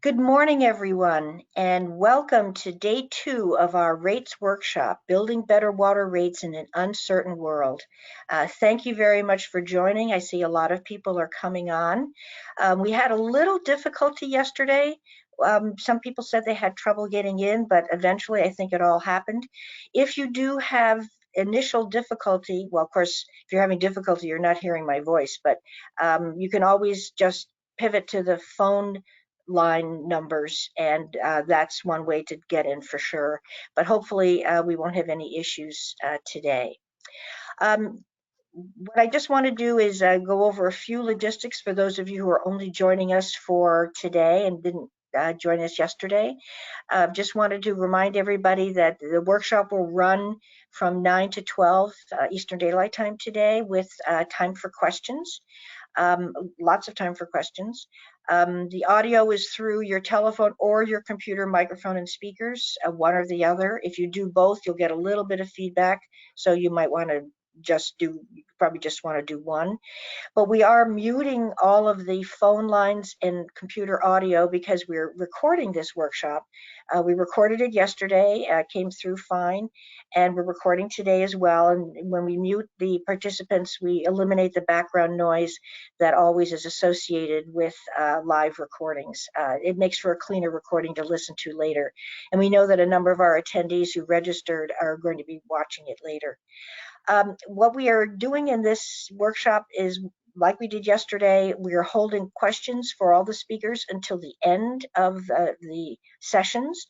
Good morning, everyone, and welcome to day 2 of our rates workshop, Building Better Water Rates in an Uncertain World. Thank you very much for joining. I see a lot of people are coming on. We had a little difficulty yesterday. Some people said they had trouble getting in, but eventually I think it all happened. If you do have initial difficulty, well, of course, if you're having difficulty, you're not hearing my voice, but you can always just pivot to the phone line numbers, and that's one way to get in for sure. But hopefully we won't have any issues today. What I just want to do is go over a few logistics for those of you who are only joining us for today and didn't join us yesterday. Just wanted to remind everybody that the workshop will run from 9 to 12 Eastern Daylight Time today with time for questions. Lots of time for questions. The audio is through your telephone or your computer microphone and speakers, one or the other. If you do both, you'll get a little bit of feedback, so you might want to probably just want to do one. But we are muting all of the phone lines and computer audio because we're recording this workshop. We recorded it yesterday, came through fine, and we're recording today as well. And when we mute the participants, we eliminate the background noise that always is associated with live recordings. It makes for a cleaner recording to listen to later. And we know that a number of our attendees who registered are going to be watching it later. What we are doing in this workshop is, like we did yesterday, we are holding questions for all the speakers until the end of the sessions.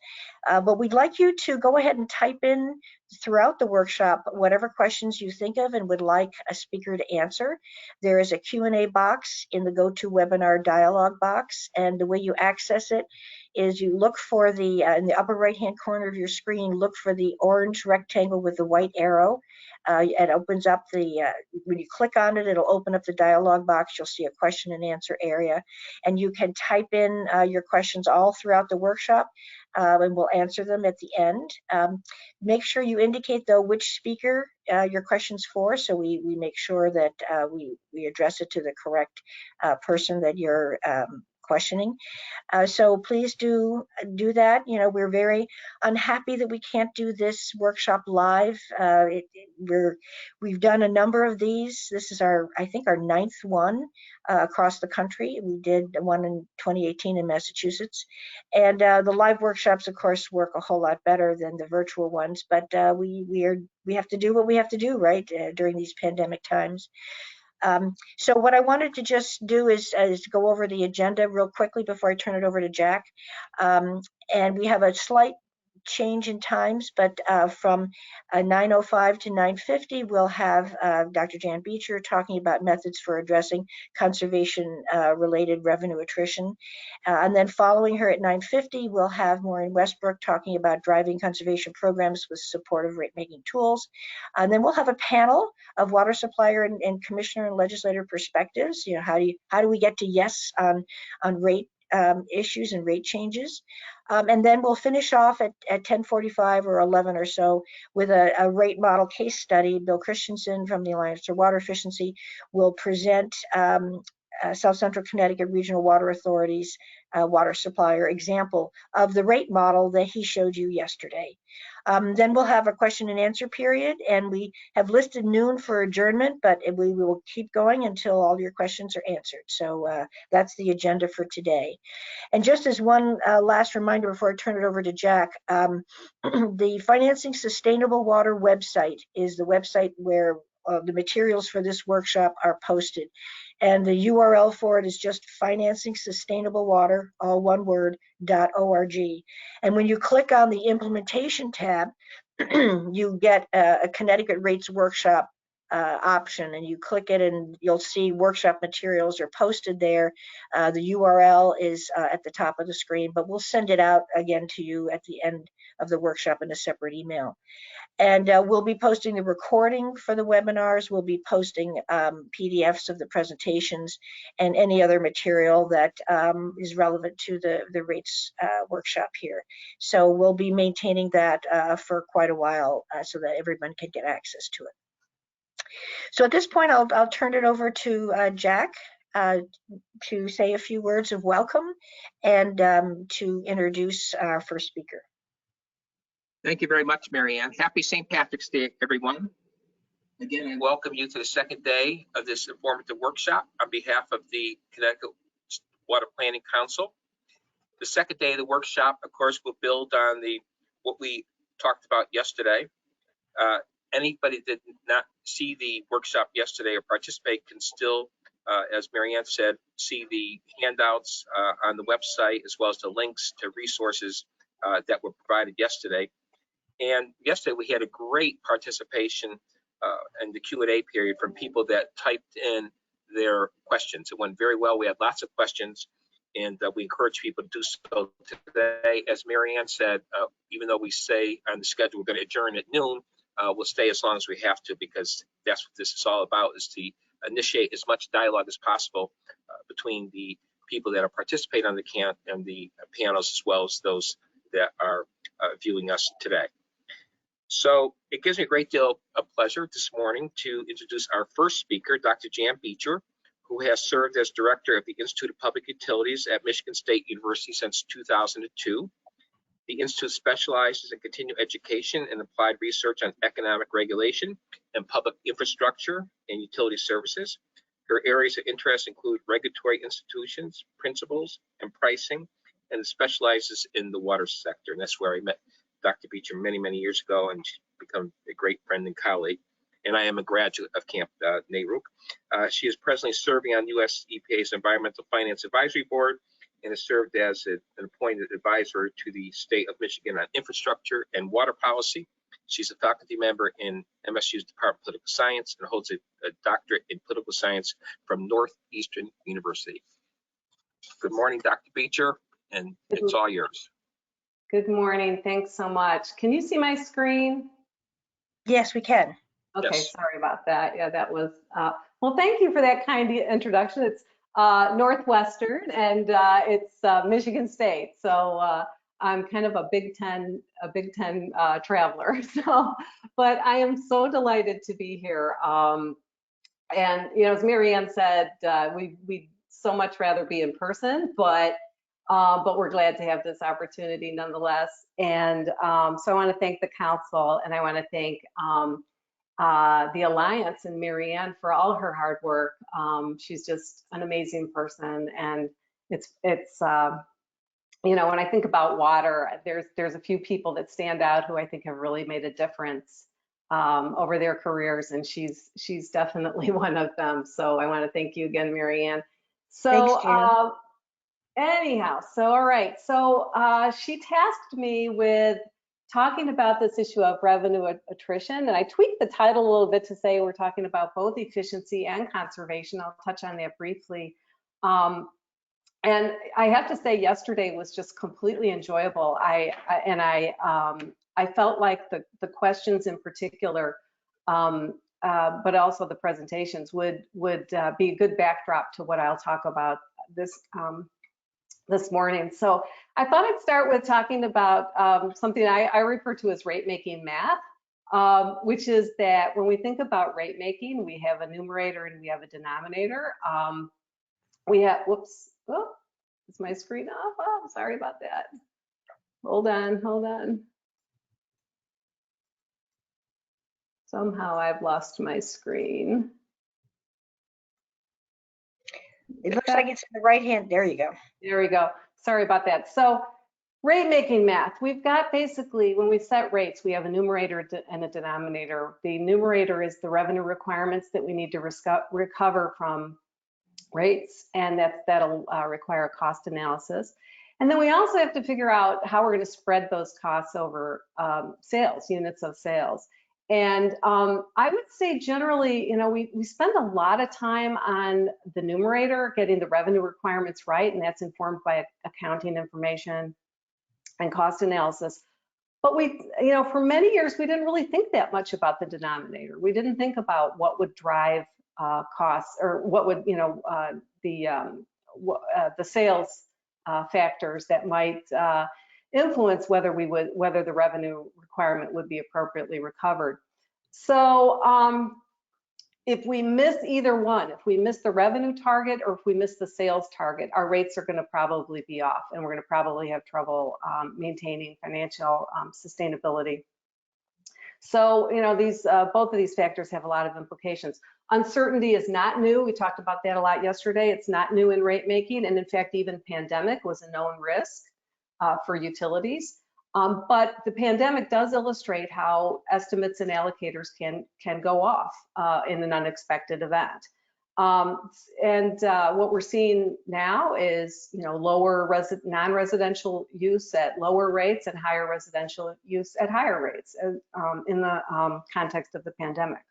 But we'd like you to go ahead and type in throughout the workshop whatever questions you think of and would like a speaker to answer. There is a Q&A box in the GoToWebinar dialog box, and the way you access it is you look for the, in the upper right-hand corner of your screen, look for the orange rectangle with the white arrow. It opens up the, when you click on it, it'll open up the dialog box. You'll see a question and answer area, and you can type in your questions all throughout the workshop, and we'll answer them at the end. Make sure you indicate, though, which speaker your question's for, so we make sure that we address it to the correct person that you're questioning. So please do that. You know, we're very unhappy that we can't do this workshop live. We've done a number of these. This is I think our 9th one across the country. We did one in 2018 in Massachusetts, and the live workshops, of course, work a whole lot better than the virtual ones. But we have to do what we have to do, right, during these pandemic times. So what I wanted to just do is go over the agenda real quickly before I turn it over to Jack. And we have a slight change in times, but from 9:05 to 9:50, we'll have Dr. Jan Beecher talking about methods for addressing conservation-related revenue attrition. And then following her at 9:50, we'll have Maureen Westbrook talking about driving conservation programs with supportive rate-making tools. And then we'll have a panel of water supplier and commissioner and legislator perspectives. You know, how do we get to yes on rate issues and rate changes? And then we'll finish off at 10:45 or 11 or so with a rate model case study. Bill Christensen from the Alliance for Water Efficiency will present South Central Connecticut Regional Water Authority's water supplier example of the rate model that he showed you yesterday. Then we'll have a question and answer period, and we have listed noon for adjournment, but we will keep going until all your questions are answered. So that's the agenda for today. And just as one last reminder before I turn it over to Jack, the Financing Sustainable Water website is the website where the materials for this workshop are posted. And the URL for it is just Financing Sustainable Water, all one word, .org. And when you click on the implementation tab, you get a Connecticut Rates Workshop option, and you click it and you'll see workshop materials are posted there. The URL is at the top of the screen, but we'll send it out again to you at the end of the workshop in a separate email. And we'll be posting the recording for the webinars. We'll be posting PDFs of the presentations and any other material that is relevant to the rates workshop here. So we'll be maintaining that for quite a while so that everyone can get access to it. So at this point, I'll turn it over to Jack to say a few words of welcome and to introduce our first speaker. Thank you very much, Marianne. Happy St. Patrick's Day, everyone. Again, I welcome you to the second day of this informative workshop on behalf of the Connecticut Water Planning Council. The second day of the workshop, of course, will build on what we talked about yesterday. Anybody that did not see the workshop yesterday or participate can still, as Marianne said, see the handouts on the website, as well as the links to resources that were provided yesterday. And yesterday we had a great participation in the Q&A period from people that typed in their questions. It went very well. We had lots of questions, and we encourage people to do so today. As Marianne said, even though we say on the schedule we're going to adjourn at noon, we'll stay as long as we have to, because that's what this is all about, is to initiate as much dialogue as possible between the people that are participating on the and the panels, as well as those that are viewing us today. So it gives me a great deal of pleasure this morning to introduce our first speaker, Dr. Jan Beecher, who has served as director of the Institute of Public Utilities at Michigan State University since 2002. The Institute specializes in continuing education and applied research on economic regulation and public infrastructure and utility services. Her areas of interest include regulatory institutions, principles, and pricing, and specializes in the water sector. And that's where I met Dr. Beecher many, many years ago, and she's become a great friend and colleague. And I am a graduate of Camp NARUC. She is presently serving on U.S. EPA's Environmental Finance Advisory Board and has served as an appointed advisor to the state of Michigan on infrastructure and water policy. She's a faculty member in MSU's Department of Political Science and holds a doctorate in political science from Northeastern University. Good morning, Dr. Beecher, and it's all yours. Good morning. Thanks so much. Can you see my screen? Yes, we can. Okay, Yes. Sorry about that. Yeah, that was, well, thank you for that kind introduction. It's Northwestern and it's Michigan State. So I'm kind of a Big Ten traveler. So, but I am so delighted to be here. And, you know, as Marianne said, we'd so much rather be in person, but we're glad to have this opportunity nonetheless. And so I want to thank the council, and I want to thank the Alliance and Marianne for all her hard work. She's just an amazing person, and it's you know, when I think about water, there's a few people that stand out who I think have really made a difference over their careers, and she's definitely one of them. So I want to thank you again, Marianne. So. Thanks, Jan. Anyhow, so all right, so she tasked me with talking about this issue of revenue attrition, and I tweaked the title a little bit to say we're talking about both efficiency and conservation. I'll touch on that briefly. And I have to say, yesterday was just completely enjoyable. I felt like the questions in particular, but also the presentations would be a good backdrop to what I'll talk about this morning. So I thought I'd start with talking about something I refer to as rate making math, which is that when we think about rate making, we have a numerator and we have a denominator. We have, whoops, oh, is my screen off? Oh, sorry about that. Hold on. Somehow I've lost my screen. It looks like it's in the right hand. There you go. There we go. Sorry about that. So rate making math, we've got basically, when we set rates, we have a numerator and a denominator. The numerator is the revenue requirements that we need to recover from rates, and that'll require a cost analysis. And then we also have to figure out how we're going to spread those costs over sales, units of sales. And I would say generally, you know, we spend a lot of time on the numerator, getting the revenue requirements right, and that's informed by accounting information and cost analysis. But we, you know, for many years, we didn't really think that much about the denominator. We didn't think about what would drive costs, or what would, you know, the sales factors that might influence whether the revenue requirement would be appropriately recovered. So if we miss either one, if we miss the revenue target or if we miss the sales target, our rates are going to probably be off, and we're going to probably have trouble maintaining financial sustainability. So, you know, these both of these factors have a lot of implications. Uncertainty is not new. We talked about that a lot yesterday. It's not new in rate making, and in fact, even pandemic was a known risk for utilities. But the pandemic does illustrate how estimates and allocators can go off in an unexpected event. What we're seeing now is, you know, lower non-residential use at lower rates and higher residential use at higher rates in the context of the pandemic.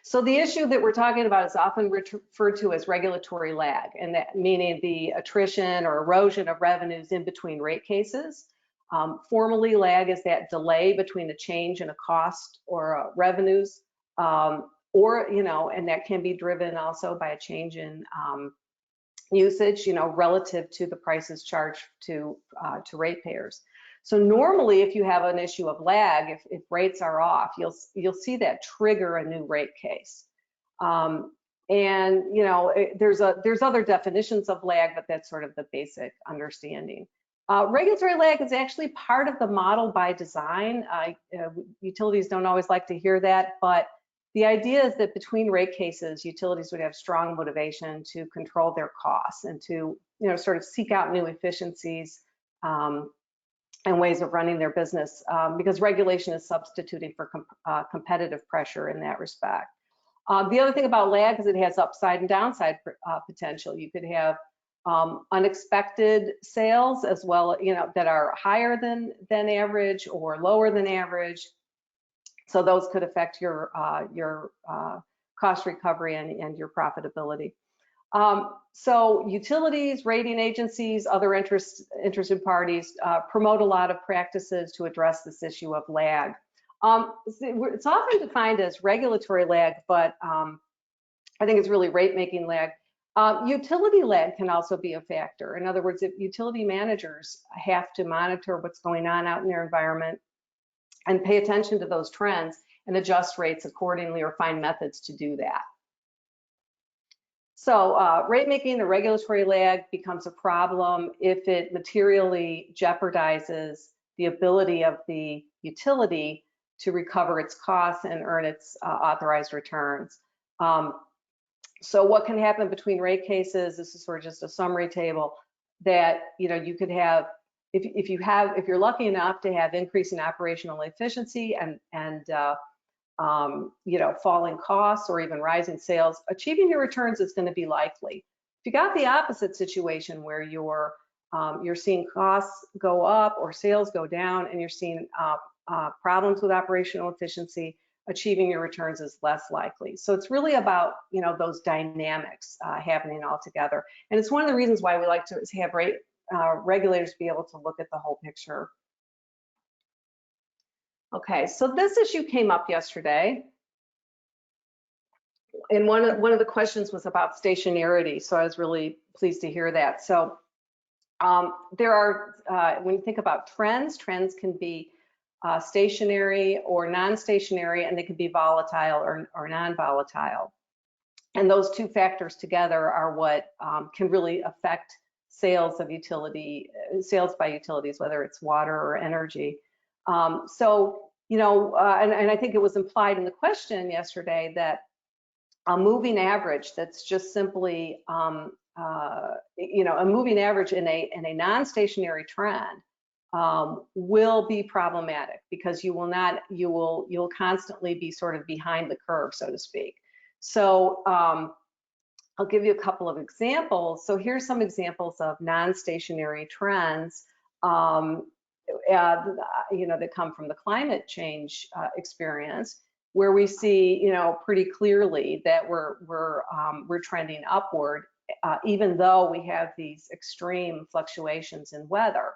So the issue that we're talking about is often referred to as regulatory lag, and that meaning the attrition or erosion of revenues in between rate cases. Formally, lag is that delay between a change in a cost or revenues, or, you know, and that can be driven also by a change in usage, you know, relative to the prices charged to ratepayers. So normally, if you have an issue of lag, if rates are off, you'll see that trigger a new rate case. And you know, there's other definitions of lag, but that's sort of the basic understanding. Regulatory lag is actually part of the model by design. Utilities don't always like to hear that, but the idea is that between rate cases, utilities would have strong motivation to control their costs and to, you know, sort of seek out new efficiencies and ways of running their business, because regulation is substituting for competitive pressure in that respect. The other thing about lag is it has upside and downside potential. You could have unexpected sales as well, you know, that are higher than average or lower than average. So those could affect your cost recovery and your profitability. So utilities, rating agencies, other interested parties promote a lot of practices to address this issue of lag. It's often defined as regulatory lag, but I think it's really rate making lag. Utility lag can also be a factor. In other words, if utility managers have to monitor what's going on out in their environment and pay attention to those trends and adjust rates accordingly or find methods to do that. So rate making, the regulatory lag becomes a problem if it materially jeopardizes the ability of the utility to recover its costs and earn its authorized returns. So what can happen between rate cases? This is sort of just a summary table that, you know, you could have, if you're lucky enough to have increasing operational efficiency and you know, falling costs or even rising sales, achieving your returns is going to be likely. If you got the opposite situation where you're seeing costs go up or sales go down and you're seeing problems with operational efficiency, achieving your returns is less likely. So it's really about, you know, those dynamics happening all together. And it's one of the reasons why we like to have regulators be able to look at the whole picture. Okay, so this issue came up yesterday, and one of the questions was about stationarity. So I was really pleased to hear that. So there are, when you think about trends can be stationary or non-stationary, and they can be volatile or non-volatile. And those two factors together are what can really affect sales by utilities, whether it's water or energy. So, you know, and I think it was implied in the question yesterday that a moving average that's just simply, you know, a moving average in a non-stationary trend will be problematic because you'll constantly be sort of behind the curve, so to speak. So I'll give you a couple of examples. So here's some examples of non-stationary trends, you know, that come from the climate change experience, where we see, you know, pretty clearly that we're trending upward, even though we have these extreme fluctuations in weather.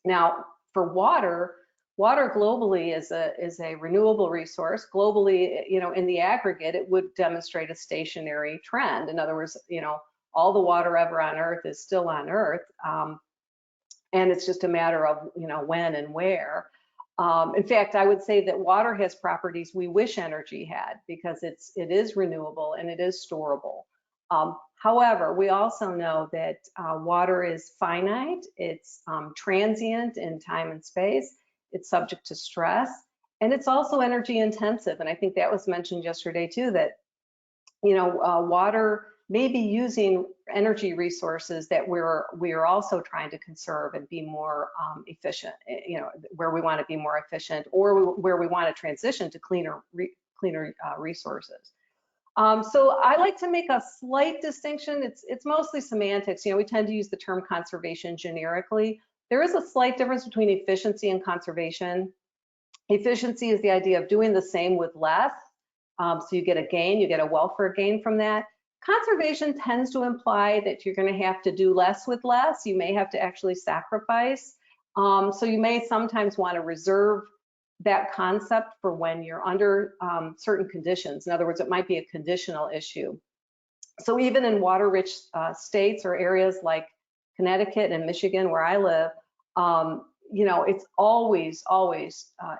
Now, for water globally is a renewable resource. Globally, you know, in the aggregate, it would demonstrate a stationary trend. In other words, you know, all the water ever on Earth is still on Earth, and it's just a matter of, you know, when and where. In fact, I would say that water has properties we wish energy had, because it is renewable and it is storable. However, we also know that water is finite, it's transient in time and space, it's subject to stress, and it's also energy intensive. And I think that was mentioned yesterday too, that water may be using energy resources that we are also trying to conserve and be more efficient, where we want to be more efficient, or where we want to transition to cleaner resources. So I like to make a slight distinction. It's mostly semantics. We tend to use the term conservation generically. There is a slight difference between efficiency and conservation. Efficiency is the idea of doing the same with less. So you get a gain, you get a welfare gain from that. Conservation tends to imply that you're going to have to do less with less. You may have to actually sacrifice. So you may sometimes want to reserve that concept for when you're under certain conditions. In other words, it might be a conditional issue. So even in water-rich states or areas like Connecticut and Michigan, where I live, it's always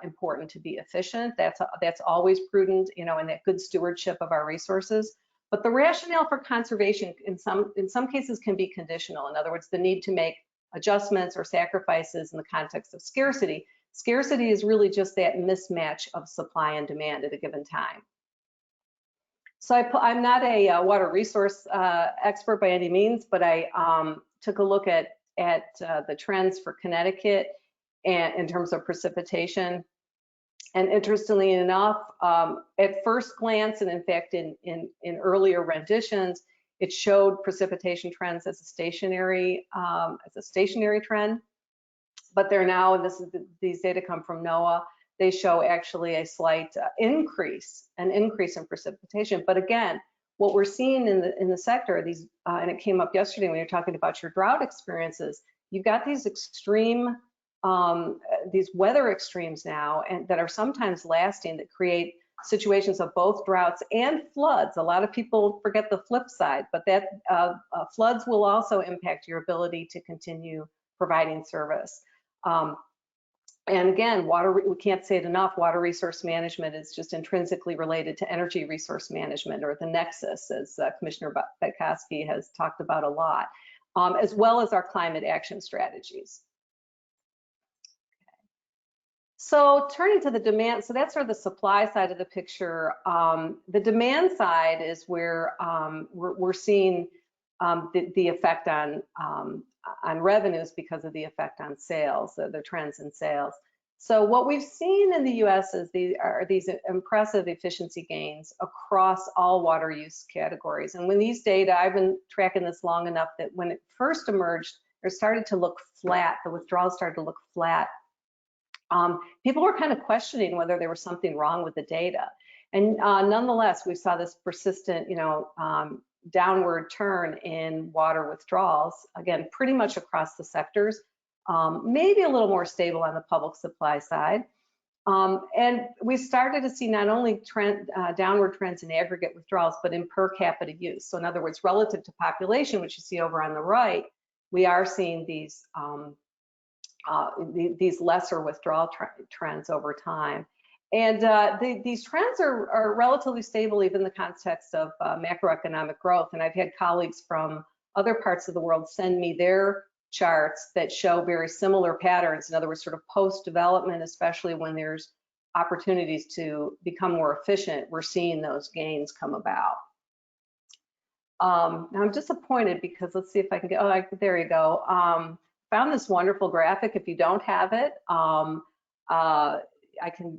important to be efficient. That's always prudent, and that good stewardship of our resources. But the rationale for conservation in some cases can be conditional. In other words, the need to make adjustments or sacrifices in the context of scarcity. Scarcity is really just that mismatch of supply and demand at a given time. So I'm not a water resource expert by any means, but I took a look at the trends for Connecticut and in terms of precipitation. And interestingly enough, at first glance, and in fact in earlier renditions, it showed precipitation trends as a stationary trend. But they're now, and these data come from NOAA, they show actually a slight increase in precipitation. But again, what we're seeing in the sector, and it came up yesterday when you're talking about your drought experiences, you've got these extreme, these weather extremes now, and that are sometimes lasting, that create situations of both droughts and floods. A lot of people forget the flip side, but that floods will also impact your ability to continue providing service. And again, we can't say it enough, water resource management is just intrinsically related to energy resource management, or the nexus, as Commissioner Petkoski has talked about a lot, as well as our climate action strategies. So turning to the demand, so that's sort of the supply side of the picture. The demand side is where we're seeing the effect on revenues because of the effect on sales, the trends in sales. So what we've seen in the US is these impressive efficiency gains across all water use categories. And when these data, I've been tracking this long enough that when it first emerged, it started to look flat, the withdrawals started to look flat. People were kind of questioning whether there was something wrong with the data. And nonetheless, we saw this persistent, downward turn in water withdrawals, again, pretty much across the sectors, maybe a little more stable on the public supply side. And we started to see not only downward trends in aggregate withdrawals, but in per capita use. So in other words, relative to population, which you see over on the right, we are seeing these lesser withdrawal trends over time. And these trends are relatively stable even in the context of macroeconomic growth. And I've had colleagues from other parts of the world send me their charts that show very similar patterns. In other words, sort of post-development, especially when there's opportunities to become more efficient, we're seeing those gains come about. Now I'm disappointed because let's see if I can get, there you go. Found this wonderful graphic. If you don't have it,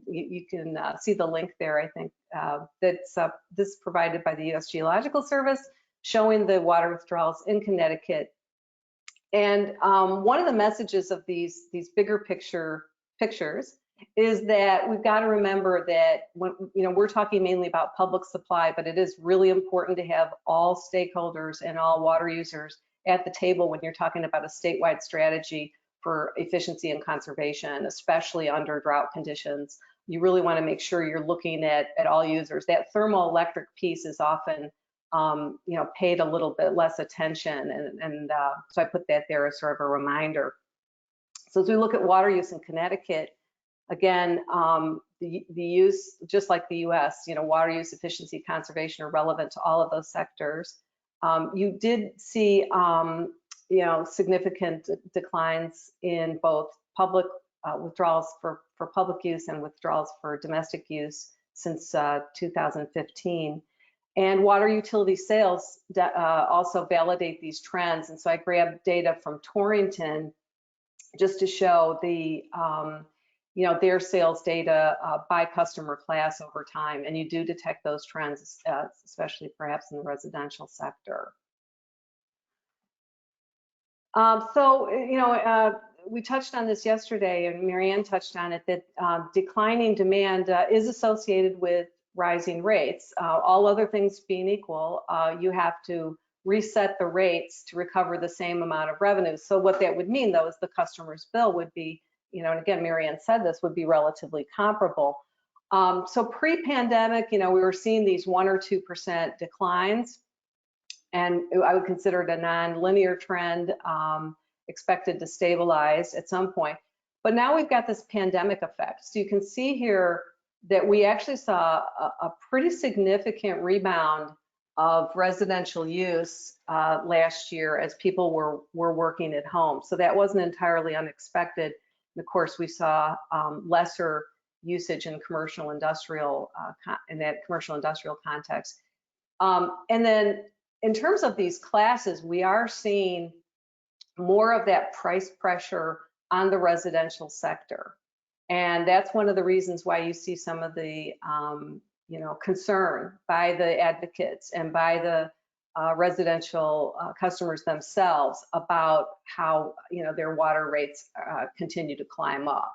you can see the link there, I think. That's this provided by the U.S. Geological Service, showing the water withdrawals in Connecticut. And one of the messages of these bigger pictures is that we've got to remember that when we're talking mainly about public supply, but it is really important to have all stakeholders and all water users at the table when you're talking about a statewide strategy for efficiency and conservation, especially under drought conditions. You really want to make sure you're looking at all users. That thermoelectric piece is often paid a little bit less attention, and so I put that there as sort of a reminder. So as we look at water use in Connecticut, Again, the use, just like the US, water use, efficiency, conservation are relevant to all of those sectors. You did see, significant declines in both public withdrawals for public use and withdrawals for domestic use since 2015. And water utility sales also validate these trends. And so I grabbed data from Torrington just to show the, their sales data by customer class over time. And you do detect those trends, especially perhaps in the residential sector. We touched on this yesterday, and Marianne touched on it, that declining demand is associated with rising rates. All other things being equal, you have to reset the rates to recover the same amount of revenue. So what that would mean, though, is the customer's bill would be, and again, Marianne said this, would be relatively comparable. So pre-pandemic, we were seeing these 1 or 2% declines, and I would consider it a non-linear trend, expected to stabilize at some point. But now we've got this pandemic effect. So you can see here that we actually saw a pretty significant rebound of residential use last year as people were working at home. So that wasn't entirely unexpected. And of course, we saw lesser usage in commercial industrial, in that commercial industrial context. And then in terms of these classes, we are seeing more of that price pressure on the residential sector. And that's one of the reasons why you see some of the concern by the advocates and by the residential customers themselves about how their water rates continue to climb up.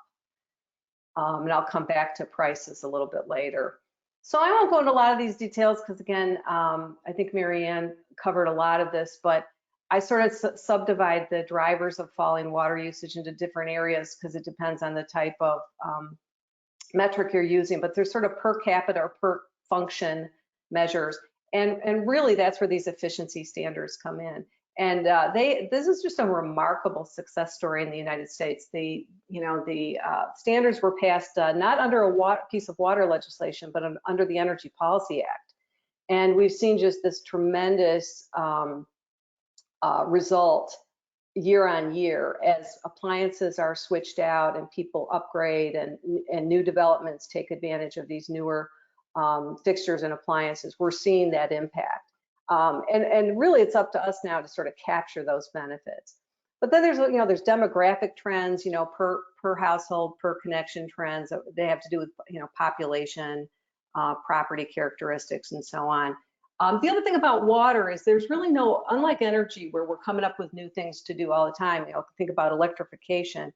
And I'll come back to prices a little bit later. So I won't go into a lot of these details because, again, I think Marianne covered a lot of this, but I sort of subdivide the drivers of falling water usage into different areas because it depends on the type of metric you're using, but there's sort of per capita or per function measures. And really that's where these efficiency standards come in. And this is just a remarkable success story in the United States. The standards were passed not under a piece of water legislation, but under the Energy Policy Act. And we've seen just this tremendous result year on year as appliances are switched out and people upgrade and new developments take advantage of these newer fixtures and appliances. We're seeing that impact. And really it's up to us now to sort of capture those benefits. But then there's demographic trends, per household, per connection trends. They have to do with, population, property characteristics, and so on. The other thing about water is there's really unlike energy where we're coming up with new things to do all the time, think about electrification.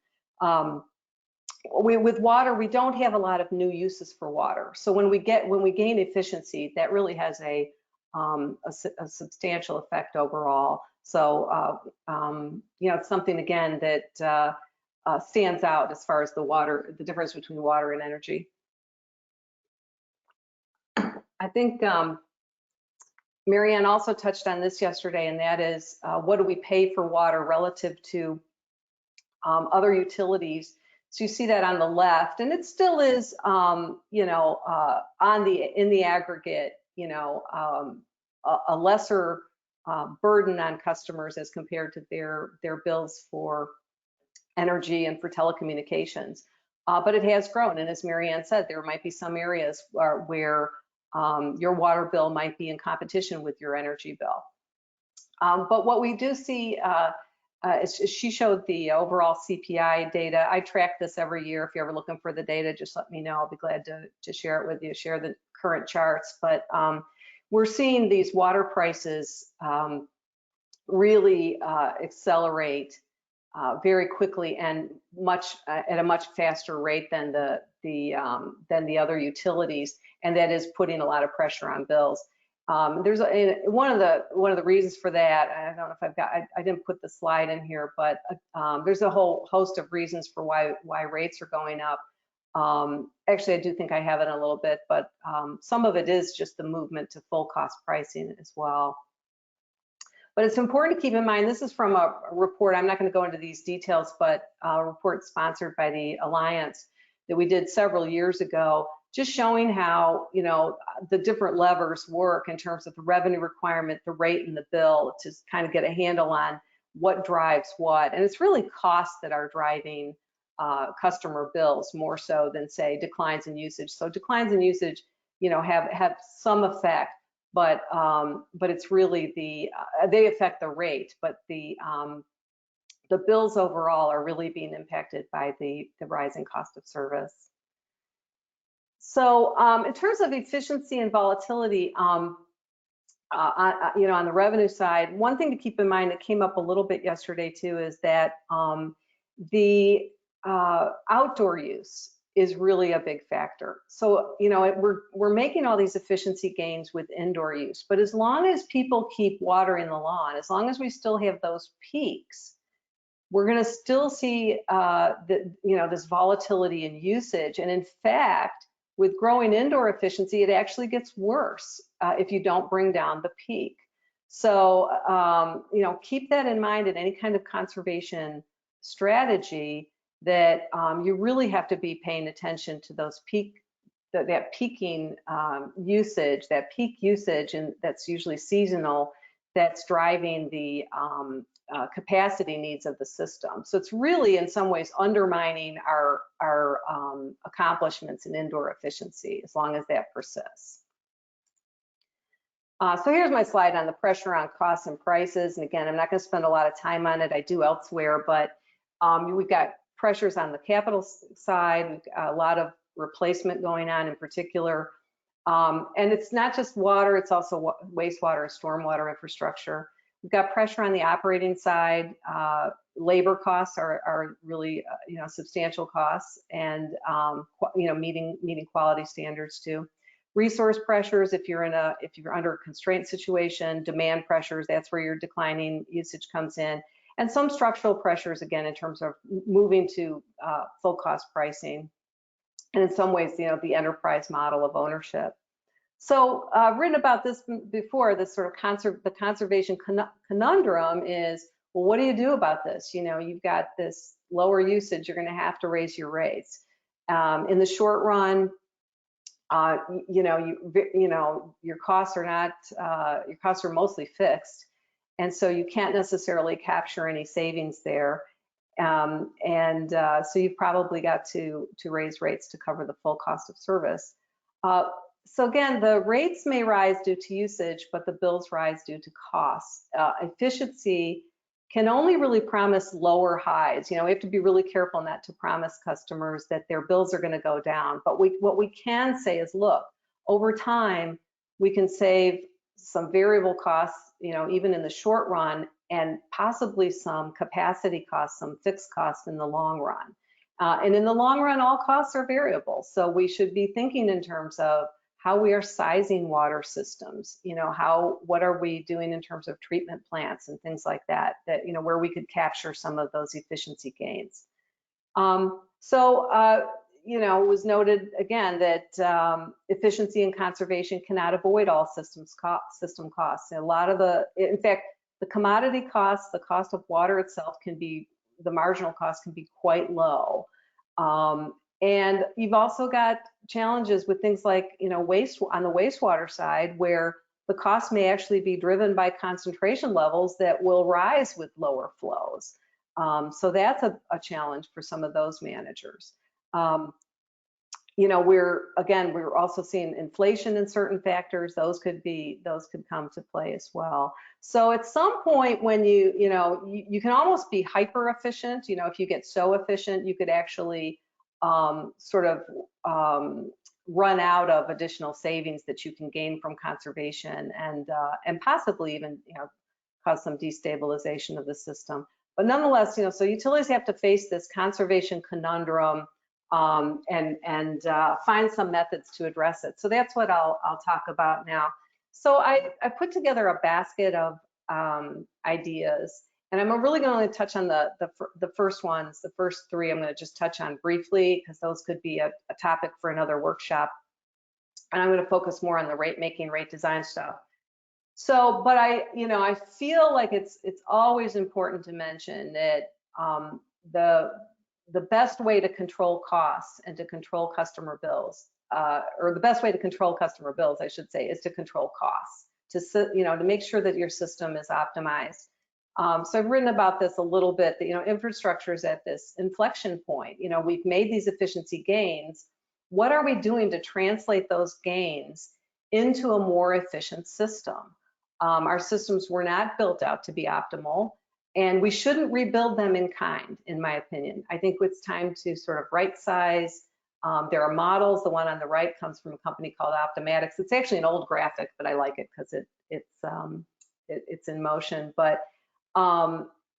With water, we don't have a lot of new uses for water. So when we gain efficiency, that really has a substantial effect overall. So, it's something, again, that stands out as far as the difference between water and energy. I think Marianne also touched on this yesterday, and that is what do we pay for water relative to other utilities. So you see that on the left, and it still is, in the aggregate, a lesser burden on customers as compared to their bills for energy and for telecommunications. But it has grown, and as Marianne said, there might be some areas where your water bill might be in competition with your energy bill. But what we do see, she showed the overall CPI data. I track this every year. If you're ever looking for the data, just let me know. I'll be glad to share it with you, share the current charts. But we're seeing these water prices really accelerate very quickly and at a much faster rate than the other utilities, and that is putting a lot of pressure on bills. There's one of the reasons for that. I don't know if I didn't put the slide in here, but there's a whole host of reasons for why rates are going up. Actually, I do think I have it in a little bit, but some of it is just the movement to full cost pricing as well. But it's important to keep in mind, this is from a report, I'm not going to go into these details, but a report sponsored by the Alliance that we did several years ago, just showing how, you know, the different levers work in terms of the revenue requirement, the rate, and the bill, to kind of get a handle on what drives what. And it's really costs that are driving customer bills more so than, say, declines in usage. So declines in usage, you know, have some effect, but it's really they affect the rate, but the bills overall are really being impacted by the rising cost of service. So in terms of efficiency and volatility, you know, on the revenue side, one thing to keep in mind that came up a little bit yesterday too is that the outdoor use is really a big factor. So, you know, we're making all these efficiency gains with indoor use, but as long as people keep watering the lawn, as long as we still have those peaks, we're going to still see you know, this volatility in usage. And in fact, with growing indoor efficiency, it actually gets worse if you don't bring down the peak. So, you know, keep that in mind in any kind of conservation strategy, that you really have to be paying attention to those that peaking usage, that peak usage, and that's usually seasonal, that's driving the capacity needs of the system. So it's really in some ways undermining our accomplishments in indoor efficiency as long as that persists. So here's my slide on the pressure on costs and prices. And again, I'm not going to spend a lot of time on it. I do elsewhere, but we've got pressures on the capital side. We've got a lot of replacement going on in particular. And it's not just water, it's also wastewater and stormwater infrastructure. We've got pressure on the operating side. Labor costs are really you know, substantial costs, and you know, meeting quality standards too. Resource pressures, if you're under a constraint situation. Demand pressures, that's where your declining usage comes in. And some structural pressures, again, in terms of moving to full cost pricing. And in some ways, you know, the enterprise model of ownership. So I've written about this before, this sort of the conservation conundrum is, well, what do you do about this? You know, you've got this lower usage, you're going to have to raise your rates. In the short run, you know, your costs are mostly fixed, and so you can't necessarily capture any savings there. So you've probably got to raise rates to cover the full cost of service. So again, the rates may rise due to usage, but the bills rise due to costs. Efficiency can only really promise lower highs. You know, we have to be really careful not to promise customers that their bills are going to go down. But what we can say is, look, over time, we can save some variable costs, you know, even in the short run, and possibly some capacity costs, some fixed costs in the long run. And in the long run, all costs are variable. So we should be thinking in terms of how we are sizing water systems, you know, what are we doing in terms of treatment plants and things like that, you know, where we could capture some of those efficiency gains. You know, it was noted again that efficiency and conservation cannot avoid all system costs. And a lot of in fact, the commodity costs, the cost of water itself the marginal cost can be quite low. And you've also got challenges with things like, you know, on the wastewater side, where the cost may actually be driven by concentration levels that will rise with lower flows. So that's a challenge for some of those managers. You know, we're also seeing inflation in certain factors. Those could come to play as well. So at some point, when you can almost be hyper efficient. You know, if you get so efficient, you could actually run out of additional savings that you can gain from conservation, and possibly even, you know, cause some destabilization of the system. But nonetheless, you know, so utilities have to face this conservation conundrum and find some methods to address it. So that's what I'll talk about now. So I put together a basket of ideas, and I'm really going to touch on the first ones. The first three I'm going to just touch on briefly, because those could be a topic for another workshop. And I'm going to focus more on the rate making, rate design stuff. So, but I feel like it's always important to mention that the best way to control costs and to control customer bills, or the best way to control customer bills, I should say, is to control costs, to make sure that your system is optimized. So I've written about this a little bit, that, infrastructure is at this inflection point. We've made these efficiency gains. What are we doing to translate those gains into a more efficient system? Our systems were not built out to be optimal, and we shouldn't rebuild them in kind, in my opinion. I think it's time to sort of right size. There are models. The one on the right comes from a company called Optimatics. It's actually an old graphic, but I like it because it's in motion. But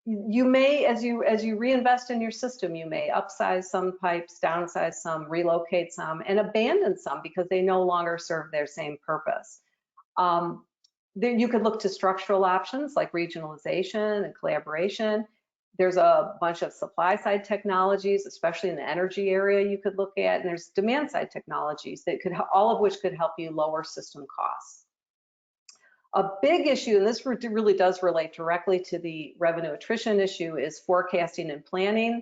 you may, as you reinvest in your system, you may upsize some pipes, downsize some, relocate some, and abandon some because they no longer serve their same purpose. Then you could look to structural options like regionalization and collaboration. There's a bunch of supply side technologies, especially in the energy area, you could look at, and there's demand side technologies that all of which could help you lower system costs. A big issue, and this really does relate directly to the revenue attrition issue, is forecasting and planning.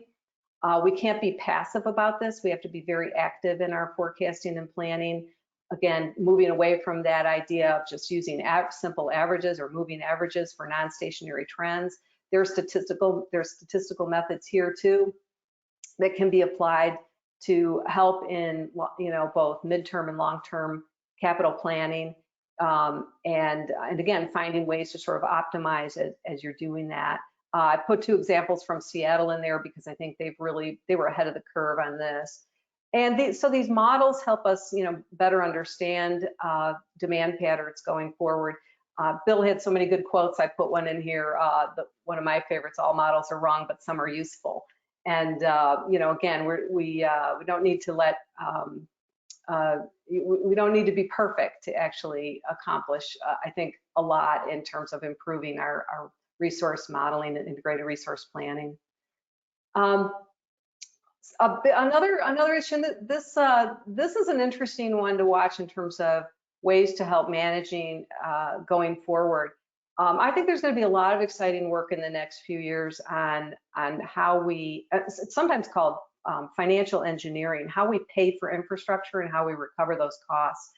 We can't be passive about this. We have to be very active in our forecasting and planning. Again, moving away from that idea of just using simple averages or moving averages for non-stationary trends. There's statistical methods here too that can be applied to help in both midterm and long-term capital planning. And again, finding ways to sort of optimize as you're doing that. I put two examples from Seattle in there because I think they were ahead of the curve on this. And so these models help us, better understand demand patterns going forward. Bill had so many good quotes. I put one in here. One of my favorites: all models are wrong, but some are useful. And again, we don't need to let we don't need to be perfect to actually accomplish, I think, a lot in terms of improving our resource modeling and integrated resource planning. Another issue, this is an interesting one to watch in terms of ways to help managing going forward. I think there's going to be a lot of exciting work in the next few years on how we, it's sometimes called financial engineering, how we pay for infrastructure and how we recover those costs.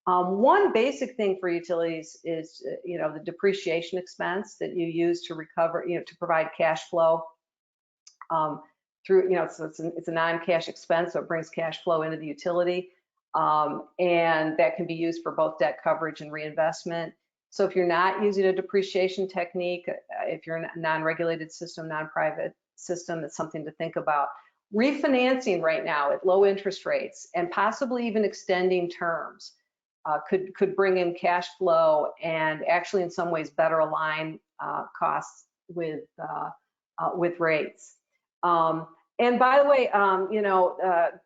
One basic thing for utilities is, the depreciation expense that you use to recover, to provide cash flow through, so it's a non-cash expense, so it brings cash flow into the utility, and that can be used for both debt coverage and reinvestment. So if you're not using a depreciation technique, if you're in a non-regulated system, non-private system, it's something to think about. Refinancing right now at low interest rates and possibly even extending terms could bring in cash flow and actually in some ways better align costs with rates. And by the way,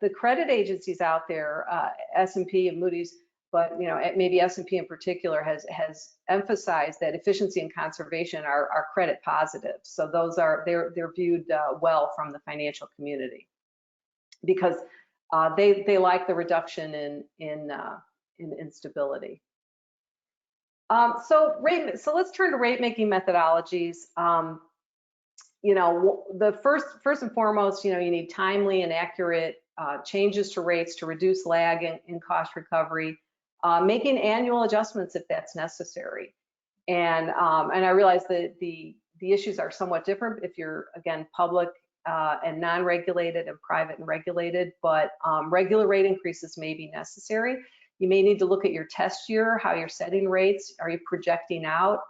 the credit agencies out there, S&P and Moody's, but maybe S&P in particular has emphasized that efficiency and conservation are credit positive. So those they're viewed well from the financial community because they like the reduction in instability. So let's turn to rate making methodologies. The first and foremost, you need timely and accurate changes to rates to reduce lag in cost recovery. Making annual adjustments if that's necessary. And I realize that the issues are somewhat different if you're, again, public and non-regulated and private and regulated, but regular rate increases may be necessary. You may need to look at your test year, how you're setting rates. Are you projecting out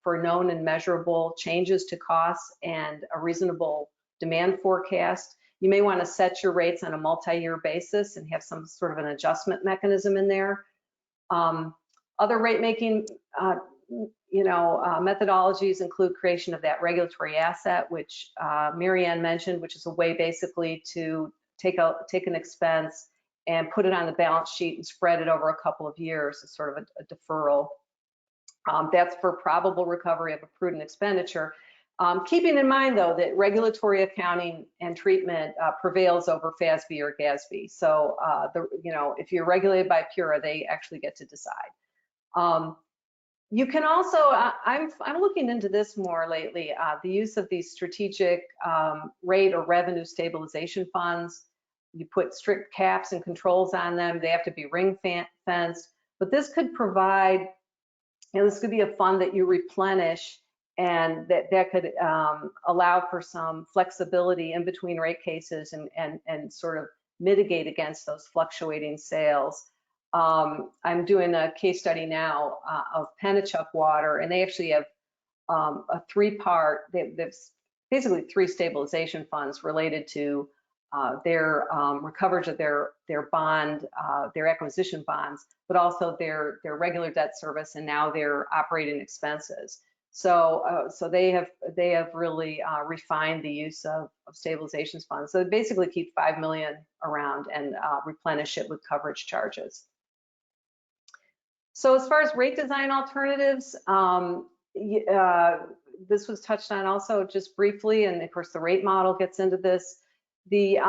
for known and measurable changes to costs and a reasonable demand forecast? You may want to set your rates on a multi-year basis and have some sort of an adjustment mechanism in there. Other rate making, methodologies include creation of that regulatory asset, which Mary Ann mentioned, which is a way basically to take an expense and put it on the balance sheet and spread it over a couple of years. It's sort of a deferral. That's for probable recovery of a prudent expenditure. Keeping in mind, though, that regulatory accounting and treatment prevails over FASB or GASB. So, if you're regulated by PURA, they actually get to decide. You can also, I'm looking into this more lately, the use of these strategic rate or revenue stabilization funds. You put strict caps and controls on them. They have to be ring fenced, but this could provide, this could be a fund that you replenish, and that could allow for some flexibility in between rate cases and sort of mitigate against those fluctuating sales. I'm doing a case study now of Pennachuck Water, and they actually have a three-part, there's basically 3 stabilization funds related to their recoverage of their bond, their acquisition bonds, but also their regular debt service and now their operating expenses. So they have really refined the use of stabilization funds. So they basically keep $5 million around and replenish it with coverage charges. So as far as rate design alternatives, this was touched on also just briefly, and of course the rate model gets into this. The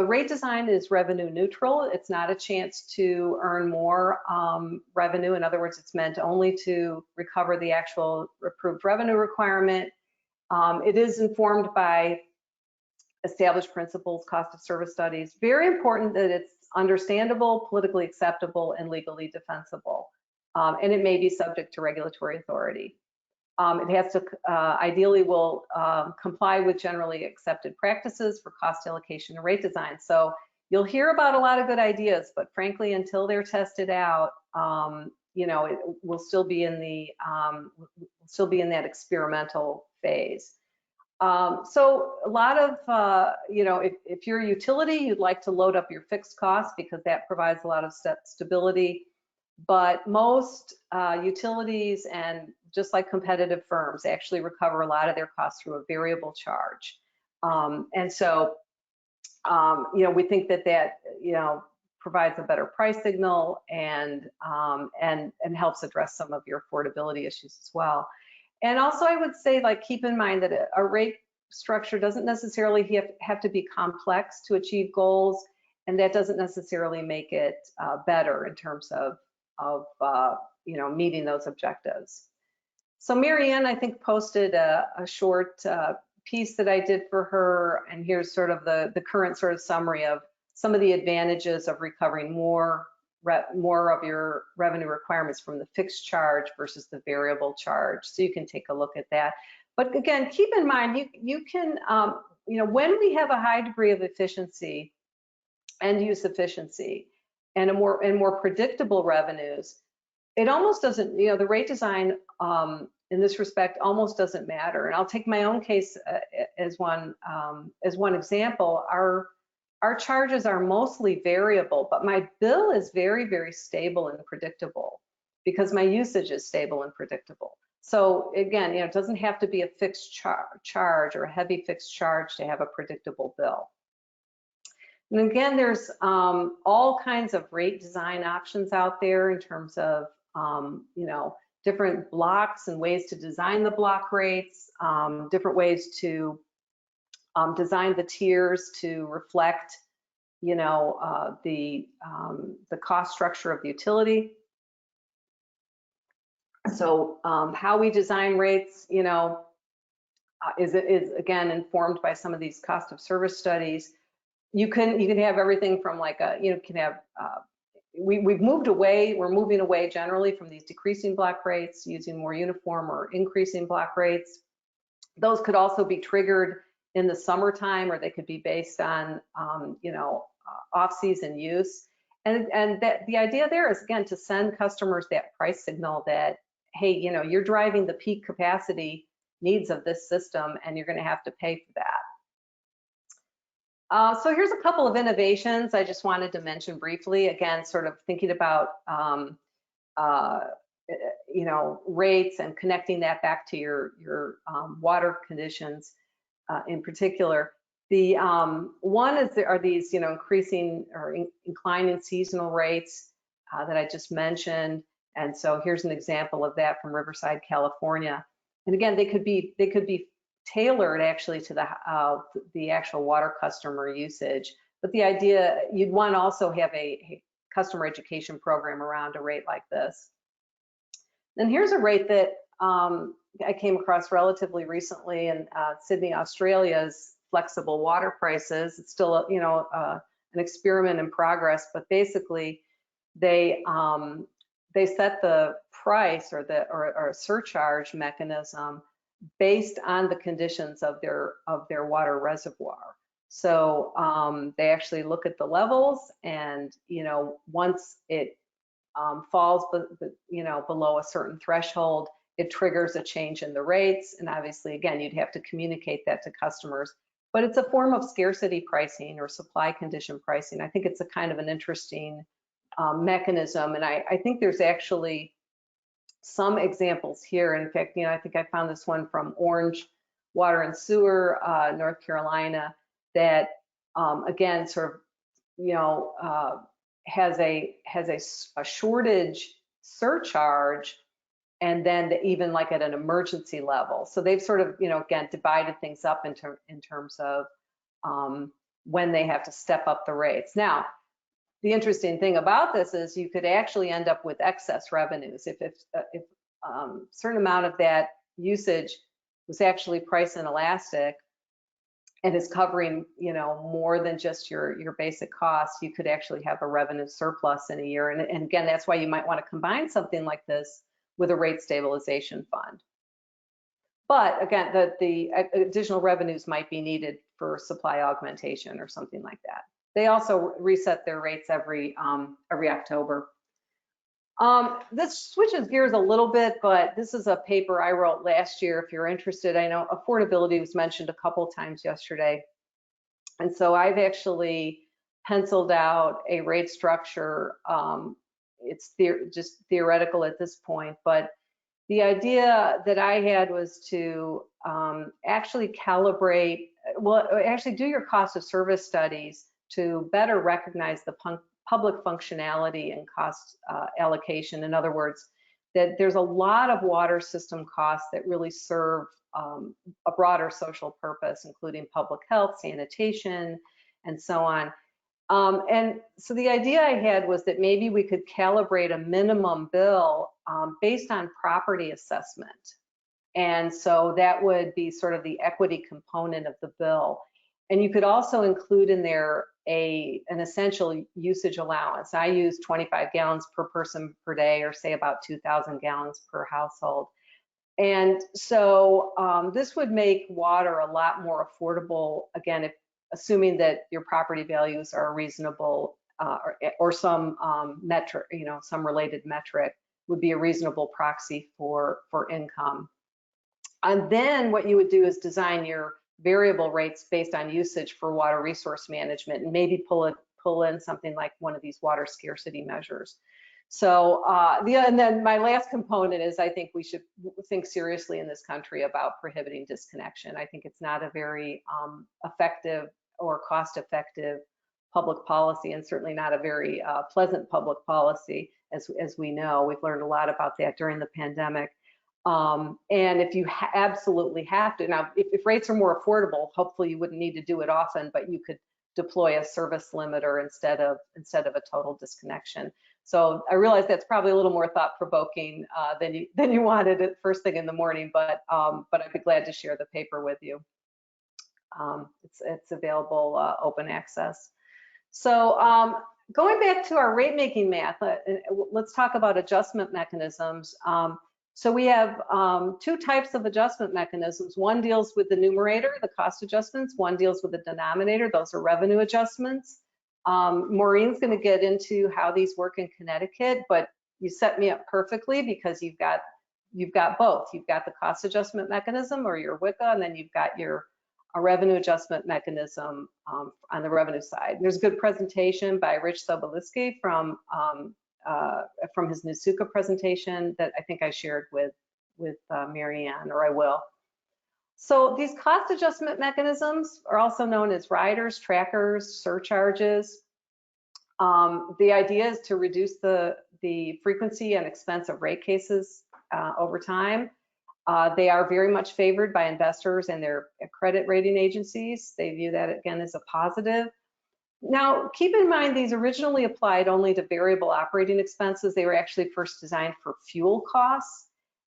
rate design is revenue neutral. It's not a chance to earn more revenue. In other words, it's meant only to recover the actual approved revenue requirement. It is informed by established principles, cost of service studies. Very important that it's understandable, politically acceptable, and legally defensible. And it may be subject to regulatory authority. It has to, ideally will comply with generally accepted practices for cost allocation and rate design. So you'll hear about a lot of good ideas, but frankly, until they're tested out, it will still be in that experimental phase. So a lot of, if you're a utility, you'd like to load up your fixed costs because that provides a lot of stability. But most utilities, and just like competitive firms, actually recover a lot of their costs through a variable charge. And so, we think that provides a better price signal and helps address some of your affordability issues as well. And also, I would say, keep in mind that a rate structure doesn't necessarily have to be complex to achieve goals, and that doesn't necessarily make it better in terms of meeting those objectives. So Mary Ann, I think, posted a short piece that I did for her, and here's sort of the current sort of summary of some of the advantages of recovering more of your revenue requirements from the fixed charge versus the variable charge. So you can take a look at that. But again, keep in mind, you can, when we have a high degree of efficiency, end use efficiency, and more predictable revenues, it almost doesn't, the rate design in this respect almost doesn't matter. And I'll take my own case as one example. Our charges are mostly variable, but my bill is very, very stable and predictable because my usage is stable and predictable. So again, it doesn't have to be a fixed charge or a heavy fixed charge to have a predictable bill. And again, there's all kinds of rate design options out there in terms of, different blocks and ways to design the block rates, different ways to design the tiers to reflect, the cost structure of the utility. So how we design rates, is again informed by some of these cost of service studies. You can have everything from we're moving away generally from these decreasing block rates, using more uniform or increasing block rates. Those could also be triggered in the summertime, or they could be based on, off-season use. And that the idea there is, again, to send customers that price signal that, hey, you're driving the peak capacity needs of this system, and you're going to have to pay for that. So here's a couple of innovations I just wanted to mention briefly. Again, sort of thinking about, rates and connecting that back to your water conditions in particular. The one are these, increasing or inclining seasonal rates that I just mentioned. And so here's an example of that from Riverside, California. And again, they could be tailored actually to the actual water customer usage. But the idea, you'd want to also have a customer education program around a rate like this. And here's a rate that I came across relatively recently in Sydney, Australia's flexible water prices. It's still, an experiment in progress, but basically they set the price or a surcharge mechanism based on the conditions of their water reservoir. So they actually look at the levels, and once it falls below a certain threshold, it triggers a change in the rates. And obviously, again, you'd have to communicate that to customers. But it's a form of scarcity pricing or supply condition pricing. I think it's a kind of an interesting mechanism. And I think there's actually some examples here. In fact, I think I found this one from Orange Water and Sewer, North Carolina, that again, sort of, has a shortage surcharge, and then even like at an emergency level. So they've sort of, again, divided things up in terms of when they have to step up the rates. Now, the interesting thing about this is you could actually end up with excess revenues if certain amount of that usage was actually price inelastic and is covering, more than just your basic costs. You could actually have a revenue surplus in a year. And again, that's why you might want to combine something like this with a rate stabilization fund. But again, the additional revenues might be needed for supply augmentation or something like that. They also reset their rates every October. This switches gears a little bit, but this is a paper I wrote last year. If you're interested, I know affordability was mentioned a couple times yesterday. And so I've actually penciled out a rate structure. It's just theoretical at this point, but the idea that I had was to actually calibrate, actually do your cost of service studies to better recognize the public functionality and cost allocation. In other words, that there's a lot of water system costs that really serve a broader social purpose, including public health, sanitation, and so on. And so the idea I had was that maybe we could calibrate a minimum bill based on property assessment. And so that would be sort of the equity component of the bill. And you could also include in there an essential usage allowance. I use 25 gallons per person per day, or say about 2,000 gallons per household. And so this would make water a lot more affordable, again, assuming that your property values are reasonable, or some metric, some related metric would be a reasonable proxy for income. And then what you would do is design your variable rates based on usage for water resource management, and maybe pull in something like one of these water scarcity measures. So and then my last component is I think we should think seriously in this country about prohibiting disconnection. I think it's not a very effective or cost-effective public policy, and certainly not a very pleasant public policy, as we know. We've learned a lot about that during the pandemic. And if you absolutely have to, now if rates are more affordable, hopefully you wouldn't need to do it often, but you could deploy a service limiter instead of a total disconnection. So I realize that's probably a little more thought-provoking than you wanted at first thing in the morning, but I'd be glad to share the paper with you. It's available open access. So going back to our rate making math, let's talk about adjustment mechanisms. So we have two types of adjustment mechanisms. One deals with the numerator, the cost adjustments. One deals with the denominator. Those are revenue adjustments. Maureen's going to get into how these work in Connecticut, but you set me up perfectly because you've got both. You've got the cost adjustment mechanism, or your WICA, and then you've got a revenue adjustment mechanism on the revenue side. There's a good presentation by Rich Sobolisky from his Nusuka presentation that I think I shared with Mary Ann, or I will. So these cost adjustment mechanisms are also known as riders, trackers, surcharges. The idea is to reduce the frequency and expense of rate cases over time. They are very much favored by investors and their credit rating agencies. They view that, again, as a positive. Now, keep in mind, these originally applied only to variable operating expenses. They were actually first designed for fuel costs.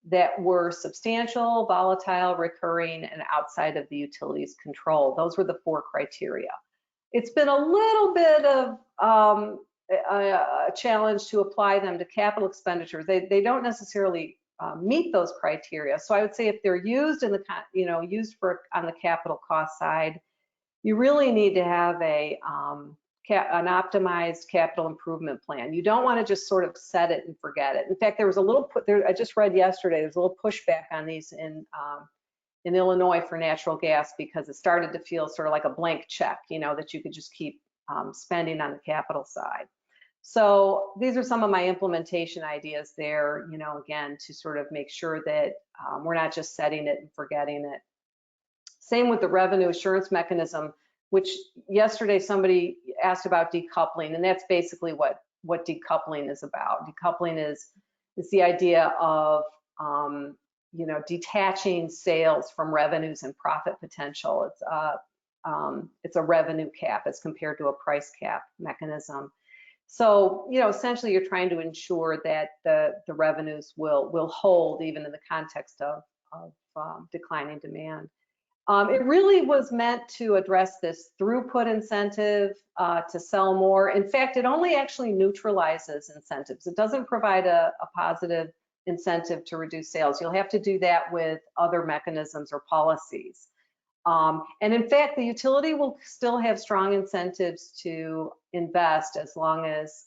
that were substantial, volatile, recurring, and outside of the utility's control. Those were the 4 criteria. It's been a little bit of a challenge to apply them to capital expenditures. They don't necessarily meet those criteria. So I would say if they're used in the, used for on the capital cost side, you really need to have an optimized capital improvement plan. You don't want to just sort of set it and forget it. In fact, there was a little, I just read yesterday, there's a little pushback on these in Illinois for natural gas because it started to feel sort of like a blank check, that you could just keep spending on the capital side. So these are some of my implementation ideas there, again, to sort of make sure that we're not just setting it and forgetting it. Same with the revenue assurance mechanism, which yesterday somebody asked about decoupling, and that's basically what decoupling is about. Decoupling is the idea of detaching sales from revenues and profit potential. It's a revenue cap as compared to a price cap mechanism. So, essentially you're trying to ensure that the revenues will hold even in the context of declining demand. It really was meant to address this throughput incentive to sell more. In fact, it only actually neutralizes incentives. It doesn't provide a positive incentive to reduce sales. You'll have to do that with other mechanisms or policies. And in fact, the utility will still have strong incentives to invest as long as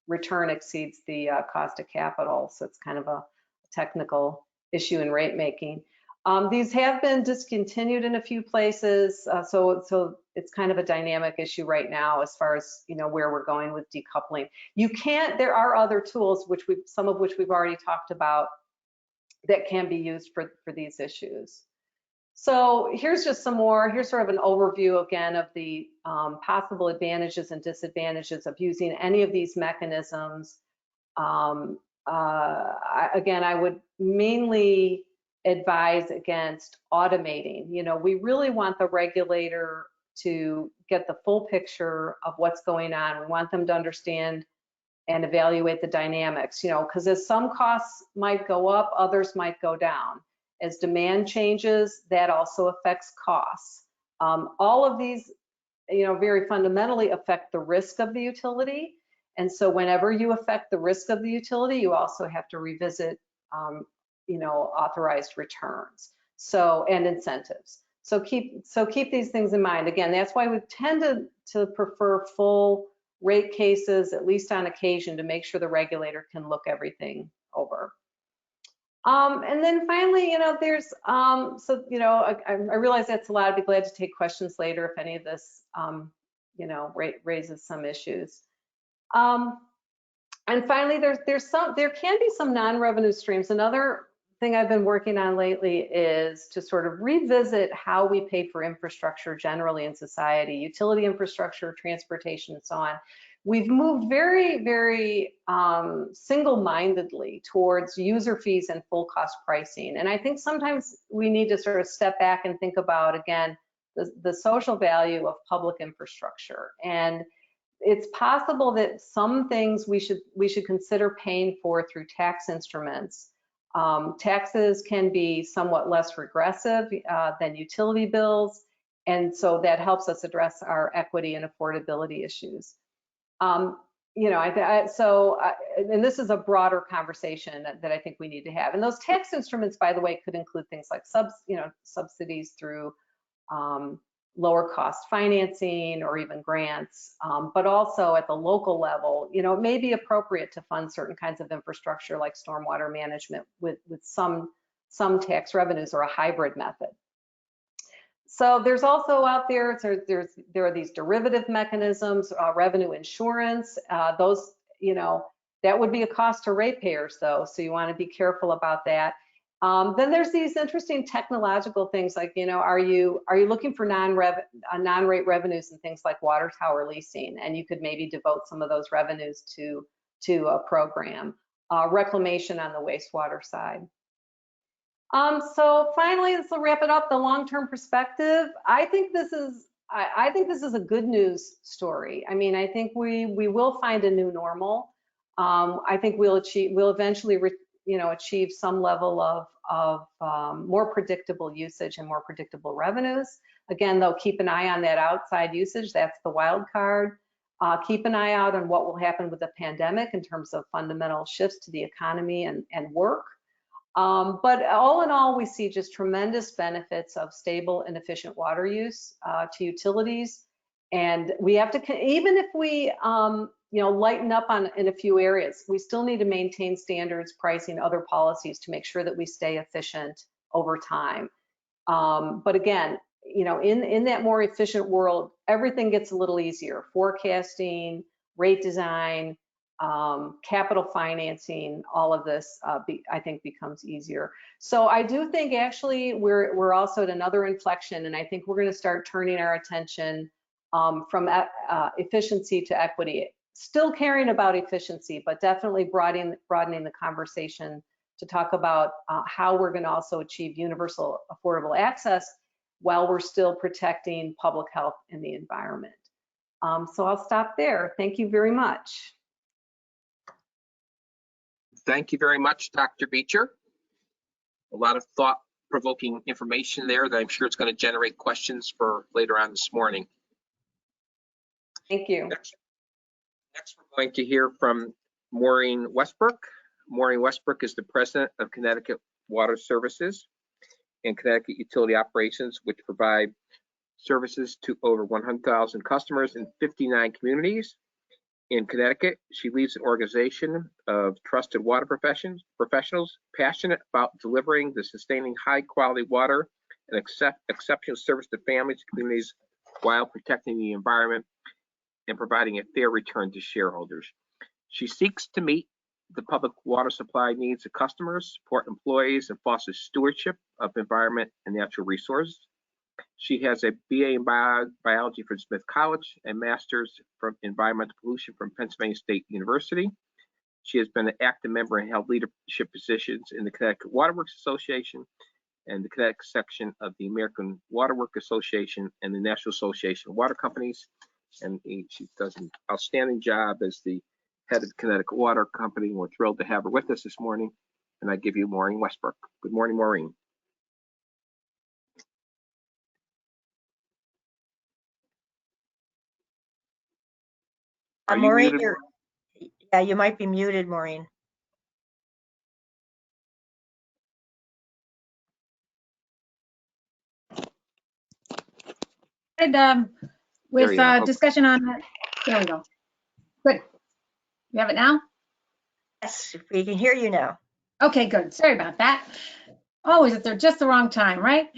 return exceeds the cost of capital. So it's kind of a technical issue in rate making. These have been discontinued in a few places, so it's kind of a dynamic issue right now as far as where we're going with decoupling. There are other tools some of which we've already talked about that can be used for these issues. So here's just some more. Here's sort of an overview again of the possible advantages and disadvantages of using any of these mechanisms. Again, I would mainly advise against automating. We really want the regulator to get the full picture of what's going on. We want them to understand and evaluate the dynamics, because as some costs might go up, others might go down. As demand changes, that also affects costs. All of these, very fundamentally affect the risk of the utility. And so whenever you affect the risk of the utility, you also have to revisit authorized returns and incentives. So keep these things in mind. Again, that's why we tend to prefer full rate cases, at least on occasion, to make sure the regulator can look everything over. And then finally, there's I realize that's a lot. I'd be glad to take questions later if any of this raises some issues. And finally, there can be some non-revenue streams. Another thing I've been working on lately is to sort of revisit how we pay for infrastructure generally in society, utility infrastructure, transportation, and so on. We've moved very, very single-mindedly towards user fees and full cost pricing. And I think sometimes we need to sort of step back and think about, again, the social value of public infrastructure. And it's possible that some things we should consider paying for through tax instruments. Taxes can be somewhat less regressive than utility bills, and so that helps us address our equity and affordability issues. And this is a broader conversation that I think we need to have. And those tax instruments, by the way, could include things like subsidies through lower cost financing or even grants, but also at the local level, it may be appropriate to fund certain kinds of infrastructure like stormwater management with some tax revenues or a hybrid method. So there's also out there, there are these derivative mechanisms, revenue insurance, those, that would be a cost to ratepayers though, so you want to be careful about that. Then there's these interesting technological things like, are you looking for non-rate revenues and things like water tower leasing, and you could maybe devote some of those revenues to a program, reclamation on the wastewater side. So finally, this will wrap it up. The long-term perspective. I think this is a good news story. I mean, I think we will find a new normal. I think we'll eventually achieve some level of more predictable usage and more predictable revenues. Again, though, keep an eye on that outside usage. That's the wild card. Keep an eye out on what will happen with the pandemic in terms of fundamental shifts to the economy and work. But all in all, we see just tremendous benefits of stable and efficient water use to utilities. And we have to, even if we lighten up in a few areas, we still need to maintain standards, pricing, other policies to make sure that we stay efficient over time. But again, in that more efficient world, everything gets a little easier. Forecasting, rate design, capital financing, all of this, I think, becomes easier. So I do think actually we're also at another inflection, and I think we're going to start turning our attention from efficiency to equity. Still caring about efficiency, but definitely broadening the conversation to talk about how we're going to also achieve universal affordable access while we're still protecting public health and the environment. So I'll stop there. Thank you very much. Thank you very much, Dr. Beecher. A lot of thought-provoking information there that I'm sure it's going to generate questions for later on this morning. Thank you. Next we're going to hear from Maureen Westbrook. Maureen Westbrook is the president of Connecticut Water Services and Connecticut Utility Operations, which provide services to over 100,000 customers in 59 communities. In Connecticut, she leads an organization of trusted water professionals passionate about delivering the sustaining high-quality water and exceptional service to families and communities while protecting the environment and providing a fair return to shareholders. She seeks to meet the public water supply needs of customers, support employees, and foster stewardship of environment and natural resources. She has a BA in biology from Smith College and master's from environmental pollution from Pennsylvania State University. She has been an active member and held leadership positions in the Connecticut Waterworks Association and the Connecticut section of the American Waterworks Association and the National Association of Water Companies. And she does an outstanding job as the head of the Connecticut Water Company. We're thrilled to have her with us this morning. And I give you Maureen Westbrook. Good morning, Maureen. Are you Maureen, muted? yeah, you might be muted, Maureen. With Okay. discussion on that. There we go. Good. You have it now? Yes, we can hear you now. Okay, good. Sorry about that. Always at just the wrong time, right?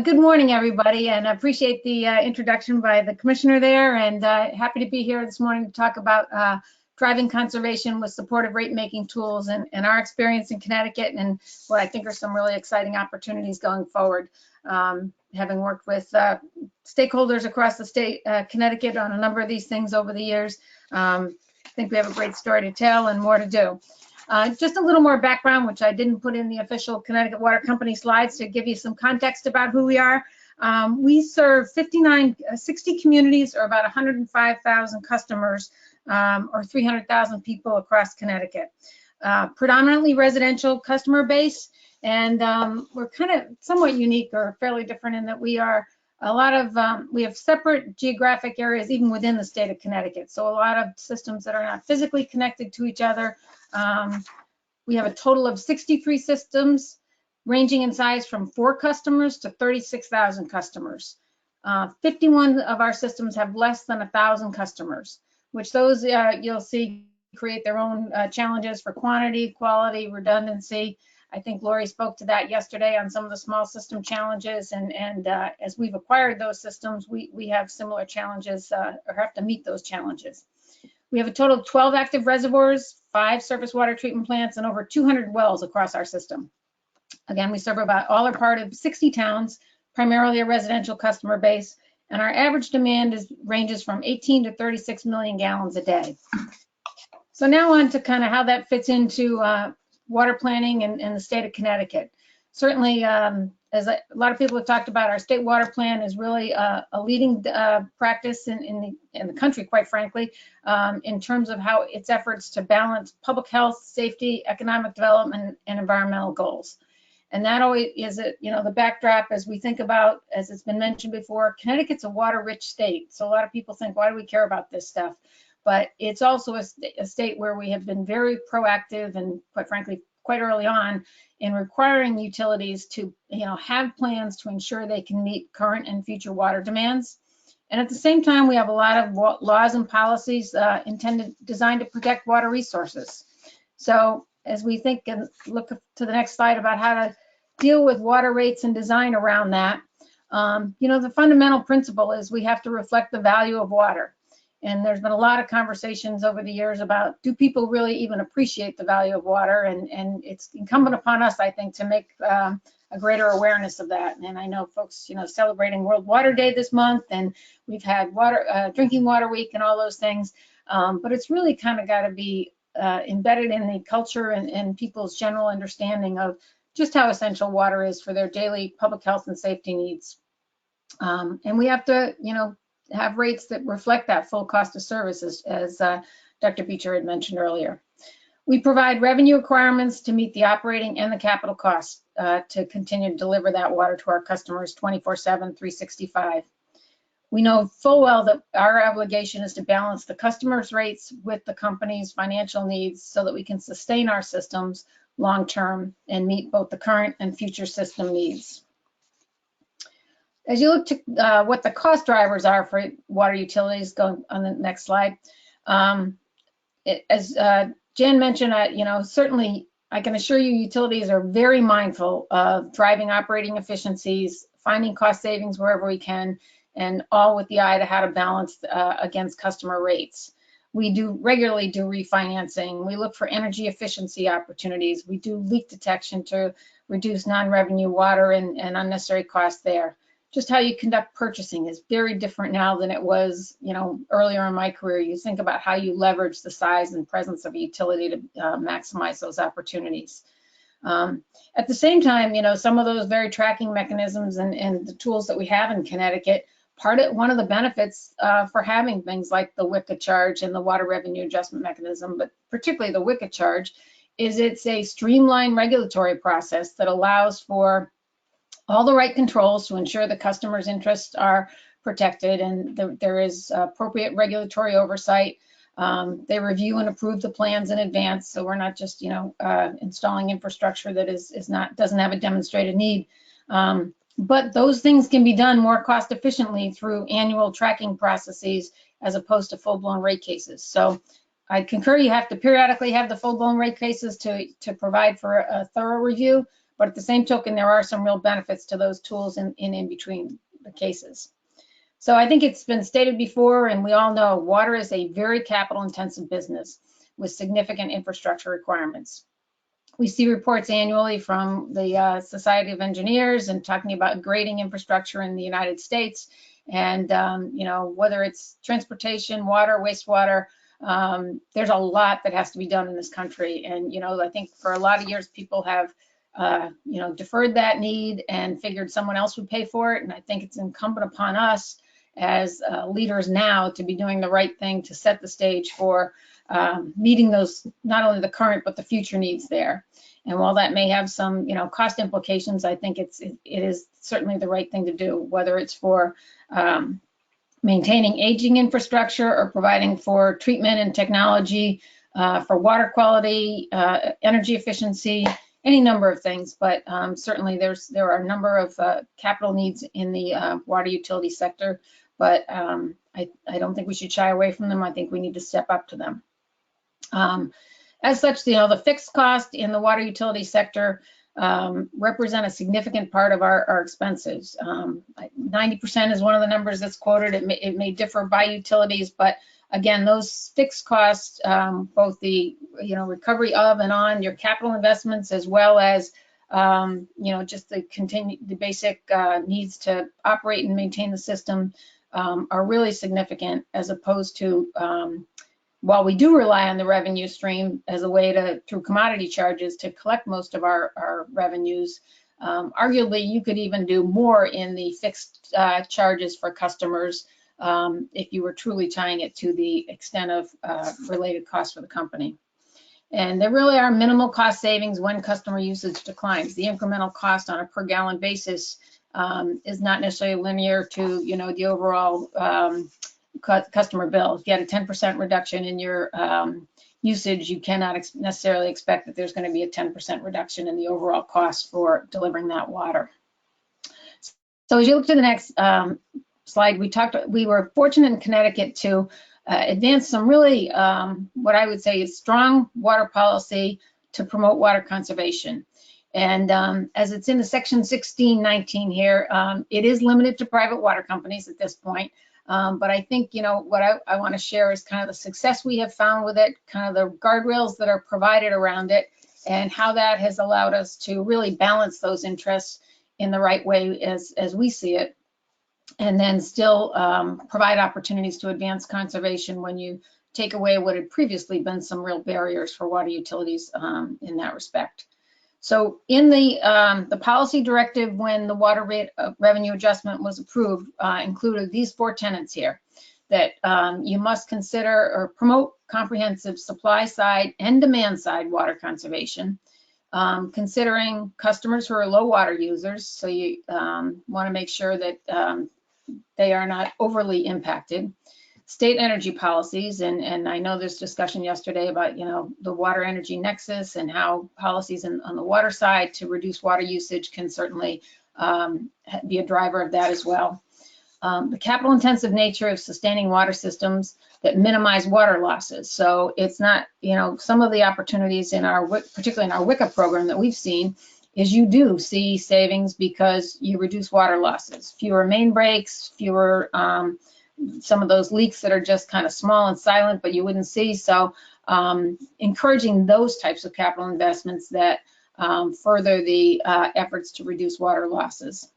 Good morning, everybody, and I appreciate the introduction by the commissioner there, and happy to be here this morning to talk about driving conservation with supportive rate-making tools and our experience in Connecticut and what I think are some really exciting opportunities going forward. Having worked with stakeholders across the state, Connecticut, on a number of these things over the years, I think we have a great story to tell and more to do. Just a little more background, which I didn't put in the official Connecticut Water Company slides to give you some context about who we are. We serve 60 communities, or about 105,000 customers, or 300,000 people across Connecticut. Predominantly residential customer base, and we're kind of somewhat unique or fairly different in that we are we have separate geographic areas even within the state of Connecticut. So a lot of systems that are not physically connected to each other. We have a total of 63 systems ranging in size from 4 customers to 36,000 customers. 51 of our systems have less than 1,000 customers, which those you'll see create their own challenges for quantity, quality, redundancy. I think Lori spoke to that yesterday on some of the small system challenges, and as we've acquired those systems, we have similar challenges or have to meet those challenges. We have a total of 12 active reservoirs, 5 surface water treatment plants, and over 200 wells across our system. Again, we serve about all or part of 60 towns, primarily a residential customer base, and our average demand ranges from 18 to 36 million gallons a day. So now on to kind of how that fits into water planning in the state of Connecticut. Certainly, as a lot of people have talked about, our state water plan is really a leading practice in the country, quite frankly, in terms of how its efforts to balance public health, safety, economic development, and environmental goals. And that always is, the backdrop as we think about, as it's been mentioned before, Connecticut's a water-rich state. So a lot of people think, why do we care about this stuff? But it's also a state where we have been very proactive and, quite frankly, quite early on in requiring utilities to, have plans to ensure they can meet current and future water demands. And at the same time, we have a lot of laws and policies designed to protect water resources. So as we think and look to the next slide about how to deal with water rates and design around that, the fundamental principle is we have to reflect the value of water. And there's been a lot of conversations over the years about, do people really even appreciate the value of water? And it's incumbent upon us, I think, to make a greater awareness of that. And I know folks, celebrating World Water Day this month, and we've had Drinking Water Week and all those things. But it's really kind of got to be embedded in the culture and people's general understanding of just how essential water is for their daily public health and safety needs. And we have to, have rates that reflect that full cost of service, as Dr. Beecher had mentioned earlier. We provide revenue requirements to meet the operating and the capital costs to continue to deliver that water to our customers 24/7, 365. We know full well that our obligation is to balance the customer's rates with the company's financial needs so that we can sustain our systems long-term and meet both the current and future system needs. As you look to what the cost drivers are for water utilities, going on the next slide, as Jan mentioned, certainly I can assure you utilities are very mindful of driving operating efficiencies, finding cost savings wherever we can, and all with the eye to how to balance against customer rates. We regularly do refinancing. We look for energy efficiency opportunities. We do leak detection to reduce non-revenue water and unnecessary costs there. Just how you conduct purchasing is very different now than it was, earlier in my career. You think about how you leverage the size and presence of a utility to maximize those opportunities. At the same time, some of those very tracking mechanisms and the tools that we have in Connecticut, one of the benefits for having things like the WICA charge and the water revenue adjustment mechanism, but particularly the WICA charge, is it's a streamlined regulatory process that allows for all the right controls to ensure the customer's interests are protected and there is appropriate regulatory oversight. They review and approve the plans in advance, so we're not just installing infrastructure that doesn't have a demonstrated need. But those things can be done more cost efficiently through annual tracking processes as opposed to full-blown rate cases. So I concur you have to periodically have the full-blown rate cases to provide for a thorough review. But at the same token, there are some real benefits to those tools in between the cases. So I think it's been stated before, and we all know water is a very capital intensive business with significant infrastructure requirements. We see reports annually from the Society of Engineers and talking about grading infrastructure in the United States. And, whether it's transportation, water, wastewater, there's a lot that has to be done in this country. And, I think for a lot of years, people have deferred that need and figured someone else would pay for it. And I think it's incumbent upon us as leaders now to be doing the right thing to set the stage for meeting those, not only the current, but the future needs there. And while that may have some, cost implications, I think it is certainly the right thing to do, whether it's for maintaining aging infrastructure or providing for treatment and technology for water quality, energy efficiency, any number of things, but certainly there are a number of capital needs in the water utility sector, but I don't think we should shy away from them. I think we need to step up to them. As such, the fixed cost in the water utility sector represent a significant part of our expenses. 90% is one of the numbers that's quoted. It may differ by utilities, but again, those fixed costs, both the recovery of and on your capital investments, as well as just the basic needs to operate and maintain the system, are really significant, as opposed to while we do rely on the revenue stream as a way through commodity charges to collect most of our revenues. Arguably, you could even do more in the fixed charges for customers if you were truly tying it to the extent of related costs for the company. And there really are minimal cost savings when customer usage declines. The incremental cost on a per gallon basis is not necessarily linear to, you know, the overall customer bill. If you had a 10% reduction in your usage, you cannot necessarily expect that there's going to be a 10% reduction in the overall cost for delivering that water. So as you look to the next slide, we were fortunate in Connecticut to advance some really, what I would say is strong water policy to promote water conservation. And as it's in the section 1619 here, it is limited to private water companies at this point. But I think, you know, what I want to share is kind of the success we have found with it, kind of the guardrails that are provided around it, and how that has allowed us to really balance those interests in the right way as we see it, and then still provide opportunities to advance conservation when you take away what had previously been some real barriers for water utilities in that respect. So in the policy directive, when the water rate revenue adjustment was approved, included these 4 tenets here, that you must consider or promote comprehensive supply side and demand side water conservation, considering customers who are low water users. So you want to make sure that they are not overly impacted. State energy policies, and I know there's discussion yesterday about, you know, the water energy nexus and how policies on the water side to reduce water usage can certainly be a driver of that as well. The capital intensive nature of sustaining water systems that minimize water losses. So it's not, you know, some of the opportunities in our, particularly in our WICA program that we've seen, is you do see savings because you reduce water losses, fewer main breaks, fewer some of those leaks that are just kind of small and silent, but you wouldn't see. So encouraging those types of capital investments that further the efforts to reduce water losses.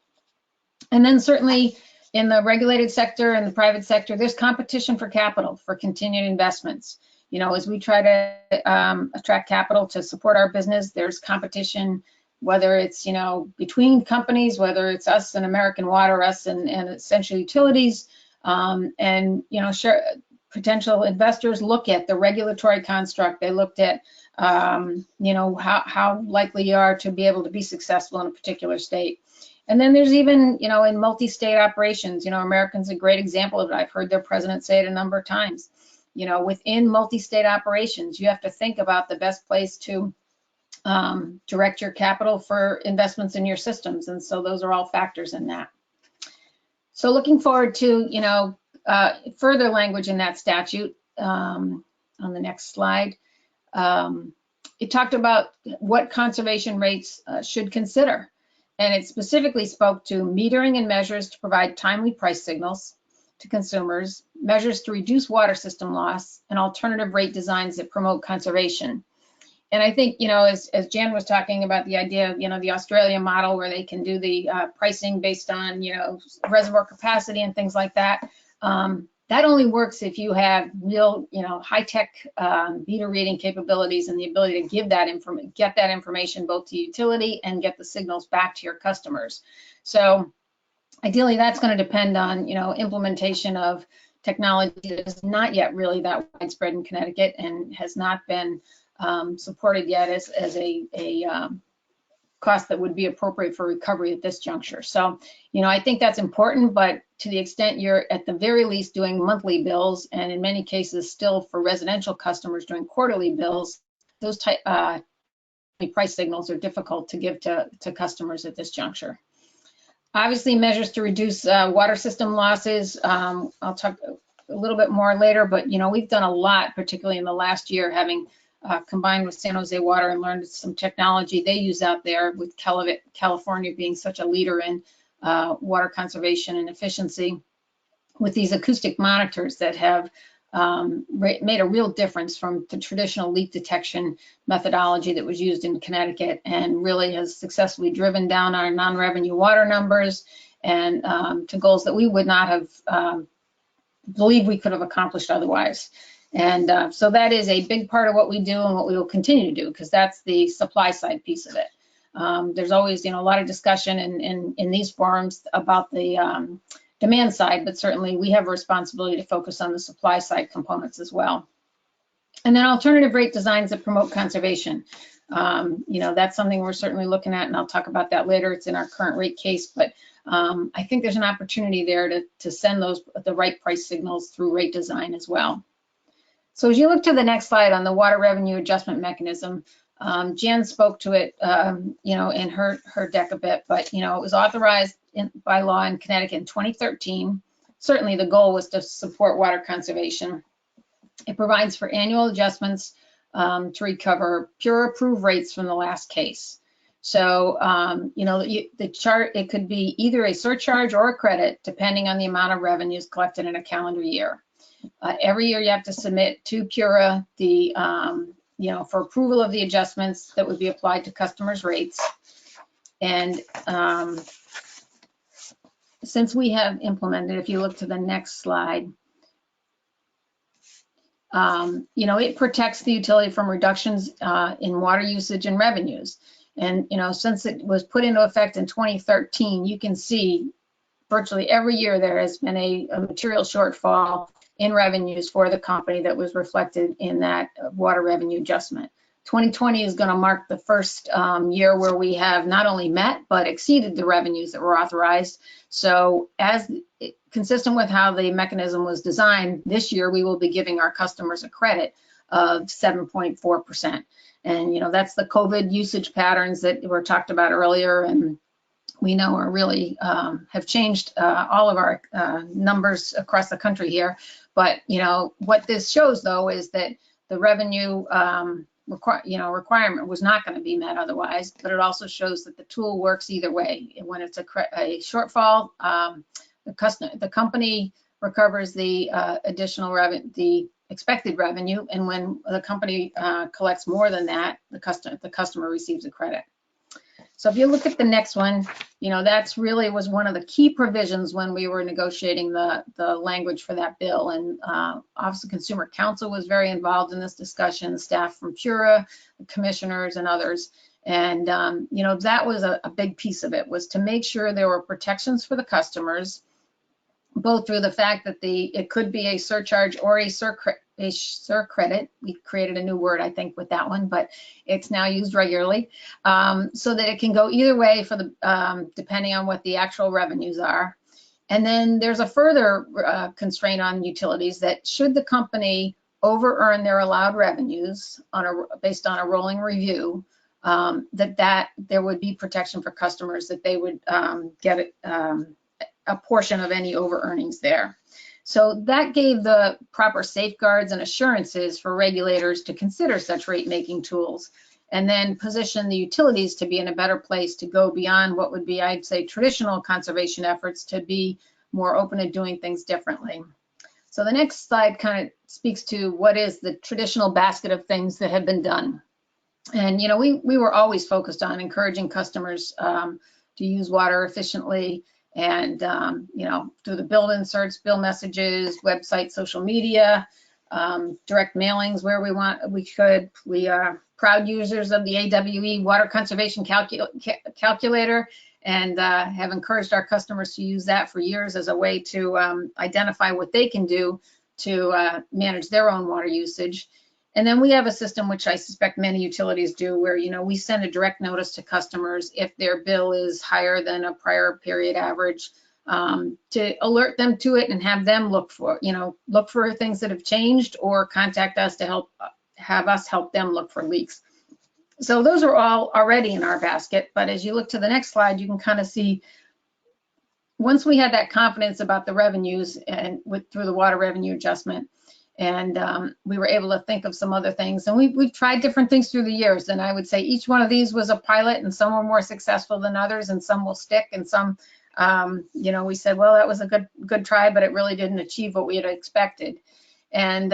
And then certainly in the regulated sector and the private sector, there's competition for capital for continued investments. You know, as we try to attract capital to support our business, there's competition, whether it's, you know, between companies, whether it's us and American Water, us and Essential Utilities, and, you know, sure, potential investors look at the regulatory construct. They looked at, you know, how likely you are to be able to be successful in a particular state. And then there's even, you know, in multi-state operations, you know, American's a great example of it. I've heard their president say it a number of times. You know, within multi-state operations, you have to think about the best place to direct your capital for investments in your systems. And so those are all factors in that. So looking forward to, you know, further language in that statute on the next slide. It talked about what conservation rates should consider. And it specifically spoke to metering and measures to provide timely price signals to consumers, measures to reduce water system loss, and alternative rate designs that promote conservation. And I think, you know, as Jan was talking about the idea of, you know, the Australian model where they can do the pricing based on, you know, reservoir capacity and things like that. That only works if you have real, you know, high-tech meter reading capabilities and the ability to give that get that information both to utility and get the signals back to your customers. So ideally, that's going to depend on, you know, implementation of technology that is not yet really that widespread in Connecticut and has not been supported yet as a cost that would be appropriate for recovery at this juncture. So, you know, I think that's important, but to the extent you're at the very least doing monthly bills, and in many cases still for residential customers doing quarterly bills, those type price signals are difficult to give to customers at this juncture. Obviously, measures to reduce water system losses. I'll talk a little bit more later, but, you know, we've done a lot, particularly in the last year, having combined with San Jose Water and learned some technology they use out there, with California being such a leader in water conservation and efficiency, with these acoustic monitors that have made a real difference from the traditional leak detection methodology that was used in Connecticut, and really has successfully driven down our non-revenue water numbers and to goals that we would not have believed we could have accomplished otherwise. And so that is a big part of what we do and what we will continue to do, because that's the supply side piece of it. There's always, a lot of discussion in these forums about the demand side, but certainly we have a responsibility to focus on the supply side components as well. And then alternative rate designs that promote conservation. That's something we're certainly looking at, and I'll talk about that later. It's in our current rate case, but I think there's an opportunity there to send the right price signals through rate design as well. So as you look to the next slide on the water revenue adjustment mechanism, Jan spoke to it, in her deck a bit, but, it was authorized by law in Connecticut in 2013. Certainly the goal was to support water conservation. It provides for annual adjustments to recover pure approved rates from the last case. So, the chart, it could be either a surcharge or a credit, depending on the amount of revenues collected in a calendar year. Every year you have to submit to PURA for approval of the adjustments that would be applied to customers' rates. And since we have implemented, if you look to the next slide, it protects the utility from reductions in water usage and revenues. And, since it was put into effect in 2013, you can see virtually every year there has been a material shortfall in revenues for the company that was reflected in that water revenue adjustment. 2020 is going to mark the first year where we have not only met, but exceeded the revenues that were authorized. So consistent with how the mechanism was designed, this year we will be giving our customers a credit of 7.4%. And, that's the COVID usage patterns that were talked about earlier, and we know are really have changed all of our numbers across the country here. But, what this shows, though, is that the revenue requirement was not going to be met otherwise, but it also shows that the tool works either way. When it's a shortfall, the company recovers the additional revenue, the expected revenue, and when the company collects more than that, the customer receives a credit. So if you look at the next one, that's really was one of the key provisions when we were negotiating the language for that bill. And Office of Consumer Counsel was very involved in this discussion, staff from PURA, the commissioners and others. And, that was a big piece of it, was to make sure there were protections for the customers, both through the fact that it could be a surcharge or a surcredit. We created a new word, I think, with that one, but it's now used regularly, so that it can go either way for depending on what the actual revenues are. And then there's a further constraint on utilities that should the company over-earn their allowed revenues based on a rolling review, that there would be protection for customers, that they would get a portion of any over earnings there. So that gave the proper safeguards and assurances for regulators to consider such rate making tools, and then position the utilities to be in a better place to go beyond what would be, I'd say, traditional conservation efforts, to be more open to doing things differently. So the next slide kind of speaks to what is the traditional basket of things that have been done. And, we were always focused on encouraging customers to use water efficiently, and, through the bill inserts, bill messages, website, social media, direct mailings where we could. We are proud users of the AWE Water Conservation Calculator, and have encouraged our customers to use that for years as a way to identify what they can do to manage their own water usage. And then we have a system, which I suspect many utilities do, where, we send a direct notice to customers if their bill is higher than a prior period average, to alert them to it and have them look for things that have changed, or contact us to have us help them look for leaks. So those are all already in our basket. But as you look to the next slide, you can kind of see, once we had that confidence about the revenues and through the water revenue adjustment, and we were able to think of some other things, and we've tried different things through the years, and I would say each one of these was a pilot, and some were more successful than others, and some will stick, and some we said, well, that was a good try, but it really didn't achieve what we had expected. And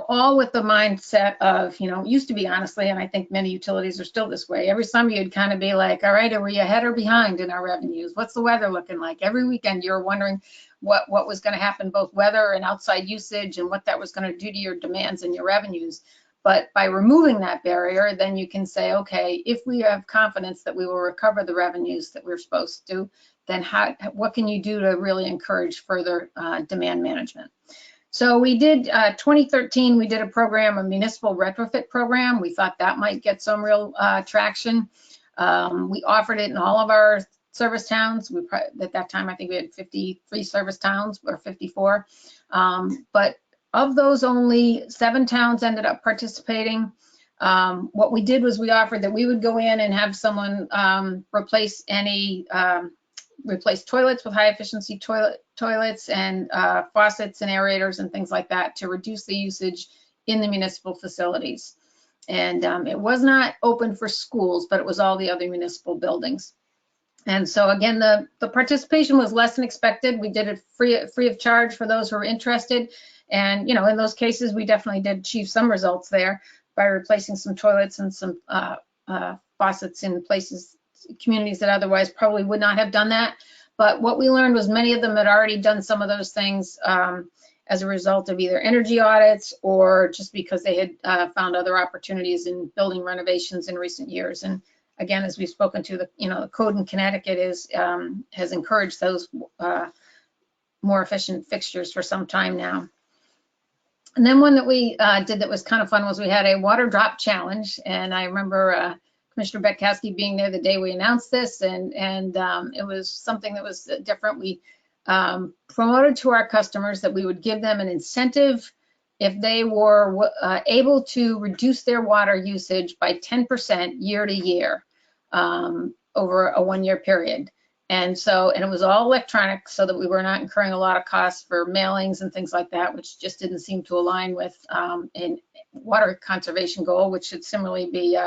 all with the mindset of, used to be, honestly, and I think many utilities are still this way, every summer you'd kind of be like, all right, are we ahead or behind in our revenues? What's the weather looking like? Every weekend you're wondering what was going to happen, both weather and outside usage, and what that was going to do to your demands and your revenues. But by removing that barrier, then you can say, okay, if we have confidence that we will recover the revenues that we're supposed to, then what can you do to really encourage further demand management? So we did, 2013, we did a program, a municipal retrofit program. We thought that might get some real traction. We offered it in all of our service towns. At that time, I think we had 53 service towns or 54. But of those, only 7 towns ended up participating. What we did was we offered that we would go in and have someone replace toilets with high efficiency toilets and faucets and aerators and things like that to reduce the usage in the municipal facilities. And it was not open for schools, but it was all the other municipal buildings. And so again, the participation was less than expected. We did it free of charge for those who were interested. And, you know, in those cases, we definitely did achieve some results there by replacing some toilets and some faucets in communities that otherwise probably would not have done that. But what we learned was many of them had already done some of those things as a result of either energy audits or just because they had found other opportunities in building renovations in recent years. And again, as we've spoken to, the code in Connecticut has encouraged those more efficient fixtures for some time now. And then one that we did that was kind of fun was we had a water drop challenge. And I remember Commissioner Betkowski being there the day we announced this, and it was something that was different. We promoted to our customers that we would give them an incentive if they were able to reduce their water usage by 10% year to year over a 1-year period. And it was all electronic so that we were not incurring a lot of costs for mailings and things like that, which just didn't seem to align with a water conservation goal, which should similarly be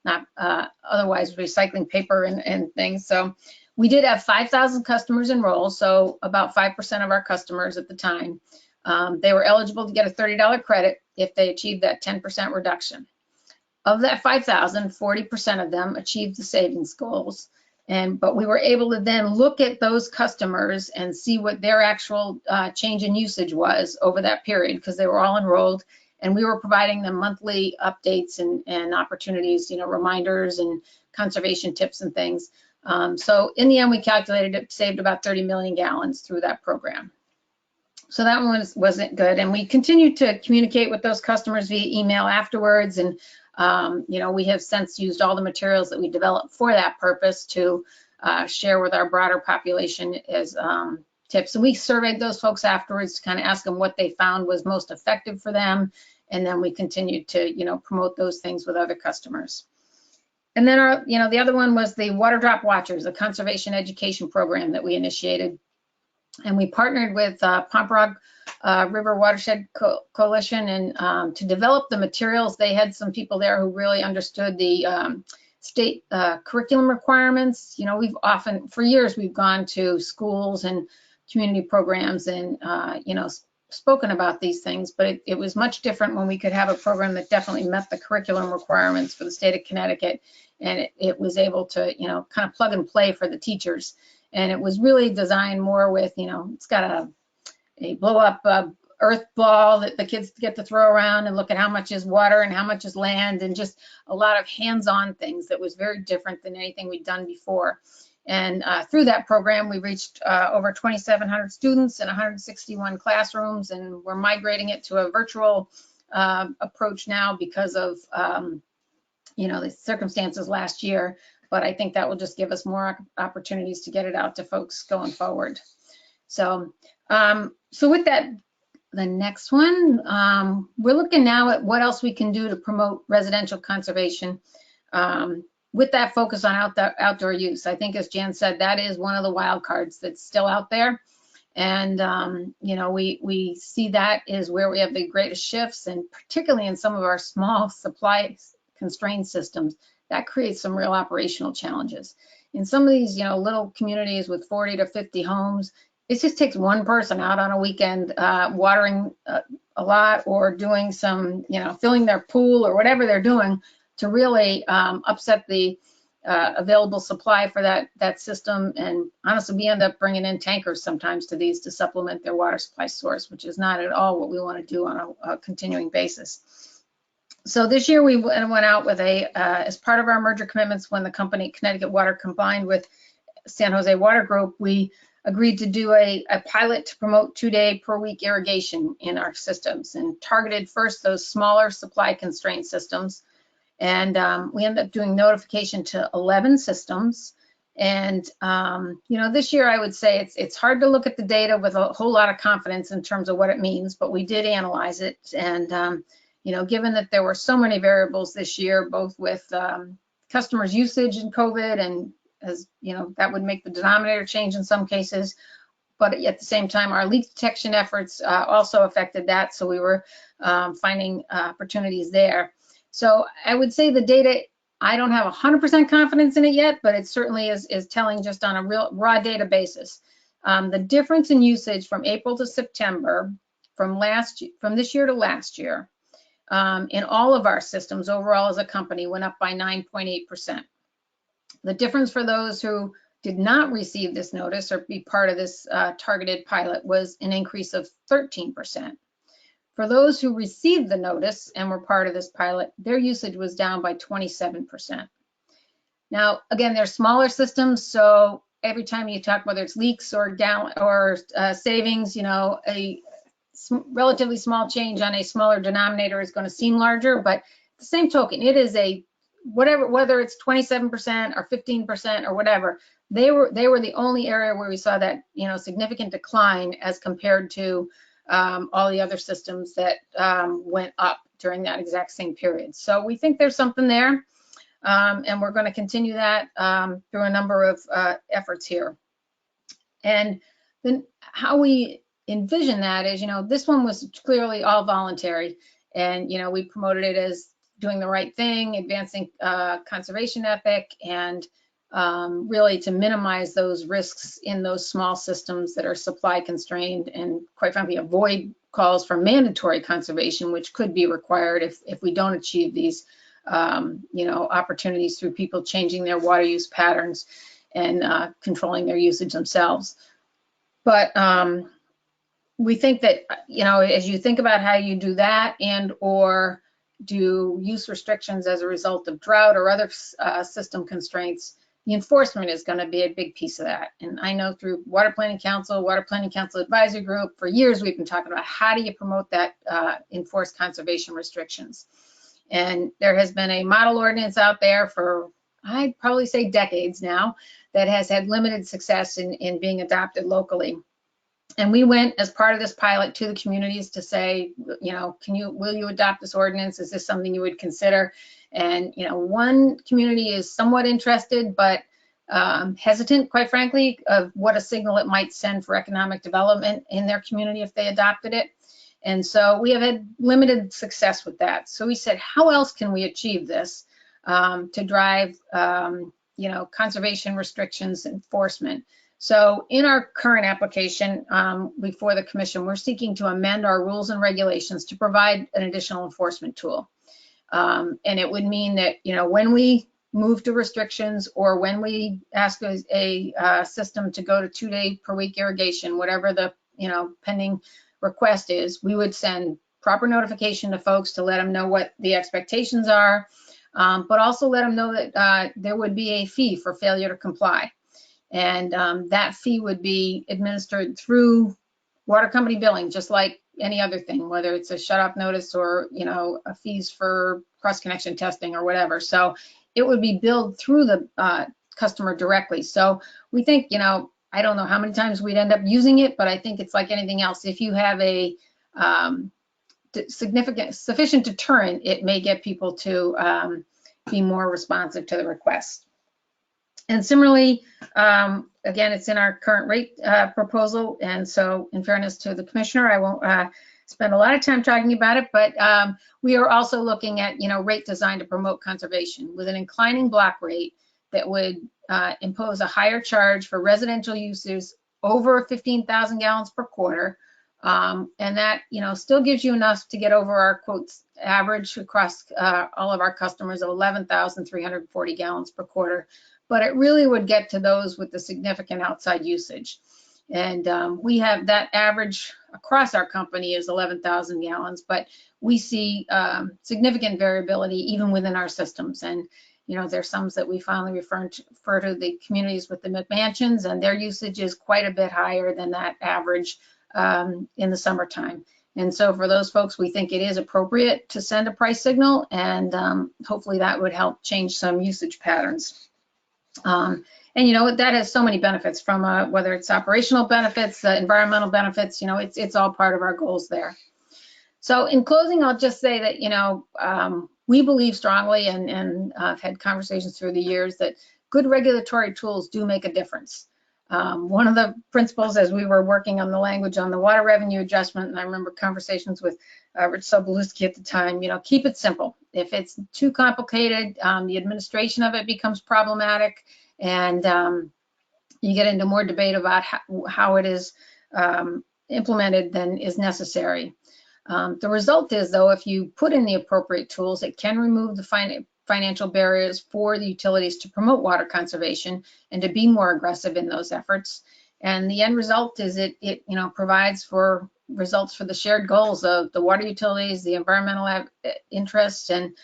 not otherwise recycling paper and things. So we did have 5,000 customers enroll, so about 5% of our customers at the time. They were eligible to get a $30 credit if they achieved that 10% reduction. Of that 5,000, 40% of them achieved the savings goals. But we were able to then look at those customers and see what their actual change in usage was over that period, because they were all enrolled, and we were providing them monthly updates and opportunities, reminders and conservation tips and things. So in the end, we calculated it saved about 30 million gallons through that program. So that one wasn't good. And we continued to communicate with those customers via email afterwards. And we have since used all the materials that we developed for that purpose to share with our broader population as tips. And we surveyed those folks afterwards to kind of ask them what they found was most effective for them. And then we continued to, promote those things with other customers. And then the other one was the Water Drop Watchers, a conservation education program that we initiated. And we partnered with Pomperaug River Watershed Coalition and to develop the materials. They had some people there who really understood the state curriculum requirements. For years, we've gone to schools and community programs and, spoken about these things, but it was much different when we could have a program that definitely met the curriculum requirements for the state of Connecticut. And it was able to, kind of plug and play for the teachers. And it was really designed more with, it's got a blow up earth ball that the kids get to throw around and look at how much is water and how much is land, and just a lot of hands-on things that was very different than anything we'd done before. And through that program, we reached over 2,700 students in 161 classrooms, and we're migrating it to a virtual approach now because of, the circumstances last year. But I think that will just give us more opportunities to get it out to folks going forward. So with that, the next one, we're looking now at what else we can do to promote residential conservation with that focus on outdoor use. I think, as Jan said, that is one of the wild cards that's still out there. And, we see that is where we have the greatest shifts, and particularly in some of our small supply constrained systems, that creates some real operational challenges. In some of these, little communities with 40 to 50 homes, it just takes one person out on a weekend watering a lot or doing some, filling their pool or whatever they're doing to really upset the available supply for that system. And honestly, we end up bringing in tankers sometimes to these to supplement their water supply source, which is not at all what we want to do on a continuing basis. So this year we went out with as part of our merger commitments when the company Connecticut Water combined with San Jose Water Group, we agreed to do a pilot to promote 2-day per week irrigation in our systems and targeted first those smaller supply constrained systems. And we ended up doing notification to 11 systems. And, this year I would say it's hard to look at the data with a whole lot of confidence in terms of what it means, but we did analyze it. And, given that there were so many variables this year, both with customers' usage in COVID and as that would make the denominator change in some cases, but at the same time, our leak detection efforts also affected that. So we were finding opportunities there. So I would say the data, I don't have 100% confidence in it yet, but it certainly is telling just on a real raw data basis. The difference in usage from April to September, from this year to last year, in all of our systems overall as a company went up by 9.8%. The difference for those who did not receive this notice or be part of this targeted pilot was an increase of 13%. For those who received the notice and were part of this pilot, their usage was down by 27%. Now, again, they're smaller systems, so every time you talk, whether it's leaks or savings, a relatively small change on a smaller denominator is going to seem larger, but the same token, it is whether it's 27% or 15% or whatever, they were the only area where we saw that significant decline as compared to all the other systems that went up during that exact same period. So we think there's something there, and we're going to continue that through a number of efforts here. And then how we envision that is, this one was clearly all voluntary, and we promoted it as doing the right thing, advancing conservation ethic, and really to minimize those risks in those small systems that are supply constrained, and quite frankly avoid calls for mandatory conservation, which could be required if we don't achieve these opportunities through people changing their water use patterns and controlling their usage themselves. But we think that as you think about how you do that or do use restrictions as a result of drought or other system constraints, the enforcement is going to be a big piece of that. And I know through Water Planning Council Advisory Group, for years we've been talking about how do you promote that enforced conservation restrictions. And there has been a model ordinance out there for, I'd probably say decades now, that has had limited success in being adopted locally. And we went as part of this pilot to the communities to say, will you adopt this ordinance? Is this something you would consider? And, one community is somewhat interested, but hesitant, quite frankly, of what a signal it might send for economic development in their community if they adopted it. And so we have had limited success with that. So we said, how else can we achieve this to drive, conservation restrictions enforcement? So in our current application before the commission, we're seeking to amend our rules and regulations to provide an additional enforcement tool. And it would mean that, when we move to restrictions or when we ask a system to go to 2-day per week irrigation, whatever the, pending request is, we would send proper notification to folks to let them know what the expectations are, but also let them know that there would be a fee for failure to comply. And that fee would be administered through water company billing, just like any other thing, whether it's a shut-off notice or, a fees for cross-connection testing or whatever. So it would be billed through the customer directly. So we think, I don't know how many times we'd end up using it, but I think it's like anything else. If you have a sufficient deterrent, it may get people to be more responsive to the request. And similarly, again, it's in our current rate proposal. And so in fairness to the commissioner, I won't spend a lot of time talking about it, but we are also looking at, rate design to promote conservation with an inclining block rate that would impose a higher charge for residential users over 15,000 gallons per quarter. And that, still gives you enough to get over our quotes average across all of our customers of 11,340 gallons per quarter. But it really would get to those with the significant outside usage. And we have that average across our company is 11,000 gallons, but we see significant variability even within our systems. And, you know, there's some that we finally refer to the communities with the McMansions, and their usage is quite a bit higher than that average in the summertime. And so for those folks, we think it is appropriate to send a price signal, and hopefully that would help change some usage patterns. And you know, that has so many benefits, from whether it's operational benefits, environmental benefits, you know, it's all part of our goals there. So in closing, I'll just say that, you know, we believe strongly, and I've had conversations through the years, that good regulatory tools do make a difference. One of the principles as we were working on the language on the water revenue adjustment, and I remember conversations with Rich Sobolewski at the time, you know, keep it simple. If it's too complicated, the administration of it becomes problematic, and you get into more debate about how it is implemented than is necessary. The result is, though, if you put in the appropriate tools, it can remove the financial barriers for the utilities to promote water conservation and to be more aggressive in those efforts. And the end result is it you know, provides for results for the shared goals of the water utilities, the environmental interests, and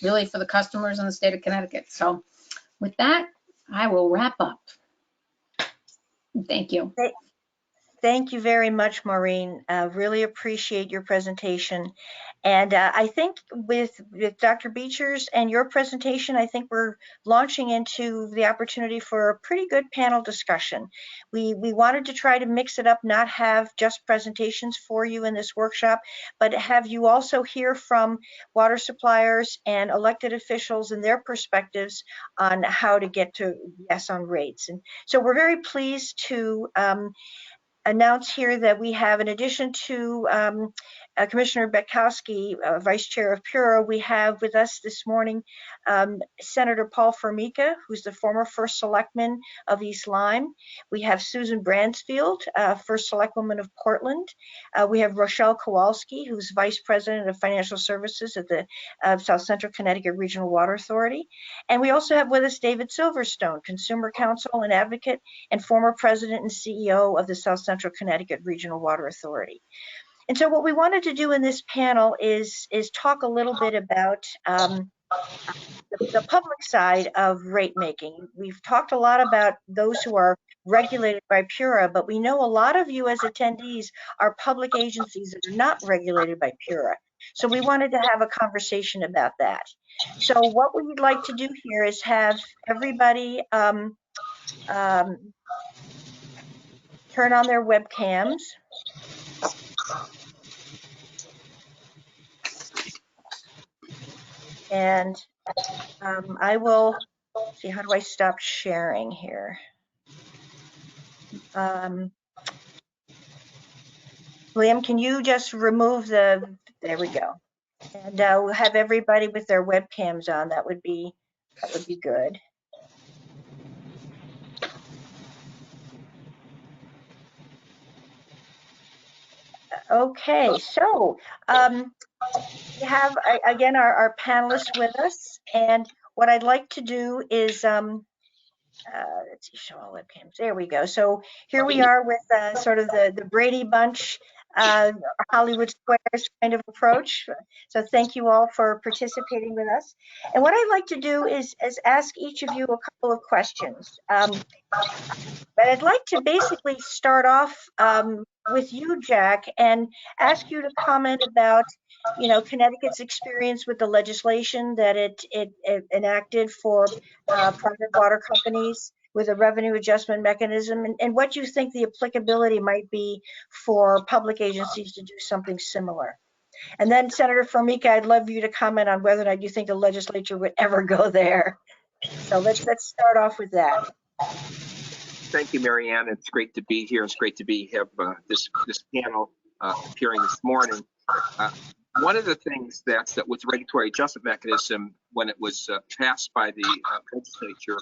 really for the customers in the state of Connecticut. So with that, I will wrap up. Thank you. Thank you very much, Maureen. Really appreciate your presentation. And I think with Dr. Beecher's and your presentation, I think we're launching into the opportunity for a pretty good panel discussion. We wanted to try to mix it up, not have just presentations for you in this workshop, but have you also hear from water suppliers and elected officials and their perspectives on how to get to yes on rates. And so we're very pleased to announce here that we have, in addition to Commissioner Betkowski, Vice Chair of PURA, we have with us this morning Senator Paul Formica, who's the former First Selectman of East Lyme. We have Susan Bransfield, First Selectwoman of Portland. We have Rochelle Kowalski, who's Vice President of Financial Services at the South Central Connecticut Regional Water Authority. And we also have with us David Silverstone, Consumer Counsel and Advocate and former President and CEO of the South Central Connecticut Regional Water Authority. And so what we wanted to do in this panel is talk a little bit about the public side of rate making. We've talked a lot about those who are regulated by PURA, but we know a lot of you as attendees are public agencies that are not regulated by PURA. So we wanted to have a conversation about that. So what we'd like to do here is have everybody turn on their webcams. And I will see, how do I stop sharing here? Liam, can you just remove there we go. And we'll have everybody with their webcams on. That would be good. Okay, so we have again our panelists with us, and what I'd like to do is let's see, show all webcams. There we go. So here we are with sort of the Brady Bunch, Hollywood Squares kind of approach. So thank you all for participating with us. And what I'd like to do is ask each of you a couple of questions. But I'd like to basically start off with you, Jack, and ask you to comment about, you know, Connecticut's experience with the legislation that it enacted for private water companies with a revenue adjustment mechanism, and what you think the applicability might be for public agencies to do something similar. And then Senator Formica, I'd love you to comment on whether or not you think the legislature would ever go there. So let's start off with that. Thank you, Mary Ann. It's great to be here. It's great to have this panel appearing this morning. One of the things that with the regulatory adjustment mechanism, when it was passed by the legislature,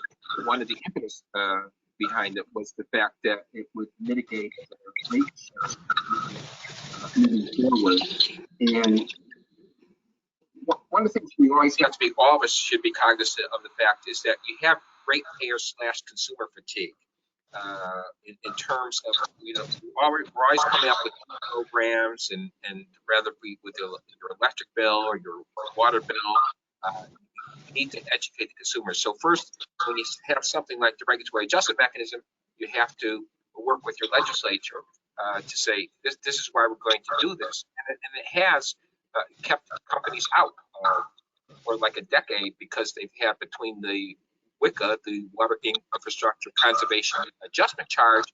one of the impetus behind it was the fact that it would mitigate rates moving forward. And one of the things we always have to be, all of us should be cognizant of the fact is that you have ratepayer / consumer fatigue. in terms of, we're always coming up with programs, and rather be with your electric bill or your water bill, you need to educate the consumer. So first, when you have something like the regulatory adjustment mechanism, you have to work with your legislature to say, this is why we're going to do this. And it has kept companies out for like a decade, because they've had, between the WICA, the Water Infrastructure Conservation Adjustment Charge,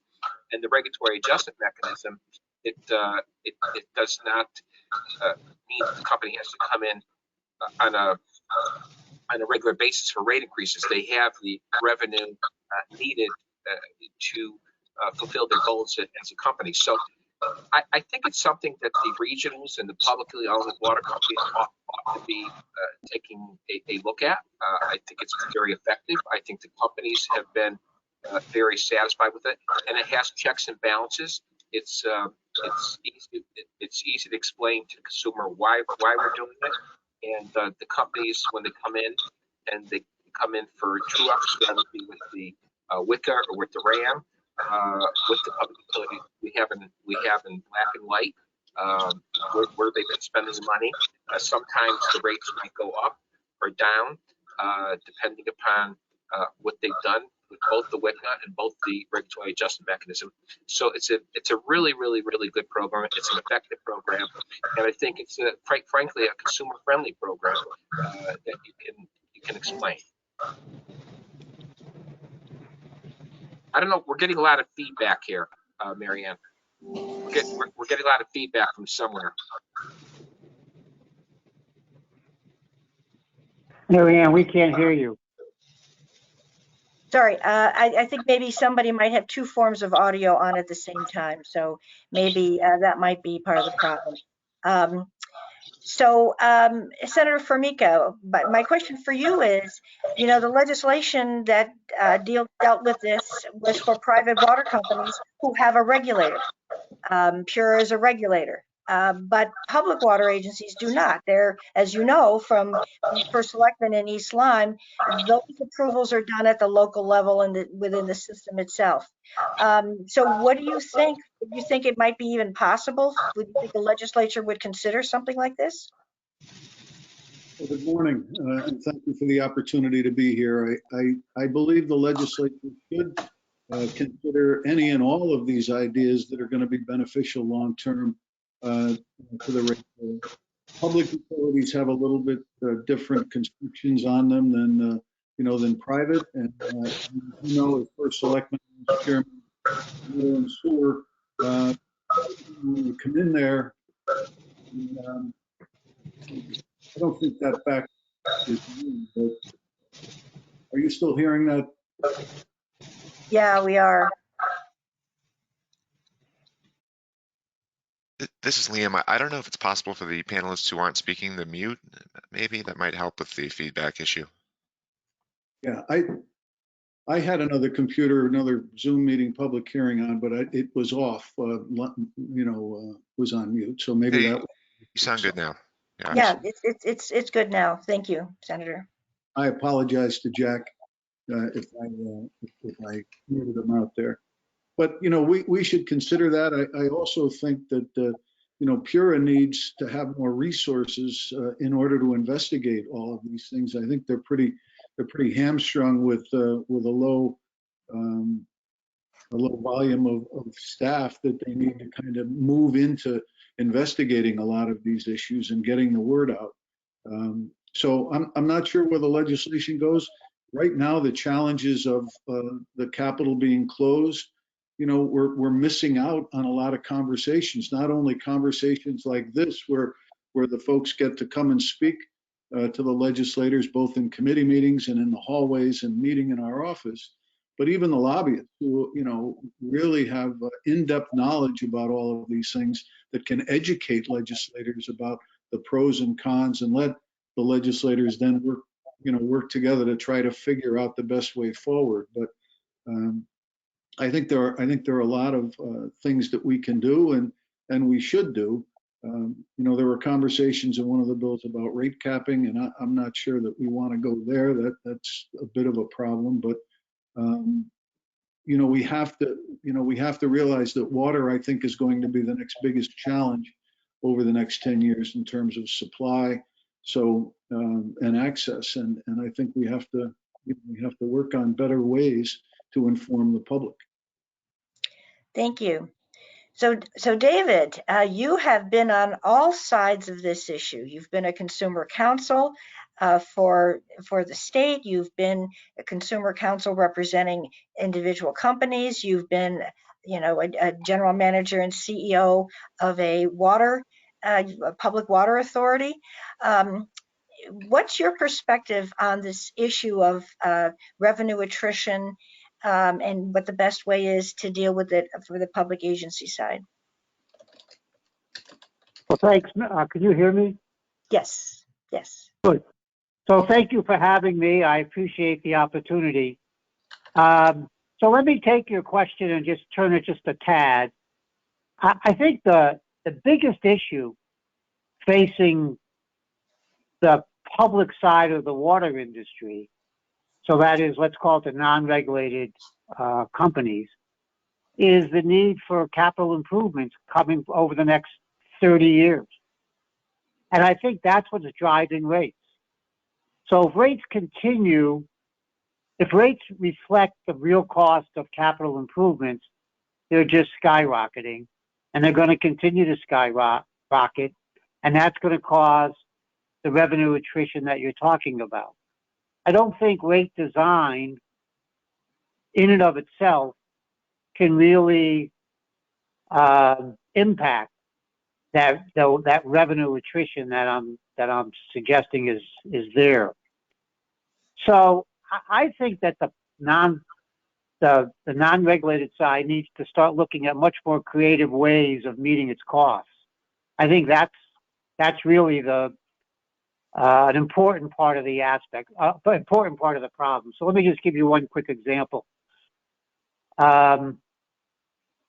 and the regulatory adjustment mechanism, it does not mean that the company has to come in on a regular basis for rate increases. They have the revenue needed to fulfill their goals as a company. So I think it's something that the regionals and the publicly owned water companies ought to be taking a look at. I think it's very effective. I think the companies have been very satisfied with it, and it has checks and balances. It's easy to explain to the consumer why we're doing it, and the companies, when they come in, and they come in for true ups, whether it be with the WICA or with the RAM, with the public utility, we have in black and white where they've been spending the money. Sometimes the rates might go up or down depending upon what they've done with both the WICA and both the regulatory adjustment mechanism. So it's a really good program. It's an effective program, and I think it's frankly a consumer friendly program that you can explain. I don't know. We're getting a lot of feedback here, Marianne. We're getting a lot of feedback from somewhere. Marianne, we can't hear you. Sorry, I think maybe somebody might have two forms of audio on at the same time, so maybe that might be part of the problem. Senator Formica, my question for you is, the legislation that dealt with this was for private water companies who have a regulator. Pure is a regulator, but public water agencies do not. They're, as you know, from First Selectman in East Lyme, those approvals are done at the local level and within the system itself. So what do you think? Do you think it might be even possible? Would you think the legislature would consider something like this? Well, good morning, and thank you for the opportunity to be here. I believe the legislature should consider any and all of these ideas that are going to be beneficial long-term to the rate. Public utilities have a little bit different constrictions on them than private. And as First Selectman, Chairman, Water and Sewer, when you come in there, and, I don't think that fact is new, but are you still hearing that? Yeah, we are. This is Liam. I don't know if it's possible for the panelists who aren't speaking to mute. Maybe that might help with the feedback issue. Yeah, I had another computer, another Zoom meeting, public hearing on, but it was off. Was on mute. So maybe Hey, that. You sound good now. Yeah, it's good now. Thank you, Senator. I apologize to Jack if I muted him out there. But we should consider that. I also think that Pura needs to have more resources in order to investigate all of these things. I think they're pretty hamstrung with a low volume of staff that they need to kind of move into investigating a lot of these issues and getting the word out. So I'm not sure where the legislation goes. Right now, the challenges of the Capitol being closed, we're missing out on a lot of conversations, not only conversations like this where the folks get to come and speak to the legislators, both in committee meetings and in the hallways and meeting in our office, but even the lobbyists who, really have in-depth knowledge about all of these things that can educate legislators about the pros and cons, and let the legislators then work together to try to figure out the best way forward. But I think there are a lot of things that we can do and we should do. There were conversations in one of the bills about rate capping, and I'm not sure that we want to go there. That's a bit of a problem, but we have to realize that water, I think, is going to be the next biggest challenge over the next 10 years in terms of supply, and access. And I think we have to work on better ways to inform the public. Thank you. So David, you have been on all sides of this issue. You've been a consumer counsel for the state. You've been a consumer counsel representing individual companies. You've been, a general manager and CEO of a public water authority. What's your perspective on this issue of revenue attrition? And what the best way is to deal with it for the public agency side? Well, thanks. Can you hear me? Yes, yes. Good. So thank you for having me. I appreciate the opportunity. So let me take your question and just turn it just a tad. I think the biggest issue facing the public side of the water industry, so that is, let's call it the non-regulated companies, is the need for capital improvements coming over the next 30 years. And I think that's what's driving rates. So if rates reflect the real cost of capital improvements, they're just skyrocketing, and they're going to continue to skyrocket, and that's going to cause the revenue attrition that you're talking about. I don't think rate design in and of itself can really impact that revenue attrition that I'm suggesting is there. So I think that the non-regulated side needs to start looking at much more creative ways of meeting its costs. I think that's really an important part of the important part of the problem. So let me just give you one quick example.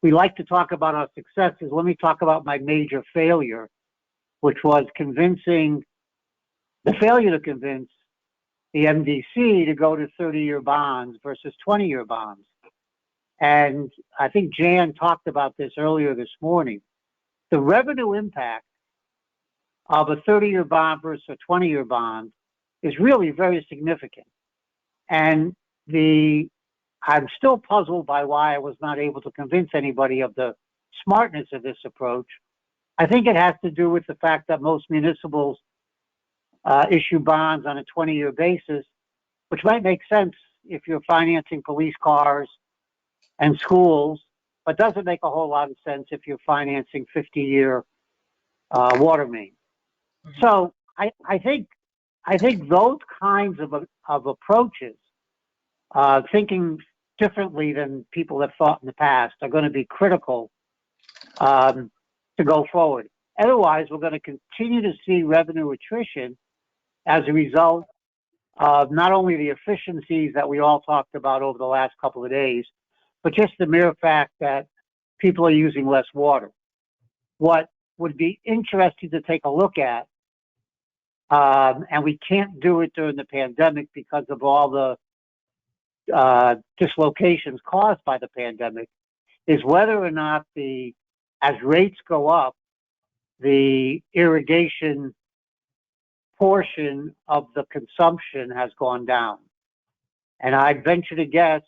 We like to talk about our successes. Let me talk about my major failure, which was the failure to convince the MDC to go to 30-year bonds versus 20-year bonds. And I think Jan talked about this earlier this morning. The revenue impact of a 30-year bond versus a 20-year bond is really very significant. And I'm still puzzled by why I was not able to convince anybody of the smartness of this approach. I think it has to do with the fact that most municipals issue bonds on a 20-year basis, which might make sense if you're financing police cars and schools, but doesn't make a whole lot of sense if you're financing 50-year water main. So I think those kinds of approaches, thinking differently than people have thought in the past, are going to be critical to go forward. Otherwise, we're going to continue to see revenue attrition as a result of not only the efficiencies that we all talked about over the last couple of days, but just the mere fact that people are using less water. What would be interesting to take a look at, and we can't do it during the pandemic because of all the dislocations caused by the pandemic, is whether or not as rates go up, the irrigation portion of the consumption has gone down. And I'd venture to guess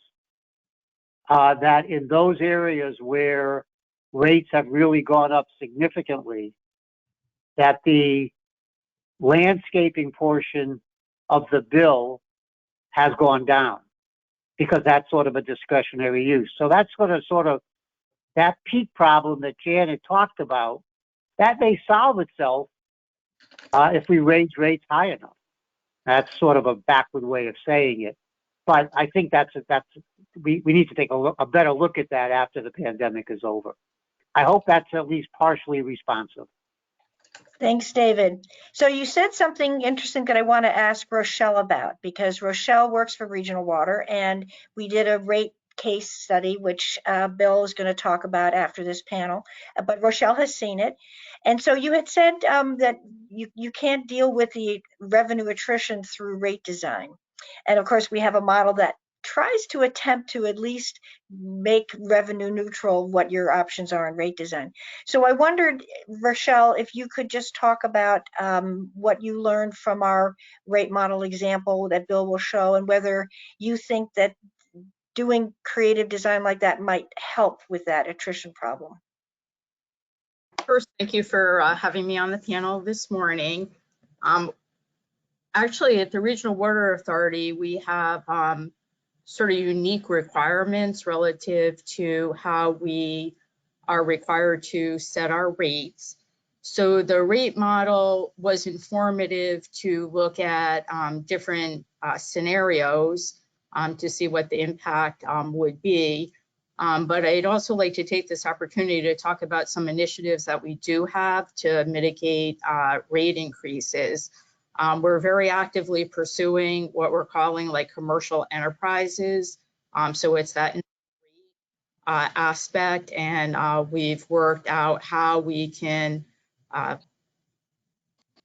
that in those areas where rates have really gone up significantly, that the landscaping portion of the bill has gone down, because that's sort of a discretionary use. So that's sort of that peak problem that Janet talked about, that may solve itself if we raise rates high enough. That's sort of a backward way of saying it, but I think we need to take a better look at that after the pandemic is over. I hope that's at least partially responsive. Thanks, David. So you said something interesting that I want to ask Rochelle about, because Rochelle works for Regional Water, and we did a rate case study, which Bill is going to talk about after this panel, but Rochelle has seen it. And so you had said that you can't deal with the revenue attrition through rate design. And of course, we have a model that tries to attempt to at least make revenue neutral what your options are in rate design. So I wondered, Rochelle, if you could just talk about what you learned from our rate model example that Bill will show, and whether you think that doing creative design like that might help with that attrition problem. First, thank you for having me on the panel this morning. Actually, at the Regional Water Authority, we have sort of unique requirements relative to how we are required to set our rates. So the rate model was informative to look at different scenarios to see what the impact would be. But I'd also like to take this opportunity to talk about some initiatives that we do have to mitigate rate increases. We're very actively pursuing what we're calling like commercial enterprises. So it's that aspect, and we've worked out how we can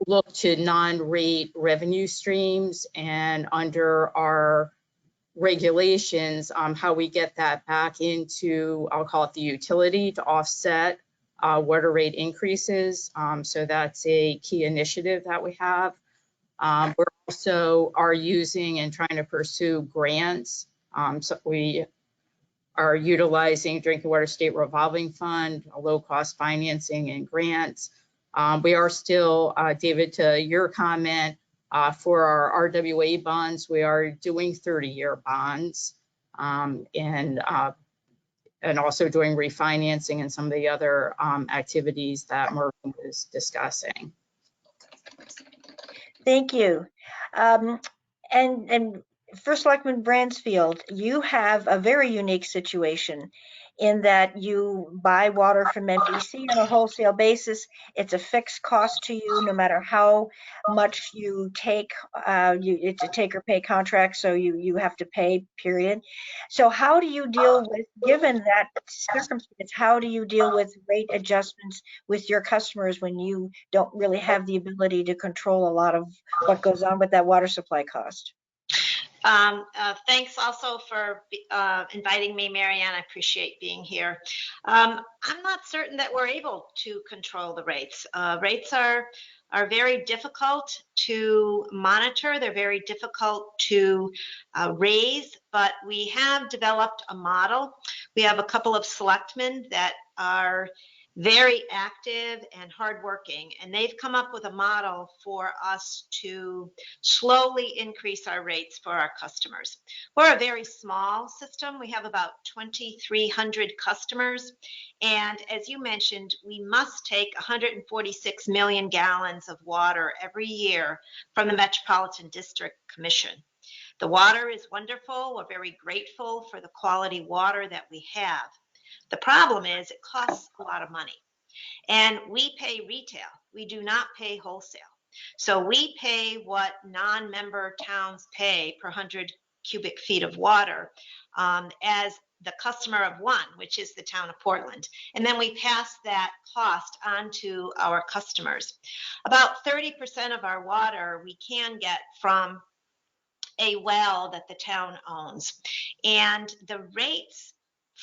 look to non-rate revenue streams, and under our regulations, how we get that back into, I'll call it the utility, to offset water rate increases. So that's a key initiative that we have. We're also are using and trying to pursue grants. So we are utilizing Drinking Water State Revolving Fund, low-cost financing and grants. We are still, David, to your comment, for our RWA bonds, we are doing 30-year bonds, and also doing refinancing and some of the other activities that Morgan was discussing. Thank you. And First Selectman Bransfield, you have a very unique situation in that you buy water from MDC on a wholesale basis. It's a fixed cost to you no matter how much you take. It's a take or pay contract, so you have to pay, period. So how do you deal with, given that circumstance, how do you deal with rate adjustments with your customers when you don't really have the ability to control a lot of what goes on with that water supply cost? Thanks also for inviting me, Marianne. I appreciate being here. I'm not certain that we're able to control the rates. Rates are very difficult to monitor. They're very difficult to raise, but we have developed a model. We have a couple of selectmen that are very active and hardworking, and they've come up with a model for us to slowly increase our rates for our customers. We're a very small system. We have about 2,300 customers, and as you mentioned, we must take 146 million gallons of water every year from the Metropolitan District Commission. The water is wonderful. We're very grateful for the quality water that we have. The problem is it costs a lot of money, and we pay retail. We do not pay wholesale. So we pay what non-member towns pay per 100 cubic feet of water as the customer of one, which is the town of Portland. And then we pass that cost on to our customers. About 30% of our water we can get from a well that the town owns. And the rates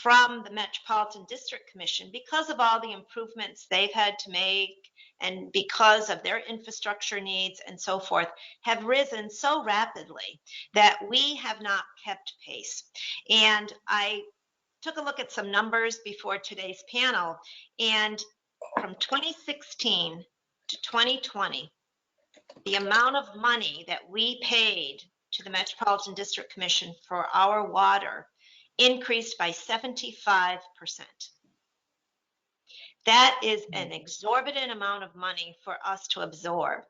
from the Metropolitan District Commission, because of all the improvements they've had to make and because of their infrastructure needs and so forth, have risen so rapidly that we have not kept pace. And I took a look at some numbers before today's panel, and from 2016 to 2020, the amount of money that we paid to the Metropolitan District Commission for our water increased by 75%. That is an exorbitant amount of money for us to absorb.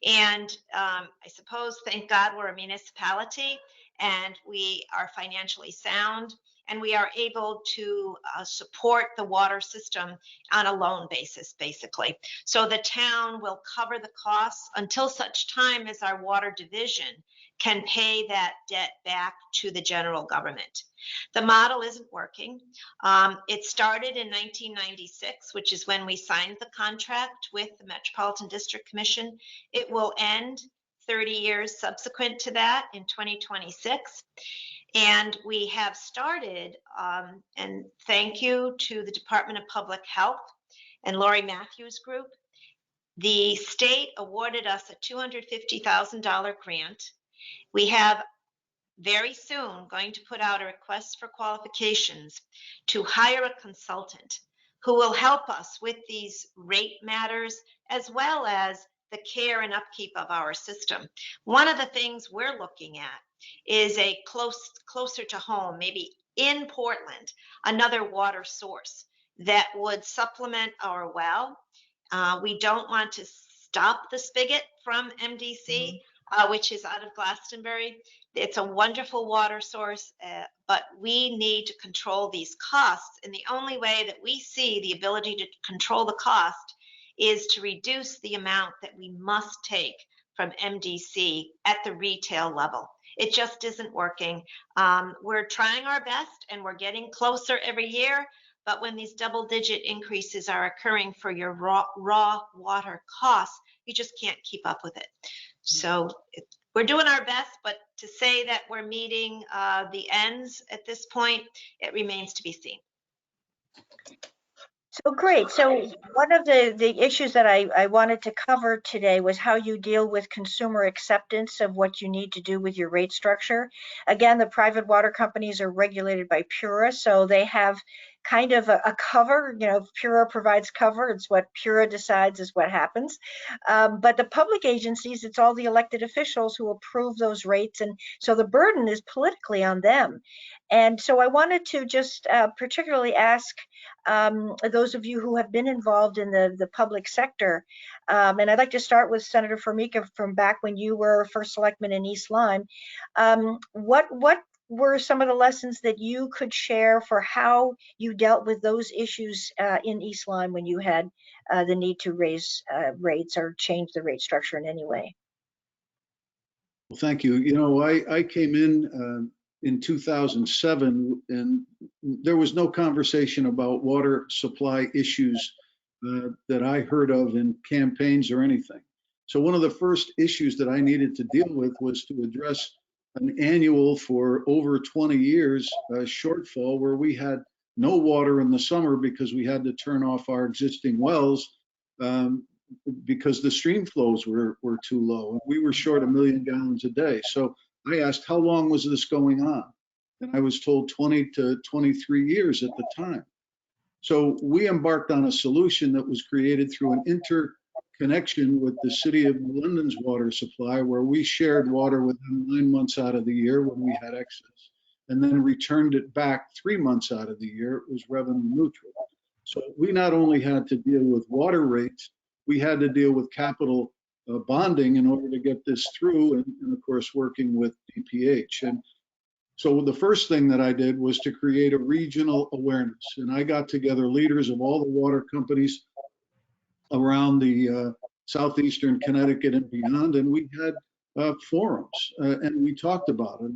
And I suppose, thank God, we're a municipality and we are financially sound, and we are able to support the water system on a loan basis, basically. So the town will cover the costs until such time as our water division can pay that debt back to the general government. The model isn't working. It started in 1996, which is when we signed the contract with the Metropolitan District Commission. It will end 30 years subsequent to that in 2026. And we have started, and thank you to the Department of Public Health and Lori Matthews Group. The state awarded us a $250,000 grant. We have very soon going to put out a request for qualifications to hire a consultant who will help us with these rate matters as well as the care and upkeep of our system. One of the things we're looking at is a closer to home, maybe in Portland, another water source that would supplement our well. We don't want to stop the spigot from MDC, which is out of Glastonbury. It's a wonderful water source, but we need to control these costs. And the only way that we see the ability to control the cost is to reduce the amount that we must take from MDC at the retail level. It just isn't working. We're trying our best and we're getting closer every year. But when these double-digit increases are occurring for your raw water costs, you just can't keep up with it. So we're doing our best, but to say that we're meeting the ends at this point, it remains to be seen. So great. So one of the issues that I wanted to cover today was how you deal with consumer acceptance of what you need to do with your rate structure. Again, the private water companies are regulated by PURA, so they have kind of a cover. You know, PURA provides cover. It's what PURA decides is what happens. But the public agencies, it's all the elected officials who approve those rates, and so the burden is politically on them. And so I wanted to just particularly ask those of you who have been involved in the public sector, and I'd like to start with Senator Formica from back when you were first selectman in East Lyme. What were some of the lessons that you could share for how you dealt with those issues in East Lyme when you had the need to raise rates or change the rate structure in any way? Well, thank you. You know, I came in 2007, and there was no conversation about water supply issues that I heard of in campaigns or anything. So one of the first issues that I needed to deal with was to address an annual for over 20 years shortfall where we had no water in the summer because we had to turn off our existing wells because the stream flows were too low. And we were short 1 million gallons a day. So I asked, how long was this going on? And I was told 20 to 23 years at the time. So we embarked on a solution that was created through an interconnection with the City of London's water supply, where we shared water with them 9 months out of the year when we had excess, and then returned it back 3 months out of the year. It was revenue neutral. So we not only had to deal with water rates, we had to deal with capital bonding in order to get this through, and of course working with DPH. And so the first thing that I did was to create a regional awareness, and I got together leaders of all the water companies around the southeastern Connecticut and beyond, and we had forums and we talked about it.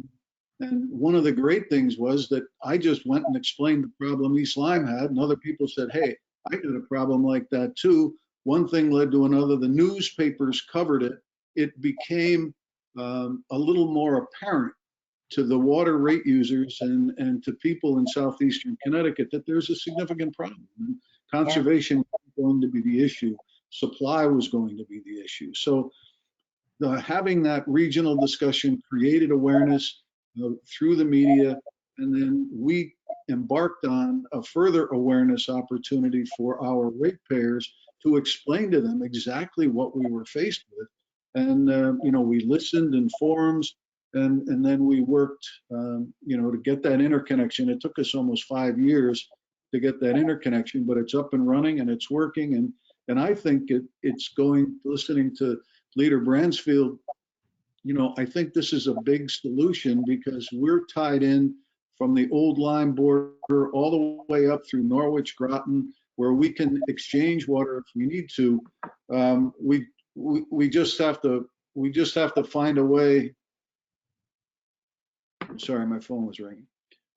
And one of the great things was that I just went and explained the problem East Lyme had, and other people said, hey, I got a problem like that too. One thing led to another. The newspapers covered it. It became a little more apparent to the water rate users and to people in southeastern Connecticut that there's a significant problem. And conservation was going to be the issue. Supply was going to be the issue. So having that regional discussion created awareness through the media, and then we embarked on a further awareness opportunity for our ratepayers to explain to them exactly what we were faced with. And, you know, we listened in forums, and then we worked, you know, to get that interconnection. It took us almost 5 years to get that interconnection, but it's up and running and it's working. And I think it's going, listening to Leader Bransfield, you know, I think this is a big solution because we're tied in from the old Lyme border all the way up through Norwich, Groton, where we can exchange water if we need to. We just have to find a way. I'm sorry, my phone was ringing.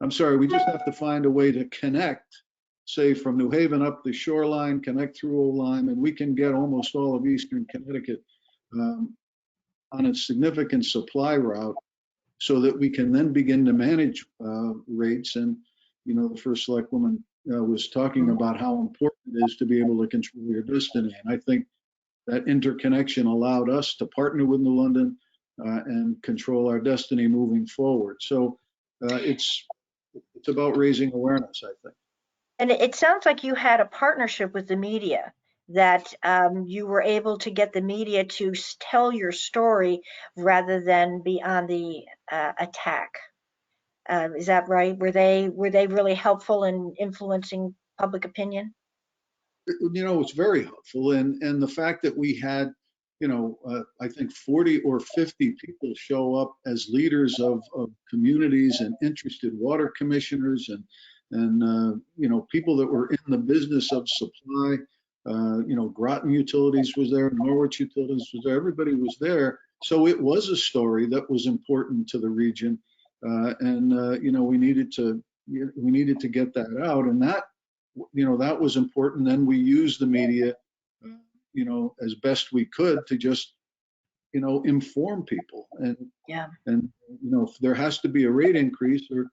I'm sorry, we just have to find a way to connect, say from New Haven up the shoreline, connect through Old Lyme, and we can get almost all of eastern Connecticut on a significant supply route so that we can then begin to manage rates. And, you know, the first select woman was talking about how important it is to be able to control your destiny. And I think that interconnection allowed us to partner with New London and control our destiny moving forward. So it's about raising awareness, I think. And it sounds like you had a partnership with the media, that you were able to get the media to tell your story rather than be on the attack. Is that right? Were they really helpful in influencing public opinion? You know, it's very helpful. And the fact that we had, you know, I think 40 or 50 people show up as leaders of communities and interested water commissioners and you know, people that were in the business of supply. You know, Groton Utilities was there, Norwich Utilities was there, everybody was there. So it was a story that was important to the region. You know, we needed to get that out, and that, you know, that was important. Then we used the media, you know, as best we could to just, you know, inform people. And you know, if there has to be a rate increase, or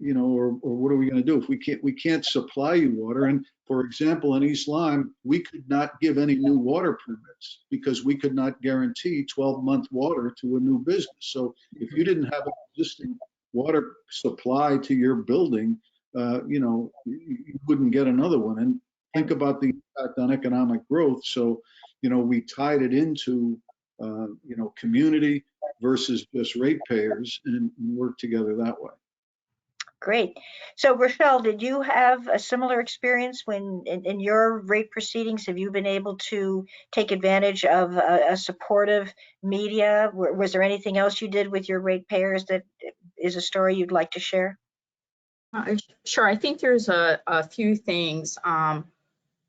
you know, or what are we going to do if we can't supply you water? And for example, in East Lyme, we could not give any new water permits because we could not guarantee 12-month water to a new business. So if you didn't have an existing water supply to your building, you know, you wouldn't get another one. And think about the impact on economic growth. So, you know, we tied it into, you know, community versus just ratepayers, and work together that way. Great. So Rochelle, did you have a similar experience when in your rate proceedings? Have you been able to take advantage of a supportive media? Was there anything else you did with your ratepayers that is a story you'd like to share? Sure. I think there's a few things.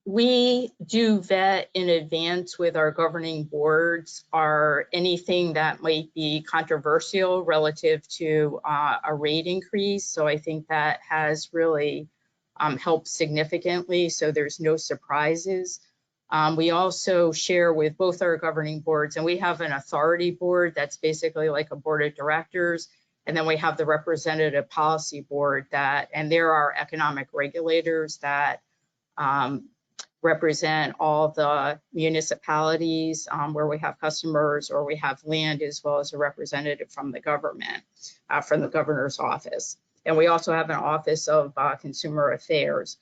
We do vet in advance with our governing boards or anything that might be controversial relative to a rate increase. So I think that has really helped significantly. So there's no surprises. We also share with both our governing boards, and we have an authority board that's basically like a board of directors. And then we have the representative policy board and there are economic regulators that represent all the municipalities where we have customers or we have land, as well as a representative from the government, from the governor's office. And we also have an office of consumer affairs.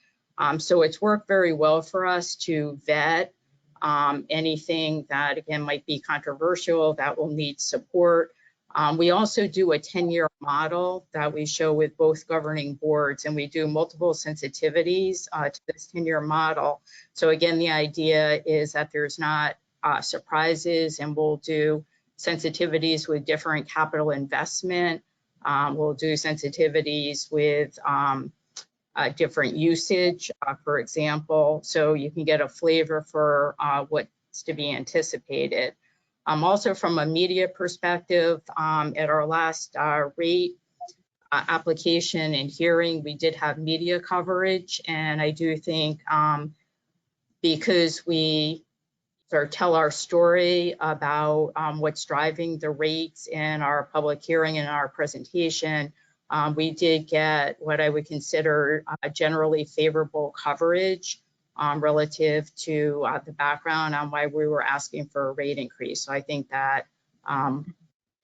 So it's worked very well for us to vet anything that, again, might be controversial that will need support. We also do a 10-year model that we show with both governing boards, and we do multiple sensitivities to this 10-year model. So again, the idea is that there's not surprises, and we'll do sensitivities with different capital investment. We'll do sensitivities with different usage, for example, so you can get a flavor for what's to be anticipated. Also from a media perspective, at our last rate application and hearing, we did have media coverage. And I do think because we sort of tell our story about what's driving the rates in our public hearing and our presentation, we did get what I would consider generally favorable coverage relative to the background on why we were asking for a rate increase. So I think that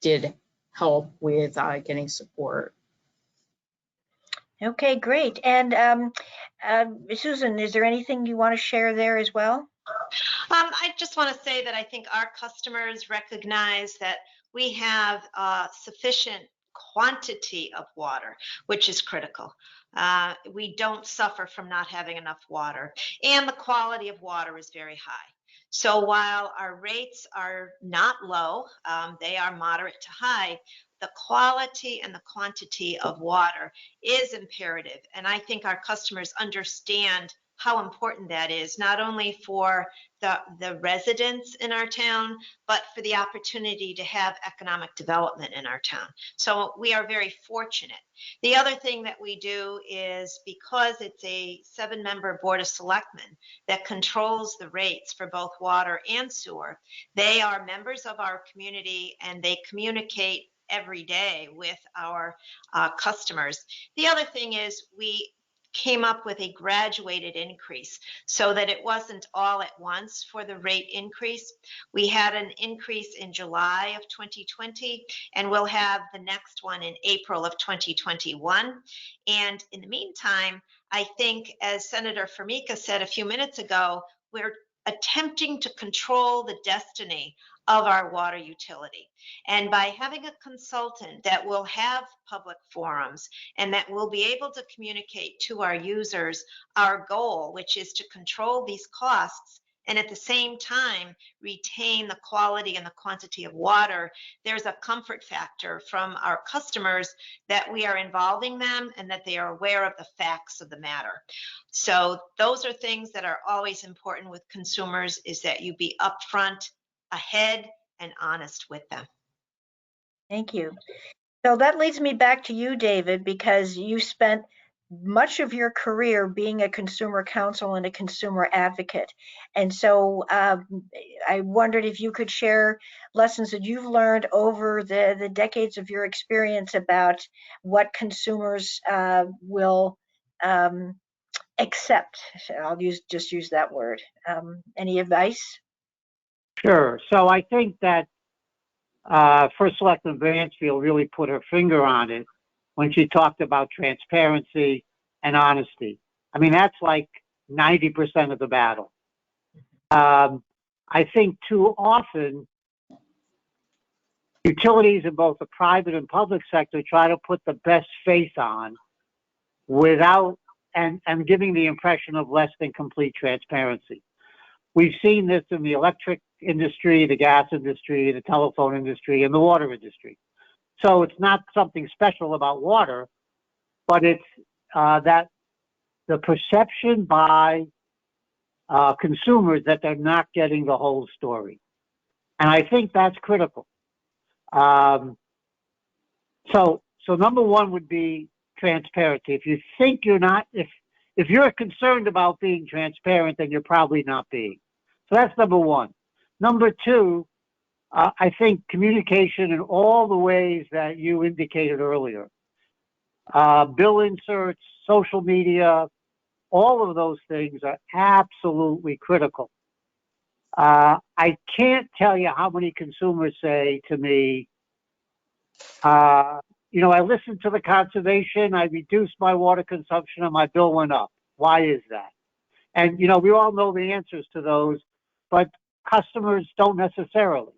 did help with getting support. Okay, great. And Susan, is there anything you want to share there as well? I just want to say that I think our customers recognize that we have sufficient quantity of water, which is critical. We don't suffer from not having enough water, and the quality of water is very high. So while our rates are not low, they are moderate to high, the quality and the quantity of water is imperative. And I think our customers understand how important that is, not only for the residents in our town, but for the opportunity to have economic development in our town. So we are very fortunate. The other thing that we do is, because it's a 7-member board of selectmen that controls the rates for both water and sewer, they are members of our community and they communicate every day with our customers. The other thing is we came up with a graduated increase so that it wasn't all at once for the rate increase. We had an increase in July of 2020, and we'll have the next one in April of 2021. And in the meantime, I think, as Senator Formica said a few minutes ago, we're attempting to control the destiny of our water utility. And by having a consultant that will have public forums and that will be able to communicate to our users our goal, which is to control these costs and at the same time retain the quality and the quantity of water, there's a comfort factor from our customers that we are involving them and that they are aware of the facts of the matter. So those are things that are always important with consumers, is that you be upfront, ahead, and honest with them. Thank you. So that leads me back to you, David, because you spent much of your career being a consumer counsel and a consumer advocate. And so I wondered if you could share lessons that you've learned over the decades of your experience about what consumers will accept. I'll just use that word. Any advice? Sure. So I think that First Selectman Bransfield really put her finger on it when she talked about transparency and honesty. I mean, that's like 90% of the battle. I think too often utilities in both the private and public sector try to put the best face on without and giving the impression of less than complete transparency. We've seen this in the electric industry, the gas industry, the telephone industry, and the water industry. So it's not something special about water, but it's that the perception by consumers that they're not getting the whole story. And I think that's critical. So number one would be transparency. If you think you're not, if you're concerned about being transparent, then you're probably not being. So that's number one. Number two, I think communication in all the ways that you indicated earlier. Bill inserts, social media, all of those things are absolutely critical. I can't tell you how many consumers say to me, I listened to the conservation, I reduced my water consumption, and my bill went up. Why is that? And, we all know the answers to those, but customers don't necessarily.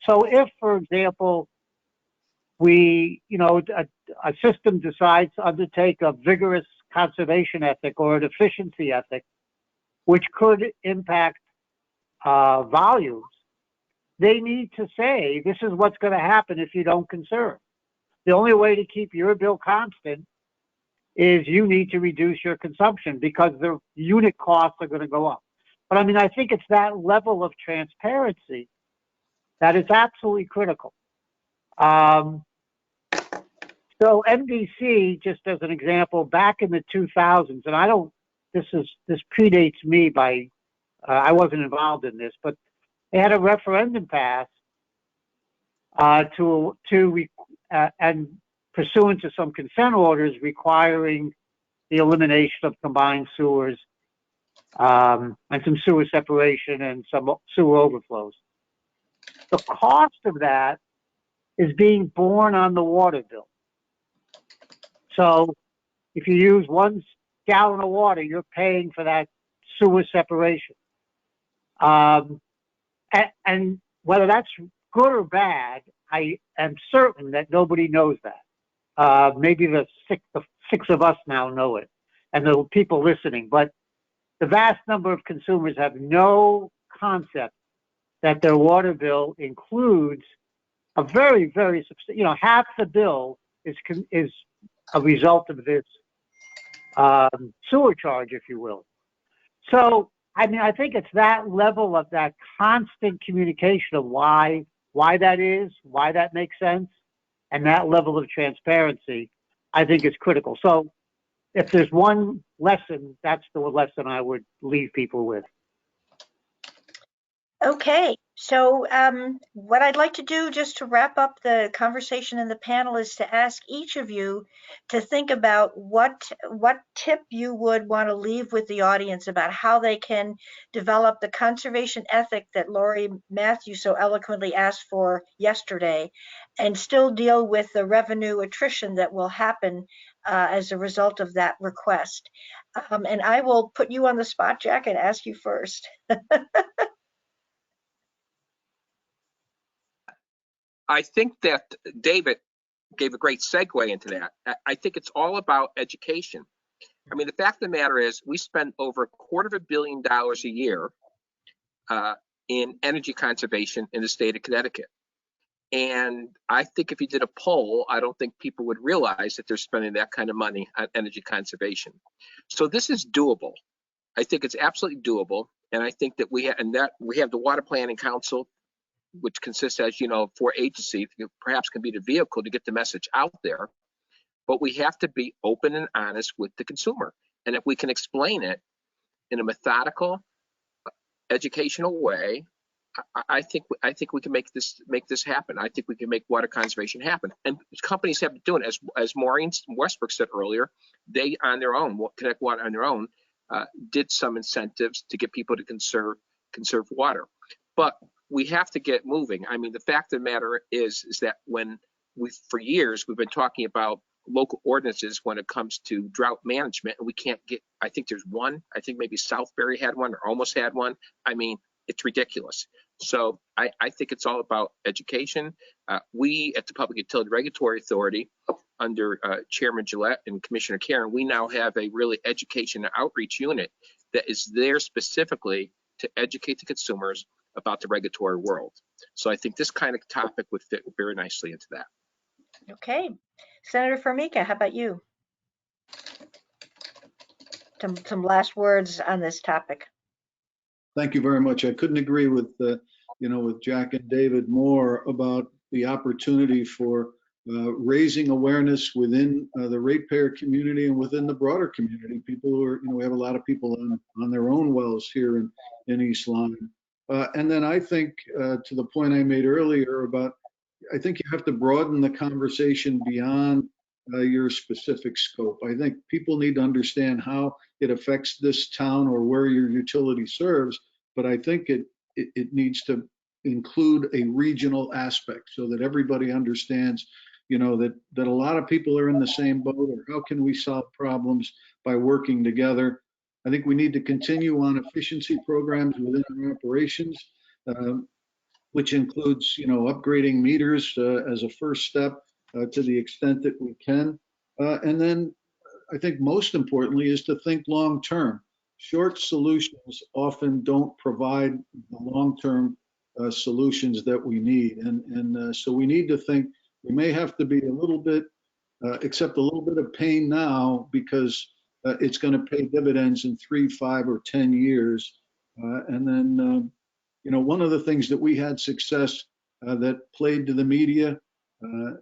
So if, for example, a system decides to undertake a vigorous conservation ethic or an efficiency ethic, which could impact volumes, they need to say, this is what's going to happen if you don't conserve. The only way to keep your bill constant is you need to reduce your consumption because the unit costs are going to go up. But I think it's that level of transparency that is absolutely critical. So MDC, just as an example, back in the 2000s, and this predates me by, I wasn't involved in this, but they had a referendum passed and pursuant to some consent orders requiring the elimination of combined sewers and some sewer separation and some sewer overflows. The cost of that is being borne on the water bill. So if you use 1 gallon of water, you're paying for that sewer separation. And whether that's good or bad, I am certain that nobody knows that. Maybe the six of us now know it, and the people listening, but the vast number of consumers have no concept that their water bill includes a very, very, half the bill is a result of this sewer charge, if you will. So, I think it's that level of that constant communication of why that is, why that makes sense, and that level of transparency, I think is critical. So if there's one lesson, that's the lesson I would leave people with. Okay, So what I'd like to do just to wrap up the conversation in the panel is to ask each of you to think about what tip you would want to leave with the audience about how they can develop the conservation ethic that Lori Matthews so eloquently asked for yesterday and still deal with the revenue attrition that will happen as a result of that request. And I will put you on the spot, Jack, and ask you first. I think that David gave a great segue into that. I think it's all about education. I mean, the fact of the matter is we spend over $250 million a year in energy conservation in the state of Connecticut. And I think if you did a poll, I don't think people would realize that they're spending that kind of money on energy conservation. So this is doable. I think it's absolutely doable. And I think that we have the Water Planning Council, which consists, as you know, of 4 agencies, perhaps can be the vehicle to get the message out there. But we have to be open and honest with the consumer. And if we can explain it in a methodical, educational way, I think we can make this happen. I think we can make water conservation happen. And companies have been doing it. As Maureen Westbrook said earlier, they on their own, Connect Water on their own, did some incentives to get people to conserve water. But we have to get moving. I mean, the fact of the matter is that for years we've been talking about local ordinances when it comes to drought management, and we can't get. I think there's one. I think maybe Southbury had one or almost had one. I mean, it's ridiculous. So I think it's all about education. We at the Public Utility Regulatory Authority, under Chairman Gillette and Commissioner Karen, we now have a really education and outreach unit that is there specifically to educate the consumers about the regulatory world. So I think this kind of topic would fit very nicely into that. Okay. Senator Formica, how about you? Some last words on this topic. Thank you very much. I couldn't agree with with Jack and David more about the opportunity for raising awareness within the ratepayer community and within the broader community. People who are, we have a lot of people on their own wells here in East Lyme. And then I think to the point I made earlier about, I think you have to broaden the conversation beyond your specific scope. I think people need to understand how it affects this town or where your utility serves, but I think it needs to include a regional aspect so that everybody understands, that a lot of people are in the same boat, or how can we solve problems by working together. I think we need to continue on efficiency programs within our operations, which includes, upgrading meters as a first step to the extent that we can. And then I think most importantly is to think long-term. Short solutions often don't provide the long-term solutions that we need. And so we need to think we may have to be a little bit, accept a little bit of pain now because it's going to pay dividends in 3, 5, or 10 years. And then, one of the things that we had success that played to the media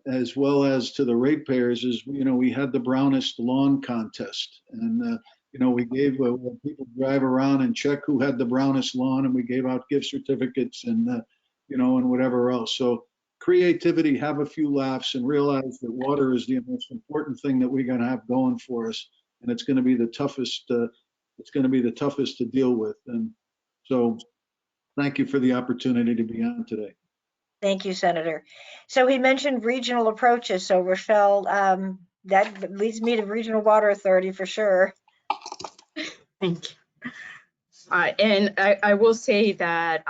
as well as to the ratepayers is, we had the brownest lawn contest. And, we gave, when people drive around and check who had the brownest lawn, and we gave out gift certificates and, and whatever else. So creativity, have a few laughs, and realize that water is the most important thing that we're going to have going for us. And it's going to be the toughest, to deal with. And so thank you for the opportunity to be on today. Thank you, Senator. So he mentioned regional approaches. So Rochelle, that leads me to Regional Water Authority for sure. Thank you. And I will say that,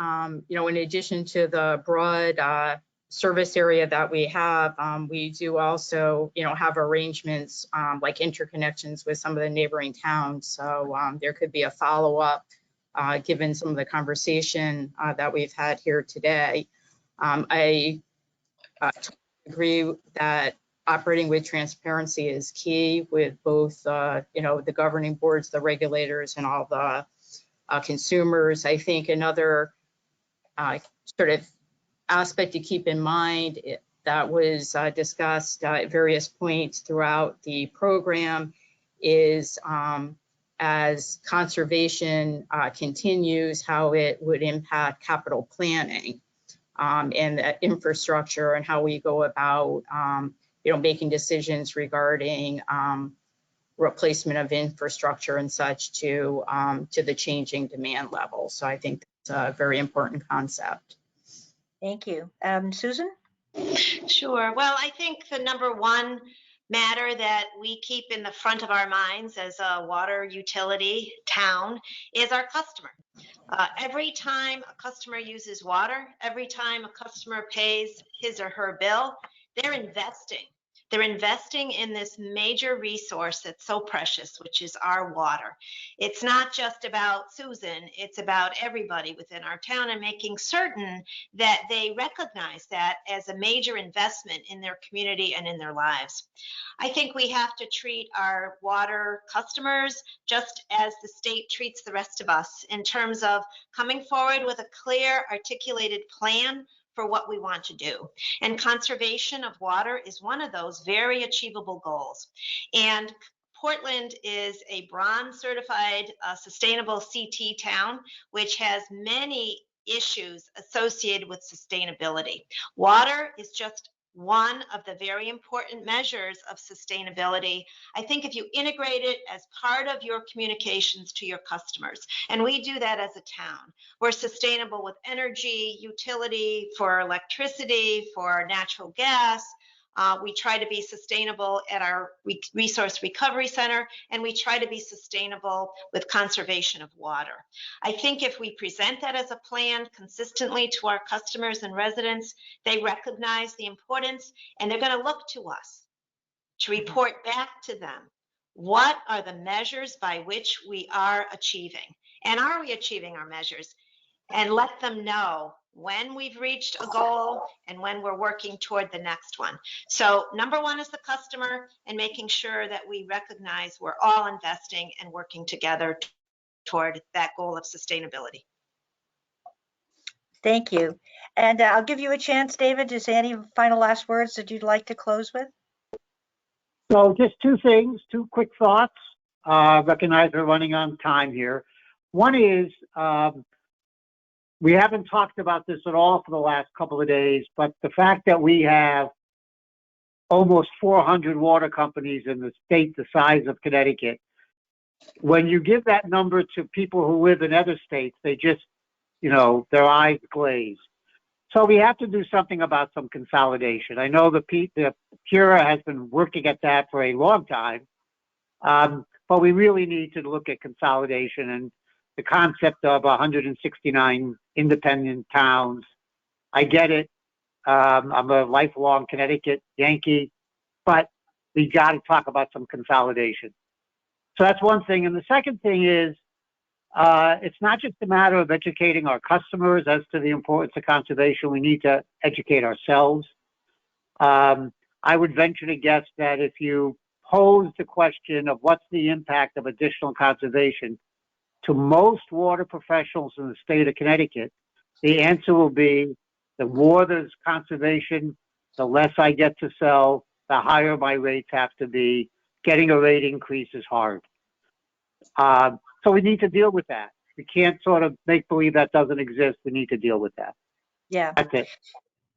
in addition to the broad service area that we have, we do also, have arrangements like interconnections with some of the neighboring towns. So there could be a follow-up given some of the conversation that we've had here today. I totally agree that operating with transparency is key with both, the governing boards, the regulators, and all the consumers. I think another sort of aspect to keep in mind that was discussed at various points throughout the program is as conservation continues, how it would impact capital planning and the infrastructure and how we go about, making decisions regarding replacement of infrastructure and such to the changing demand level. So I think that's a very important concept. Thank you. Susan? Sure. Well, I think the number one matter that we keep in the front of our minds as a water utility town is our customer. Every time a customer uses water, every time a customer pays his or her bill, they're investing. They're investing in this major resource that's so precious, which is our water. It's not just about Susan, it's about everybody within our town, and making certain that they recognize that as a major investment in their community and in their lives. I think we have to treat our water customers just as the state treats the rest of us, in terms of coming forward with a clear, articulated plan for what we want to do. And conservation of water is one of those very achievable goals. And Portland is a bronze certified sustainable CT town, which has many issues associated with sustainability. Water is just one of the very important measures of sustainability. I think if you integrate it as part of your communications to your customers, and we do that as a town, we're sustainable with energy, utility, for electricity, for natural gas. We try to be sustainable at our resource recovery center, and we try to be sustainable with conservation of water. I think if we present that as a plan consistently to our customers and residents, they recognize the importance, and they're going to look to us to report back to them what are the measures by which we are achieving, and are we achieving our measures, and let them know when we've reached a goal and when we're working toward the next one. So number one is the customer, and making sure that we recognize we're all investing and working together toward that goal of sustainability. Thank you. And I'll give you a chance, David, to say any final last words that you'd like to close with. So just two things, two quick thoughts. Recognize we're running on time here. One is, we haven't talked about this at all for the last couple of days, but the fact that we have almost 400 water companies in the state the size of Connecticut, when you give that number to people who live in other states, they just, their eyes glaze. So we have to do something about some consolidation. I know the PURA has been working at that for a long time, but we really need to look at consolidation and the concept of 169 independent towns. I get it. I'm a lifelong Connecticut Yankee, but we got to talk about some consolidation. So that's one thing. And the second thing is, it's not just a matter of educating our customers as to the importance of conservation. We need to educate ourselves. I would venture to guess that if you pose the question of what's the impact of additional conservation to most water professionals in the state of Connecticut, the answer will be the more there's conservation, the less I get to sell, the higher my rates have to be. Getting a rate increase is hard. So we need to deal with that. We can't sort of make believe that doesn't exist. We need to deal with that. Yeah. That's it.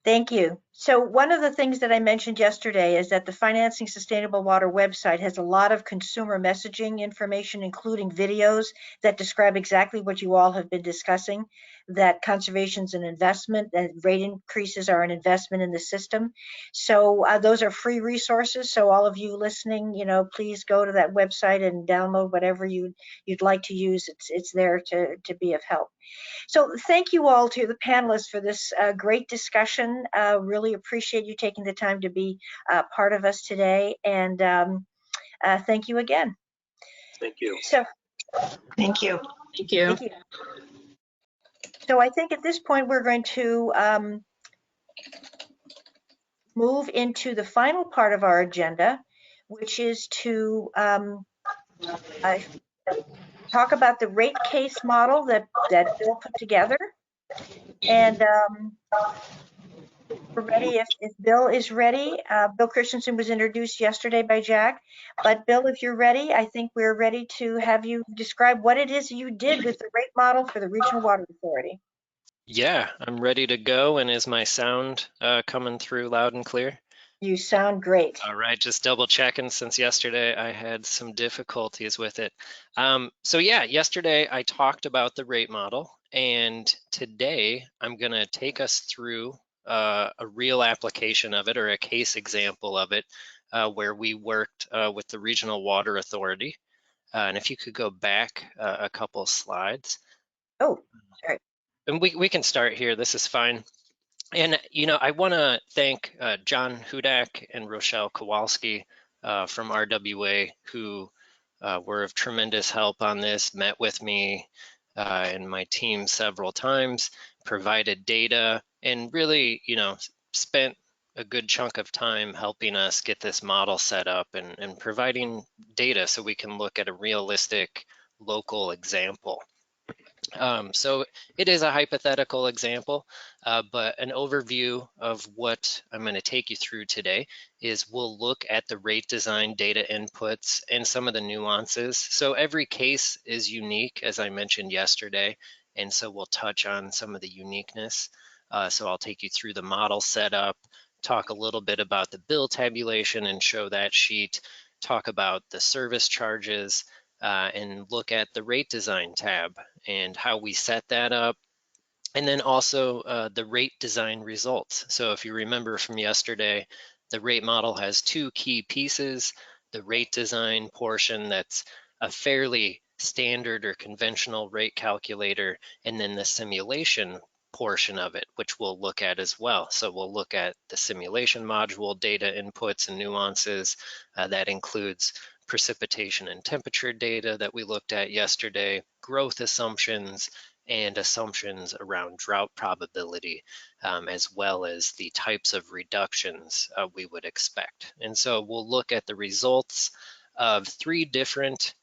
Thank you. So one of the things that I mentioned yesterday is that the Financing Sustainable Water website has a lot of consumer messaging information, including videos that describe exactly what you all have been discussing, that conservation is an investment, and rate increases are an investment in the system. So those are free resources. So all of you listening, please go to that website and download whatever you'd like to use. It's there to be of help. So thank you all to the panelists for this great discussion. Really appreciate you taking the time to be part of us today. And thank you again. Thank you. So, Thank you. Thank you. thank you. So I think at this point we're going to move into the final part of our agenda, which is to talk about the rate case model that Bill put together. And We're ready if Bill is ready. Bill Christensen was introduced yesterday by Jack. But Bill, if you're ready, I think we're ready to have you describe what it is you did with the rate model for the Regional Water Authority. Yeah, I'm ready to go. And is my sound coming through loud and clear? You sound great. All right, just double checking since yesterday I had some difficulties with it. So yeah, yesterday I talked about the rate model, and today I'm going to take us through a real application of it, or a case example of it, where we worked with the Regional Water Authority. And if you could go back a couple slides. Oh, sorry. And we can start here. This is fine. And, I want to thank John Hudak and Rochelle Kowalski from RWA, who were of tremendous help on this, met with me and my team several times, provided data, and really, spent a good chunk of time helping us get this model set up and providing data so we can look at a realistic local example. So it is a hypothetical example, but an overview of what I'm going to take you through today is we'll look at the rate design data inputs and some of the nuances. So every case is unique, as I mentioned yesterday, and so we'll touch on some of the uniqueness. So I'll take you through the model setup, talk a little bit about the bill tabulation and show that sheet, talk about the service charges, and look at the rate design tab and how we set that up. And then also the rate design results. So if you remember from yesterday, the rate model has two key pieces: the rate design portion, that's a fairly standard or conventional rate calculator, and then the simulation portion of it, which we'll look at as well. So we'll look at the simulation module, data inputs and nuances. That includes precipitation and temperature data that we looked at yesterday, growth assumptions, and assumptions around drought probability, as well as the types of reductions we would expect. And so we'll look at the results of three different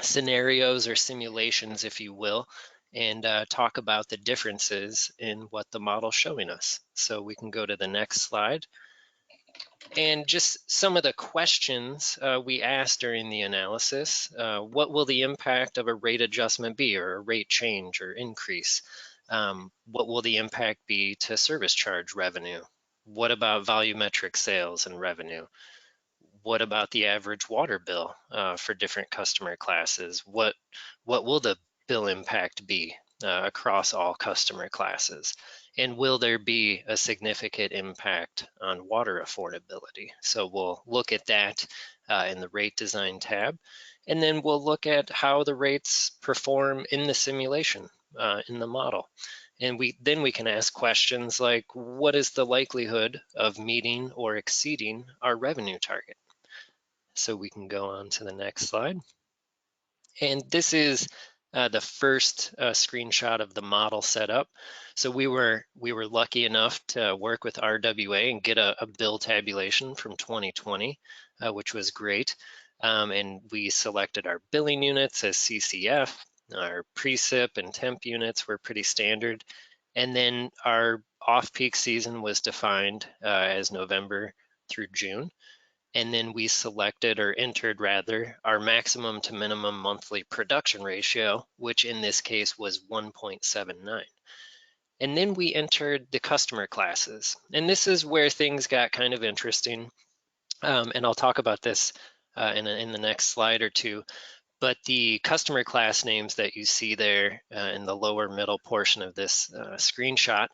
scenarios or simulations, if you will, and talk about the differences in what the model's showing us. So we can go to the next slide. And just some of the questions we asked during the analysis: what will the impact of a rate adjustment be, or a rate change or increase? What will the impact be to service charge revenue? What about volumetric sales and revenue? What about the average water bill for different customer classes? What will the bill impact be across all customer classes? And will there be a significant impact on water affordability? So we'll look at that in the rate design tab. And then we'll look at how the rates perform in the simulation, in the model. And then we can ask questions like, what is the likelihood of meeting or exceeding our revenue target? So we can go on to the next slide. And this is the first screenshot of the model setup. So we were lucky enough to work with RWA and get a bill tabulation from 2020, which was great. And we selected our billing units as CCF. Our precip and temp units were pretty standard. And then our off-peak season was defined as November through June. And then we selected, or entered rather, our maximum to minimum monthly production ratio, which in this case was 1.79. And then we entered the customer classes. And this is where things got kind of interesting. And I'll talk about this in the next slide or two. But the customer class names that you see there in the lower middle portion of this screenshot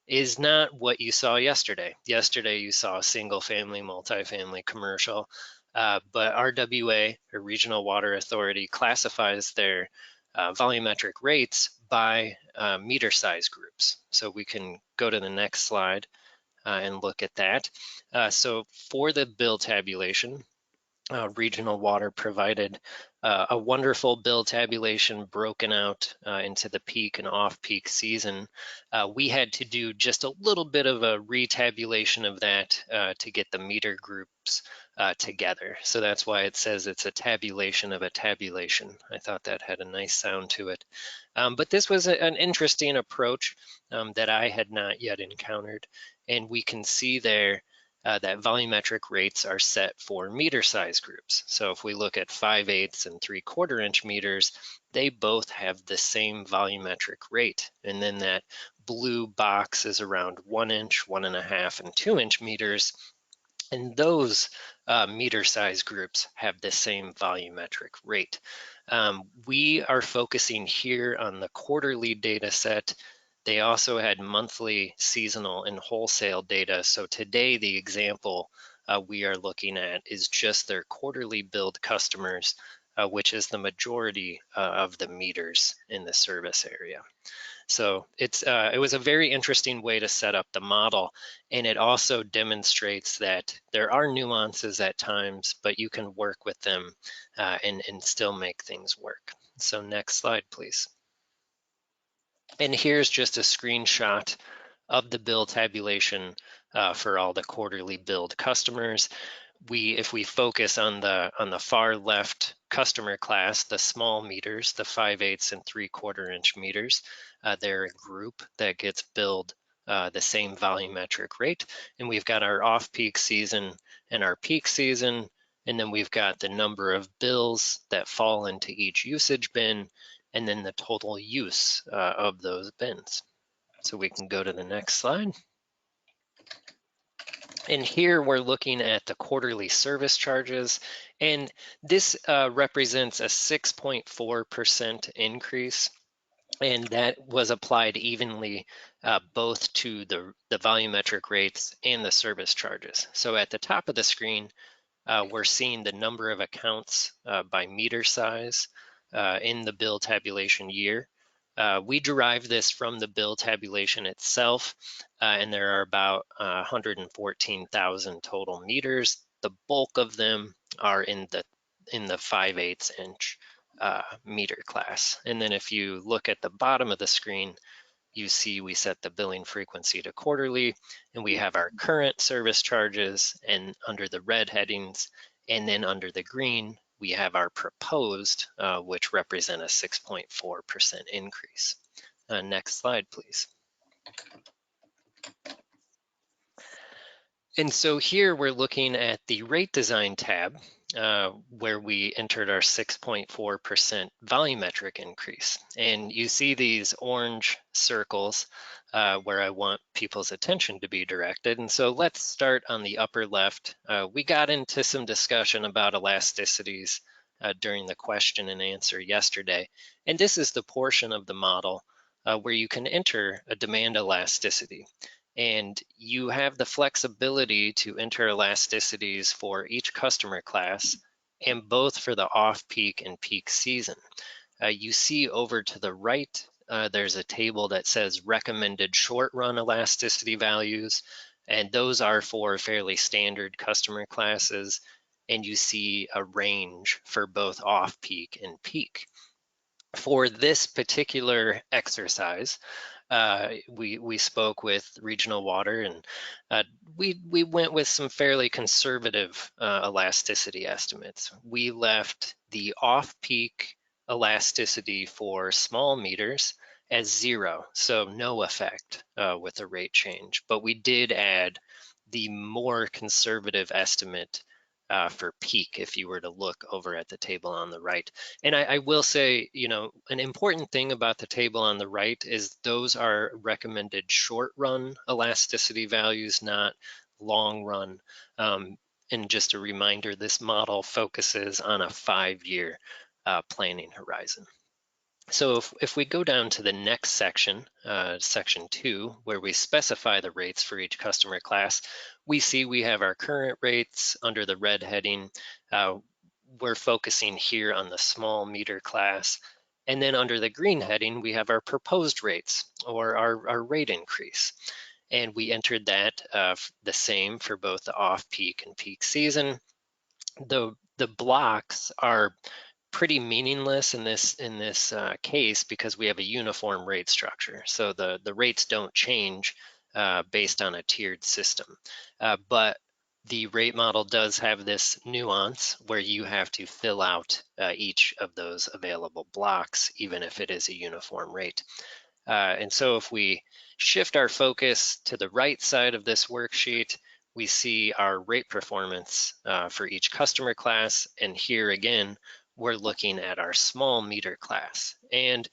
is not what you saw yesterday. Yesterday you saw single family, multifamily, commercial, but RWA, or Regional Water Authority, classifies their volumetric rates by meter size groups. So we can go to the next slide and look at that. So for the bill tabulation, Regional Water provided a wonderful bill tabulation broken out into the peak and off-peak season. We had to do just a little bit of a retabulation of that to get the meter groups together. So that's why it says it's a tabulation of a tabulation. I thought that had a nice sound to it. But this was an interesting approach that I had not yet encountered. And we can see there that volumetric rates are set for meter size groups. So if we look at 5/8 and 3/4 inch meters, they both have the same volumetric rate. And then that blue box is around 1 inch, 1.5, and 2 inch meters. And those meter size groups have the same volumetric rate. We are focusing here on the quarterly data set. They also had monthly, seasonal, and wholesale data. So today, the example we are looking at is just their quarterly billed customers, which is the majority of the meters in the service area. So it was a very interesting way to set up the model, and it also demonstrates that there are nuances at times, but you can work with them and still make things work. So next slide, please. And here's just a screenshot of the bill tabulation for all the quarterly billed customers. If we focus on the far left customer class, the small meters, the 5/8 and 3/4 inch meters, they're a group that gets billed the same volumetric rate. And we've got our off-peak season and our peak season. And then we've got the number of bills that fall into each usage bin, and then the total use of those bins. So we can go to the next slide. And here we're looking at the quarterly service charges, and this represents a 6.4% increase, and that was applied evenly both to the volumetric rates and the service charges. So at the top of the screen, we're seeing the number of accounts by meter size in the bill tabulation year. We derive this from the bill tabulation itself, and there are about 114,000 total meters. The bulk of them are in the 5/8 inch meter class. And then if you look at the bottom of the screen, you see we set the billing frequency to quarterly, and we have our current service charges and under the red headings, and then under the green, we have our proposed, which represent a 6.4% increase. Next slide, please. And so here we're looking at the rate design tab, where we entered our 6.4% volumetric increase. And you see these orange circles where I want people's attention to be directed. And so let's start on the upper left. We got into some discussion about elasticities during the question and answer yesterday. And this is the portion of the model where you can enter a demand elasticity. And you have the flexibility to enter elasticities for each customer class, and both for the off-peak and peak season. You see over to the right, there's a table that says recommended short-run elasticity values, and those are for fairly standard customer classes. And you see a range for both off-peak and peak. For this particular exercise, we spoke with Regional Water, and we went with some fairly conservative elasticity estimates. We left the off-peak elasticity for small meters as 0, so no effect with the rate change. But we did add the more conservative estimate for peak if you were to look over at the table on the right. And I will say, an important thing about the table on the right is those are recommended short run elasticity values, not long run. And just a reminder, this model focuses on a 5-year planning horizon. So if we go down to the next section, section 2, where we specify the rates for each customer class, we see we have our current rates under the red heading. We're focusing here on the small meter class. And then under the green heading, we have our proposed rates, or our rate increase. And we entered that the same for both the off-peak and peak season. The the blocks are pretty meaningless in this case because we have a uniform rate structure. So the rates don't change based on a tiered system. But the rate model does have this nuance where you have to fill out each of those available blocks, even if it is a uniform rate. And so if we shift our focus to the right side of this worksheet, we see our rate performance for each customer class. And here again, we're looking at our small meter class. And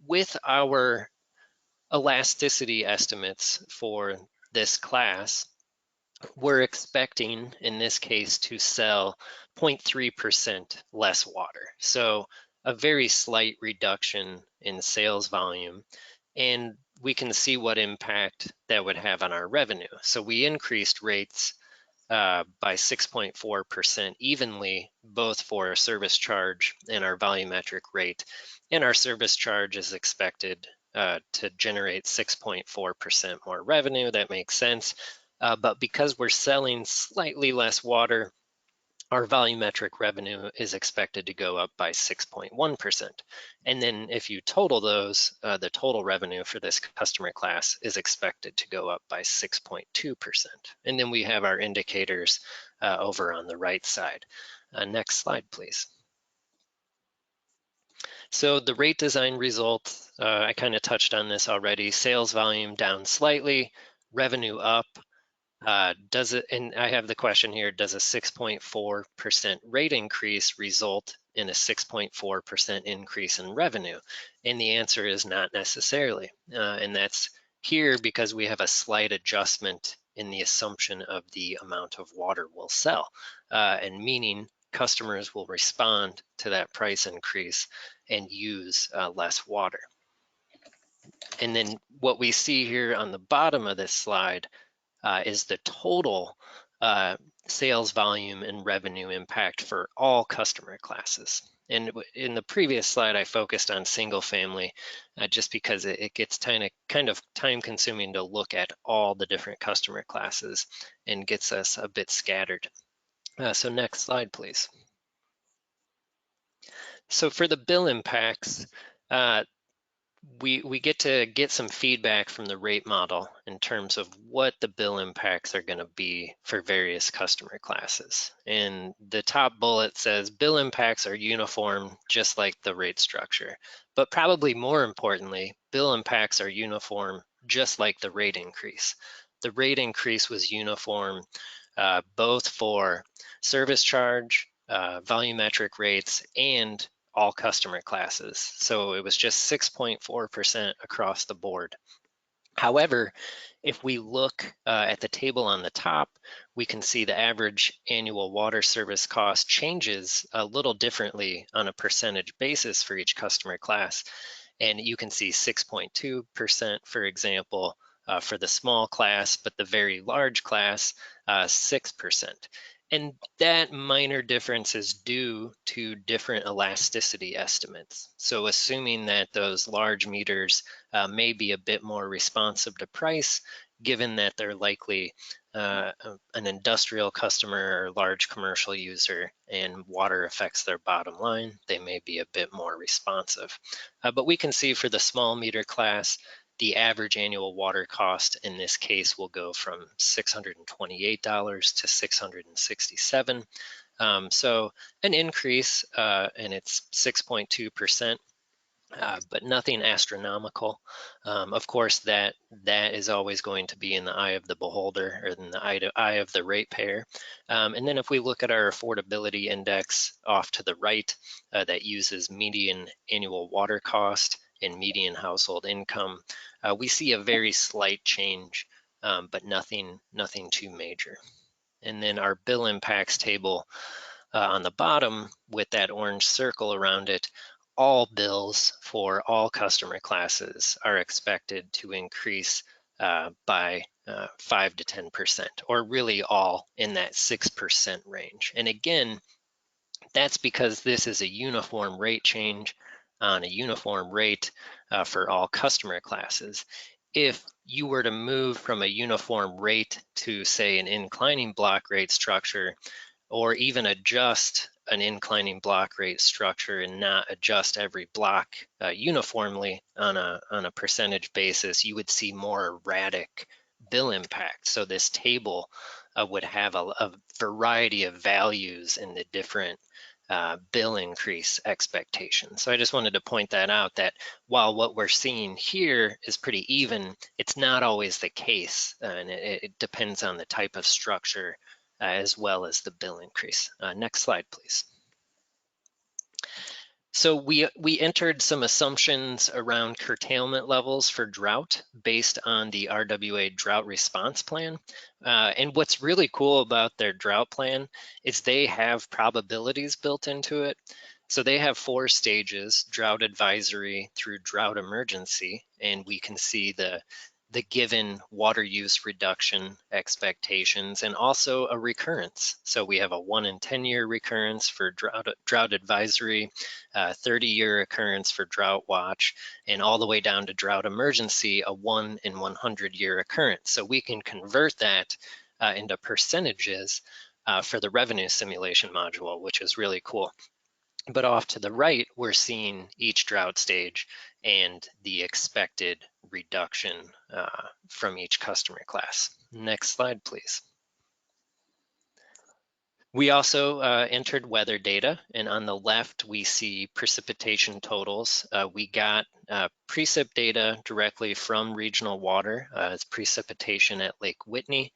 with our elasticity estimates for this class, we're expecting, in this case, to sell 0.3% less water. So a very slight reduction in sales volume. And we can see what impact that would have on our revenue. So we increased rates by 6.4% evenly, both for our service charge and our volumetric rate. And our service charge is expected to generate 6.4% more revenue. That makes sense. But because we're selling slightly less water, our volumetric revenue is expected to go up by 6.1%. And then if you total those, the total revenue for this customer class is expected to go up by 6.2%. And then we have our indicators over on the right side. Next slide, please. So the rate design results, I kind of touched on this already. Sales volume down slightly, revenue up. Does it, and I have the question here, does a 6.4% rate increase result in a 6.4% increase in revenue? And the answer is not necessarily. And that's here because we have a slight adjustment in the assumption of the amount of water we'll sell, and meaning customers will respond to that price increase and use less water. And then what we see here on the bottom of this slide is the total sales volume and revenue impact for all customer classes. And in the previous slide, I focused on single family just because it gets kind of time consuming to look at all the different customer classes and gets us a bit scattered. So next slide, please. So for the bill impacts, we get to get some feedback from the rate model in terms of what the bill impacts are going to be for various customer classes. And the top bullet says bill impacts are uniform, just like the rate structure. But probably more importantly, bill impacts are uniform, just like the rate increase. The rate increase was uniform both for service charge, volumetric rates, and all customer classes. So it was just 6.4% across the board. However, if we look at the table on the top, we can see the average annual water service cost changes a little differently on a percentage basis for each customer class. And you can see 6.2%, for example, for the small class, but the very large class, 6%. And that minor difference is due to different elasticity estimates. So assuming that those large meters may be a bit more responsive to price, given that they're likely an industrial customer or large commercial user and water affects their bottom line, they may be a bit more responsive. But we can see for the small meter class, the average annual water cost in this case will go from $628 to $667. So an increase, and it's 6.2%. But nothing astronomical. Of course, that is always going to be in the eye of the beholder, or in the eye of the ratepayer. And then if we look at our affordability index off to the right, that uses median annual water cost and median household income, we see a very slight change, but nothing too major. And then our bill impacts table on the bottom with that orange circle around it, all bills for all customer classes are expected to increase by 5 to 10%, or really all in that 6% range. And again, that's because this is a uniform rate change on a uniform rate for all customer classes. If you were to move from a uniform rate to, say, an inclining block rate structure, or even adjust an inclining block rate structure and not adjust every block uniformly on a percentage basis, you would see more erratic bill impact. So this table would have a variety of values in the different bill increase expectations. So I just wanted to point that out, that while what we're seeing here is pretty even, it's not always the case, and it depends on the type of structure as well as the bill increase. Next slide, please. So we entered some assumptions around curtailment levels for drought based on the RWA drought response plan. And what's really cool about their drought plan is they have probabilities built into it. So they have 4 stages: drought advisory through drought emergency, and we can see the given water use reduction expectations and also a recurrence. So we have a 1 in 10 year recurrence for drought advisory, 30-year occurrence for drought watch, and all the way down to drought emergency, a 1 in 100-year occurrence. So we can convert that into percentages for the revenue simulation module, which is really cool. But off to the right, we're seeing each drought stage and the expected reduction from each customer class. Next slide, please. We also entered weather data, and on the left, we see precipitation totals. We got precip data directly from regional water. It's precipitation at Lake Whitney.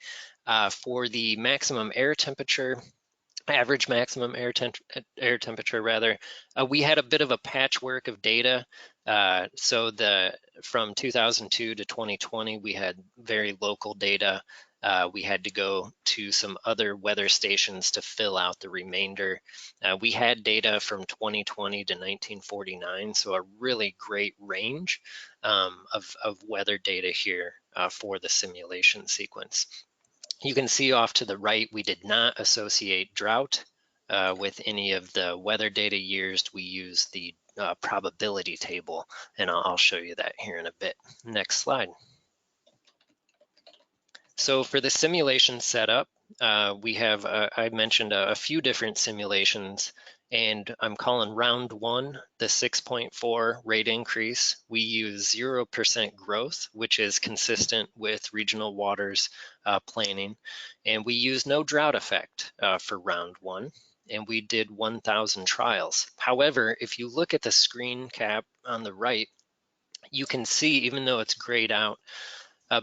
For the maximum air temperature, average maximum air temperature rather, we had a bit of a patchwork of data. So from 2002 to 2020, we had very local data. We had to go to some other weather stations to fill out the remainder. We had data from 2020 to 1949, so a really great range of weather data here for the simulation sequence. You can see off to the right, we did not associate drought with any of the weather data years. We used the probability table, and I'll show you that here in a bit. Next slide. So for the simulation setup, we have, I mentioned a few different simulations, and I'm calling round 1 the 6.4 rate increase. We use 0% growth, which is consistent with regional waters planning. And we use no drought effect for round 1. And we did 1,000 trials. However, if you look at the screen cap on the right, you can see, even though it's grayed out,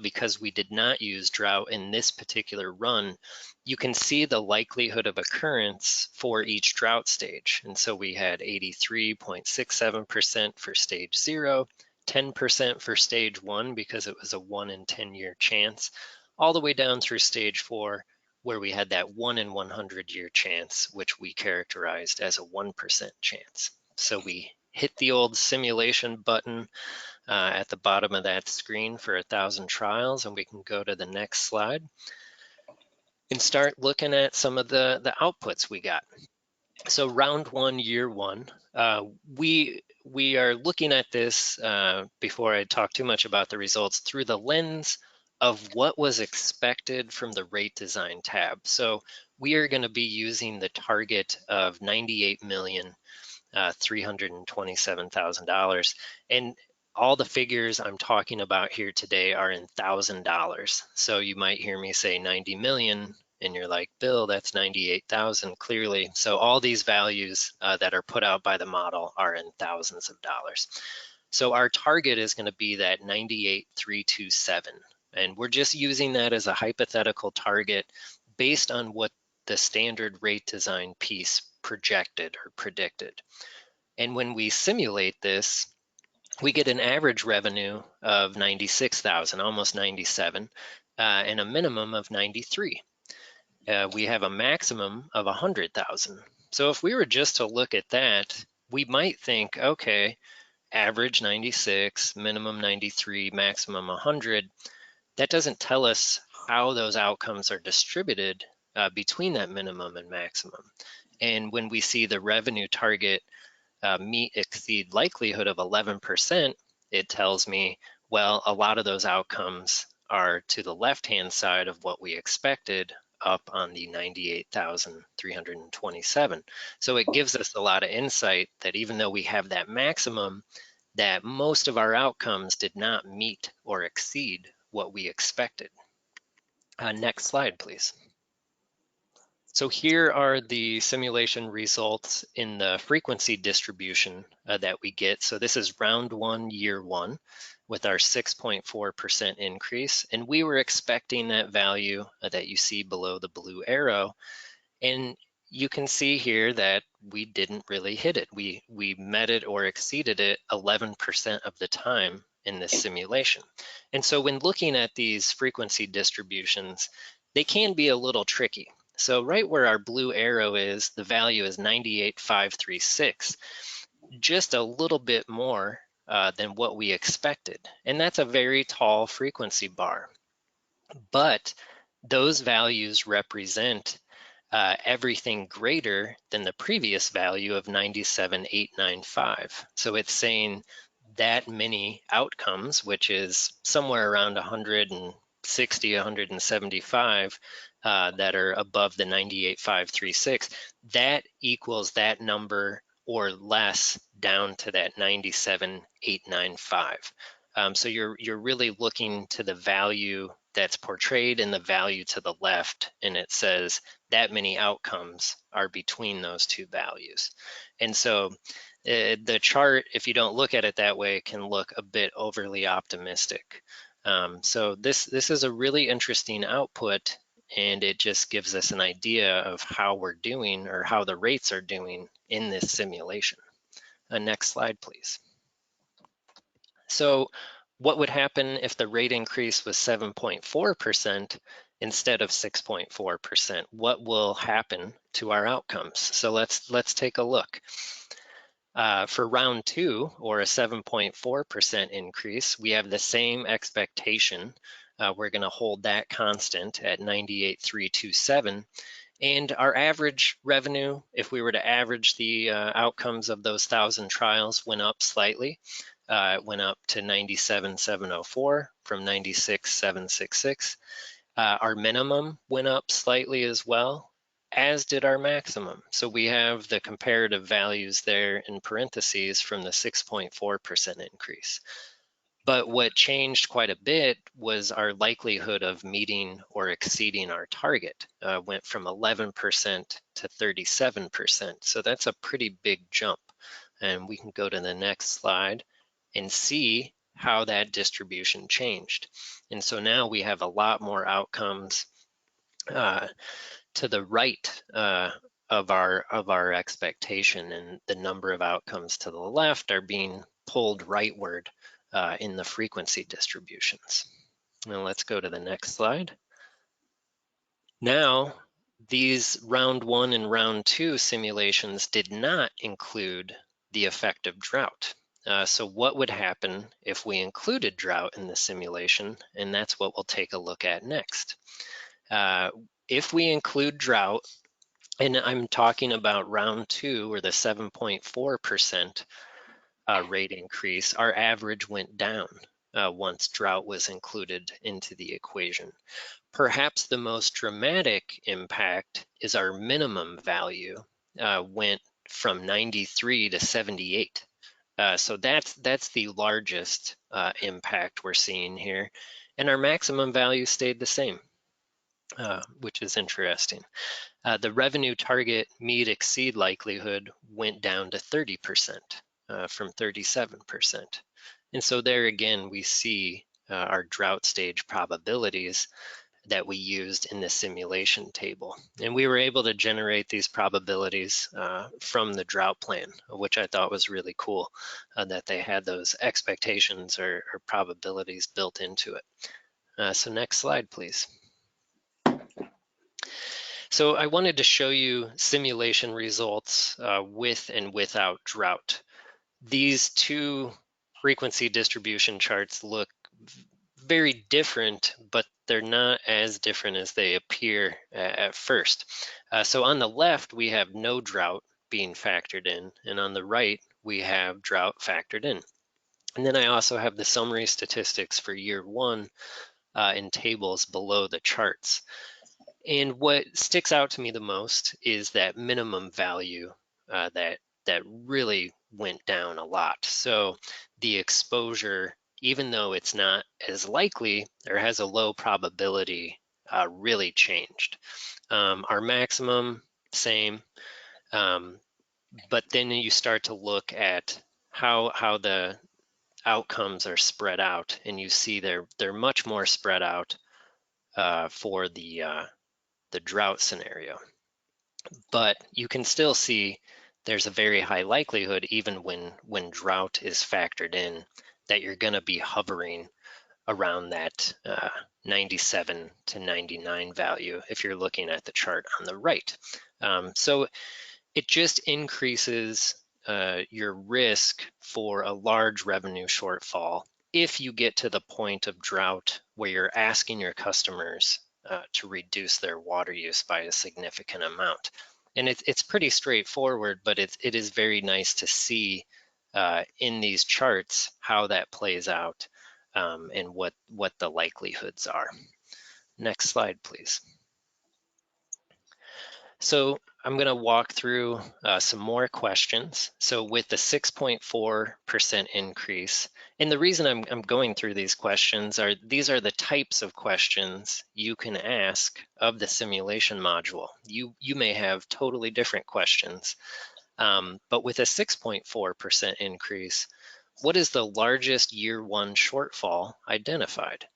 because we did not use drought in this particular run, you can see the likelihood of occurrence for each drought stage. And so we had 83.67% for stage 0, 10% for stage 1 because it was a 1 in 10 year chance, all the way down through stage 4, where we had that 1 in 100 year chance, which we characterized as a 1% chance. So we hit the old simulation button at the bottom of that screen for 1,000 trials, and we can go to the next slide and start looking at some of the outputs we got. So round 1, year 1, we are looking at this, before I talk too much about the results, through the lens of what was expected from the rate design tab. So we are going to be using the target of $98,327,000, and all the figures I'm talking about here today are in $1,000. So you might hear me say 90 million, and you're like, Bill, that's 98,000 clearly. So all these values that are put out by the model are in thousands of dollars. So our target is going to be that 98,327. And we're just using that as a hypothetical target based on what the standard rate design piece projected or predicted. And when we simulate this, we get an average revenue of 96,000, almost 97, and a minimum of 93. We have a maximum of 100,000. So if we were just to look at that, we might think, okay, average 96, minimum 93, maximum 100. That doesn't tell us how those outcomes are distributed between that minimum and maximum. And when we see the revenue target meet exceed likelihood of 11%, it tells me, well, a lot of those outcomes are to the left-hand side of what we expected, up on the 98,327. So it gives us a lot of insight that even though we have that maximum, that most of our outcomes did not meet or exceed what we expected. Next slide, please. So here are the simulation results in the frequency distribution that we get. So this is round one, year one, with our 6.4% increase. And we were expecting that value that you see below the blue arrow. And you can see here that we didn't really hit it. We met it or exceeded it 11% of the time in this simulation. And so when looking at these frequency distributions, they can be a little tricky. So right where our blue arrow is, the value is 98,536, just a little bit more than what we expected. And that's a very tall frequency bar. But those values represent everything greater than the previous value of 97,895. So it's saying that many outcomes, which is somewhere around 160, 175, that are above the 98,536, that equals that number or less down to that 97,895. So you're really looking to the value that's portrayed in the value to the left, and it says that many outcomes are between those two values. And so the chart, if you don't look at it that way, can look a bit overly optimistic. So this is a really interesting output, and it just gives us an idea of how we're doing or how the rates are doing in this simulation. Next slide, please. So what would happen if the rate increase was 7.4% instead of 6.4%? What will happen to our outcomes? So let's take a look. For round two, or a 7.4% increase, we have the same expectation. We're going to hold that constant at 98,327. And our average revenue, if we were to average the outcomes of those 1,000 trials, went up slightly. It went up to 97,704 from 96,766. Our minimum went up slightly as well, as did our maximum. So we have the comparative values there in parentheses from the 6.4% increase. But what changed quite a bit was our likelihood of meeting or exceeding our target went from 11% to 37%. So that's a pretty big jump. And we can go to the next slide and see how that distribution changed. And so now we have a lot more outcomes to the right of our expectation, and the number of outcomes to the left are being pulled rightward in the frequency distributions. Now let's go to the next slide. Now, these round one and round two simulations did not include the effect of drought. So what would happen if we included drought in the simulation? And that's what we'll take a look at next. If we include drought, and I'm talking about round two, or the 7.4% rate increase, our average went down once drought was included into the equation. Perhaps the most dramatic impact is our minimum value went from 93 to 78. So that's the largest impact we're seeing here. And our maximum value stayed the same, which is interesting. The revenue target meet exceed likelihood went down to 30% from 37%. And so there again, we see our drought stage probabilities that we used in the simulation table. And we were able to generate these probabilities from the drought plan, which I thought was really cool, that they had those expectations or probabilities built into it. So next slide, please. So I wanted to show you simulation results with and without drought. These two frequency distribution charts look very different, but they're not as different as they appear at first. So on the left, we have no drought being factored in, and on the right, we have drought factored in. And then I also have the summary statistics for year one in tables below the charts. And what sticks out to me the most is that minimum value that really went down a lot. So the exposure, even though it's not as likely or has a low probability, really changed. Our maximum, same, but then you start to look at how the outcomes are spread out, and you see they're much more spread out for the drought scenario. But you can still see there's a very high likelihood, even when drought is factored in, that you're going to be hovering around that 97 to 99 value if you're looking at the chart on the right. So it just increases your risk for a large revenue shortfall if you get to the point of drought where you're asking your customers to reduce their water use by a significant amount. And it's pretty straightforward, but it is very nice to see in these charts how that plays out and what the likelihoods are. Next slide, please. So I'm going to walk through some more questions. So with the 6.4% increase, and the reason I'm going through these questions are these are the types of questions you can ask of the simulation module. You may have totally different questions, but with a 6.4% increase, what is the largest year one shortfall identified?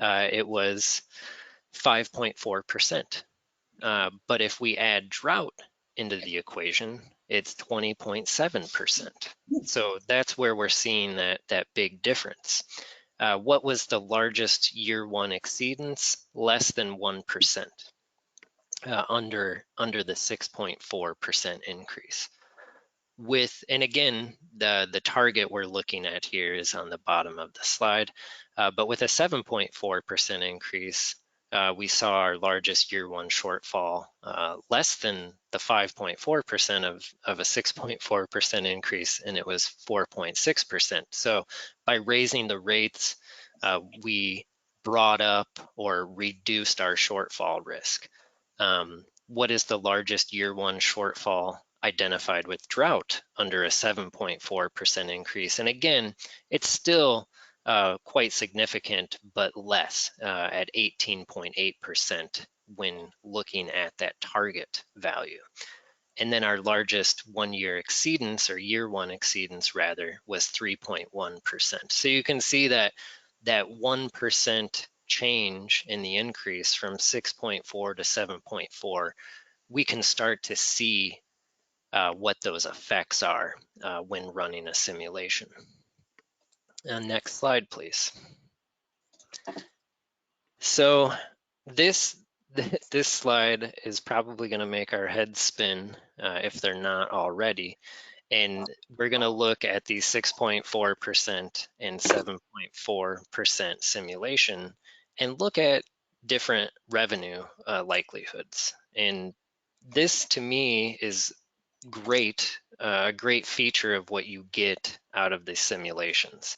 It was 5.4%. But if we add drought into the equation, it's 20.7%. So that's where we're seeing that big difference. What was the largest year one exceedance? Less than 1%, under the 6.4% increase. And again, the target we're looking at here is on the bottom of the slide, but with a 7.4% increase, we saw our largest year one shortfall less than the 5.4% of a 6.4% increase, and it was 4.6%. So by raising the rates, we brought up or reduced our shortfall risk. What is the largest year one shortfall identified with drought under a 7.4% increase? And again, it's still quite significant, but less at 18.8% when looking at that target value. And then our largest one-year exceedance, or year one exceedance rather, was 3.1%. So you can see that 1% change in the increase from 6.4 to 7.4, we can start to see what those effects are when running a simulation. Next slide, please. So this slide is probably going to make our heads spin if they're not already. And we're going to look at the 6.4% and 7.4% simulation and look at different revenue likelihoods. And this, to me, is great, a great feature of what you get out of the simulations.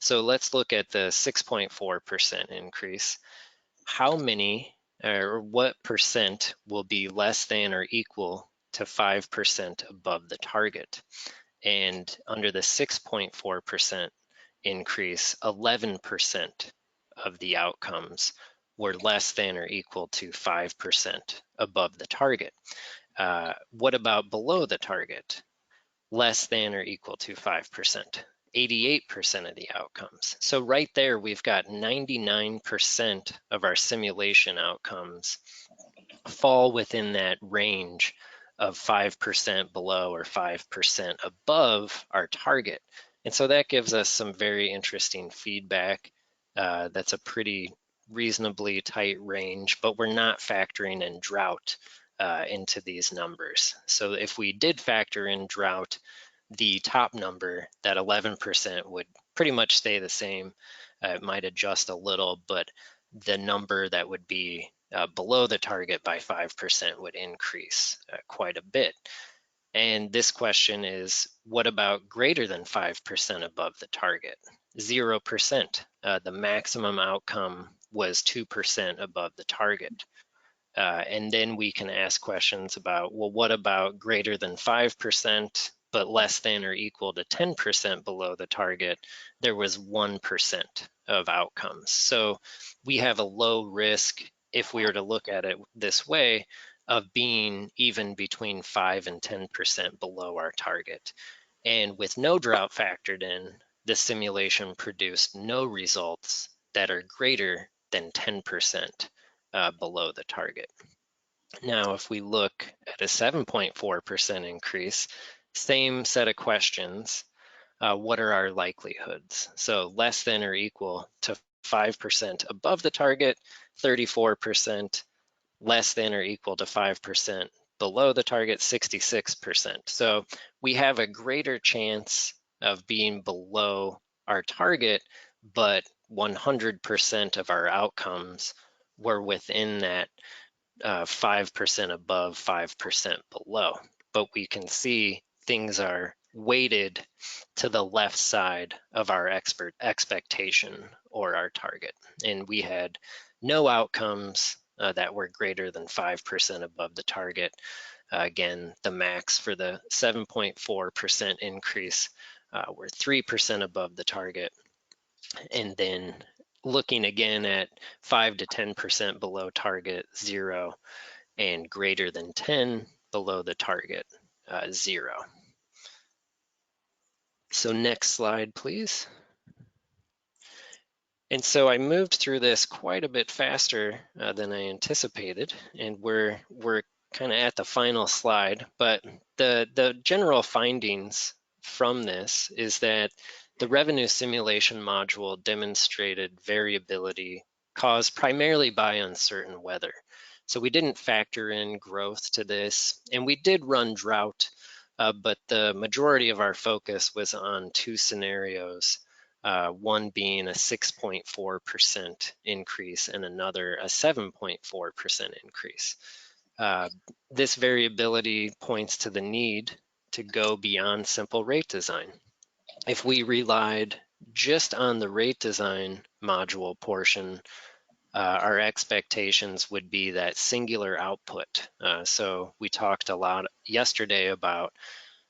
So let's look at the 6.4% increase. How many or what percent will be less than or equal to 5% above the target? And under the 6.4% increase, 11% of the outcomes were less than or equal to 5% above the target. What about below the target? Less than or equal to 5%. 88% of the outcomes. So right there, we've got 99% of our simulation outcomes fall within that range of 5% below or 5% above our target. And so that gives us some very interesting feedback. That's a pretty reasonably tight range, but we're not factoring in drought into these numbers. So if we did factor in drought, the top number, that 11%, would pretty much stay the same. It might adjust a little, but the number that would be below the target by 5% would increase quite a bit. And this question is, what about greater than 5% above the target? 0%. The maximum outcome was 2% above the target. And then we can ask questions about, well, what about greater than 5%, but less than or equal to 10% below the target? There was 1% of outcomes. So we have a low risk, if we were to look at it this way, of being even between 5 and 10% below our target. And with no drought factored in, the simulation produced no results that are greater than 10% below the target. Now, if we look at a 7.4% increase, same set of questions, what are our likelihoods? So less than or equal to 5% above the target, 34%, less than or equal to 5% below the target, 66%. So we have a greater chance of being below our target, but 100% of our outcomes were within that 5% above, 5% below. But we can see things are weighted to the left side of our expectation or our target. And we had no outcomes that were greater than 5% above the target. Again, the max for the 7.4% increase were 3% above the target. And then looking again at 5 to 10% below target, 0, and greater than 10 below the target, 0. So next slide, please. And so I moved through this quite a bit faster than I anticipated, and we're kind of at the final slide. But the general findings from this is that the revenue simulation module demonstrated variability caused primarily by uncertain weather. So we didn't factor in growth to this, and we did run drought, but the majority of our focus was on two scenarios. One being a 6.4% increase and another a 7.4% increase. This variability points to the need to go beyond simple rate design. If we relied just on the rate design module portion, our expectations would be that singular output. So we talked a lot yesterday about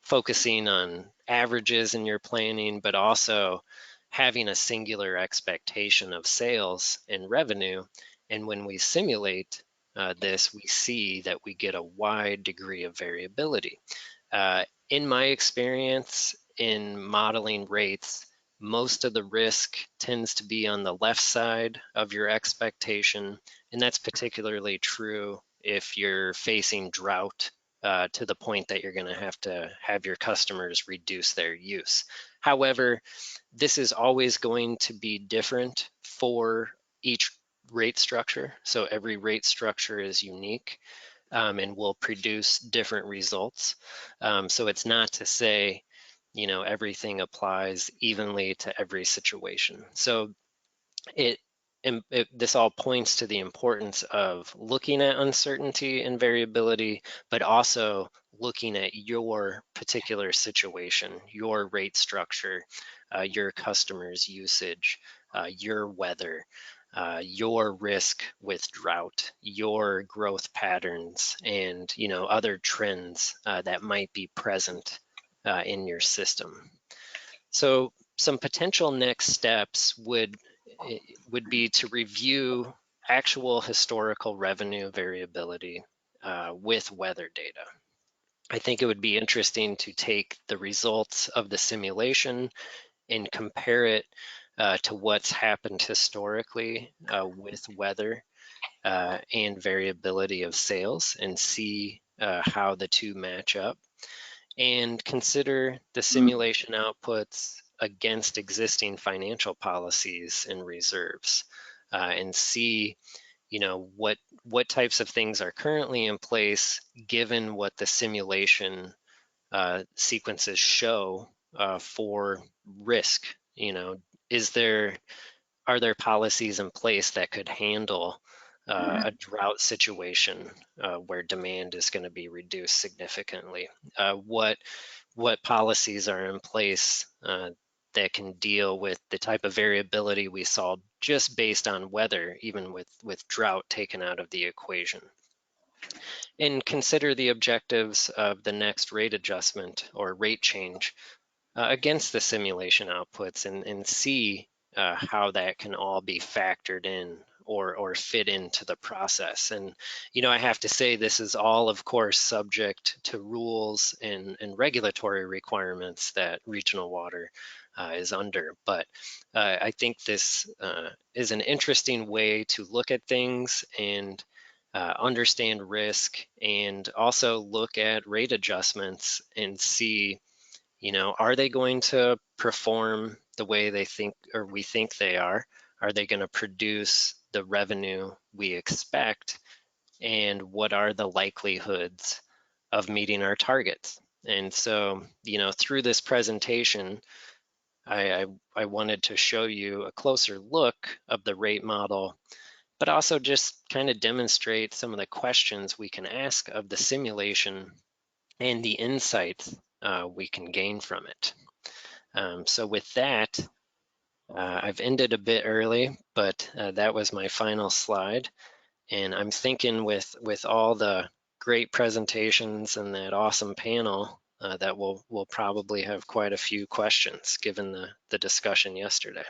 focusing on averages in your planning, but also having a singular expectation of sales and revenue. And when we simulate this, we see that we get a wide degree of variability. In my experience in modeling rates, most of the risk tends to be on the left side of your expectation, and that's particularly true if you're facing drought to the point that you're going to have your customers reduce their use. However, this is always going to be different for each rate structure. So every rate structure is unique and will produce different results. So it's not to say, everything applies evenly to every situation. So this all points to the importance of looking at uncertainty and variability, but also looking at your particular situation, your rate structure, your customers' usage, your weather, your risk with drought, your growth patterns, and other trends that might be present in your system. So some potential next steps would be to review actual historical revenue variability with weather data. I think it would be interesting to take the results of the simulation and compare it to what's happened historically with weather and variability of sales and see how the two match up, and consider the simulation outputs against existing financial policies and reserves, and see what types of things are currently in place given what the simulation sequences show for risk. Are there policies in place that could handle a drought situation where demand is going to be reduced significantly? What policies are in place that can deal with the type of variability we saw just based on weather, even with drought taken out of the equation? and consider the objectives of the next rate adjustment or rate change against the simulation outputs and see how that can all be factored in or fit into the process. And, you know, I have to say this is all, of course, subject to rules and regulatory requirements that regional water is under. But I think this is an interesting way to look at things and understand risk, and also look at rate adjustments and see, you know, are they going to perform the way they think or we think they are? Are they going to produce the revenue we expect? And what are the likelihoods of meeting our targets? And so, you know, through this presentation, I wanted to show you a closer look of the rate model, but also just kind of demonstrate some of the questions we can ask of the simulation and the insights we can gain from it. So with that, I've ended a bit early, but that was my final slide. And I'm thinking with all the great presentations and that awesome panel that we'll probably have quite a few questions given the discussion yesterday.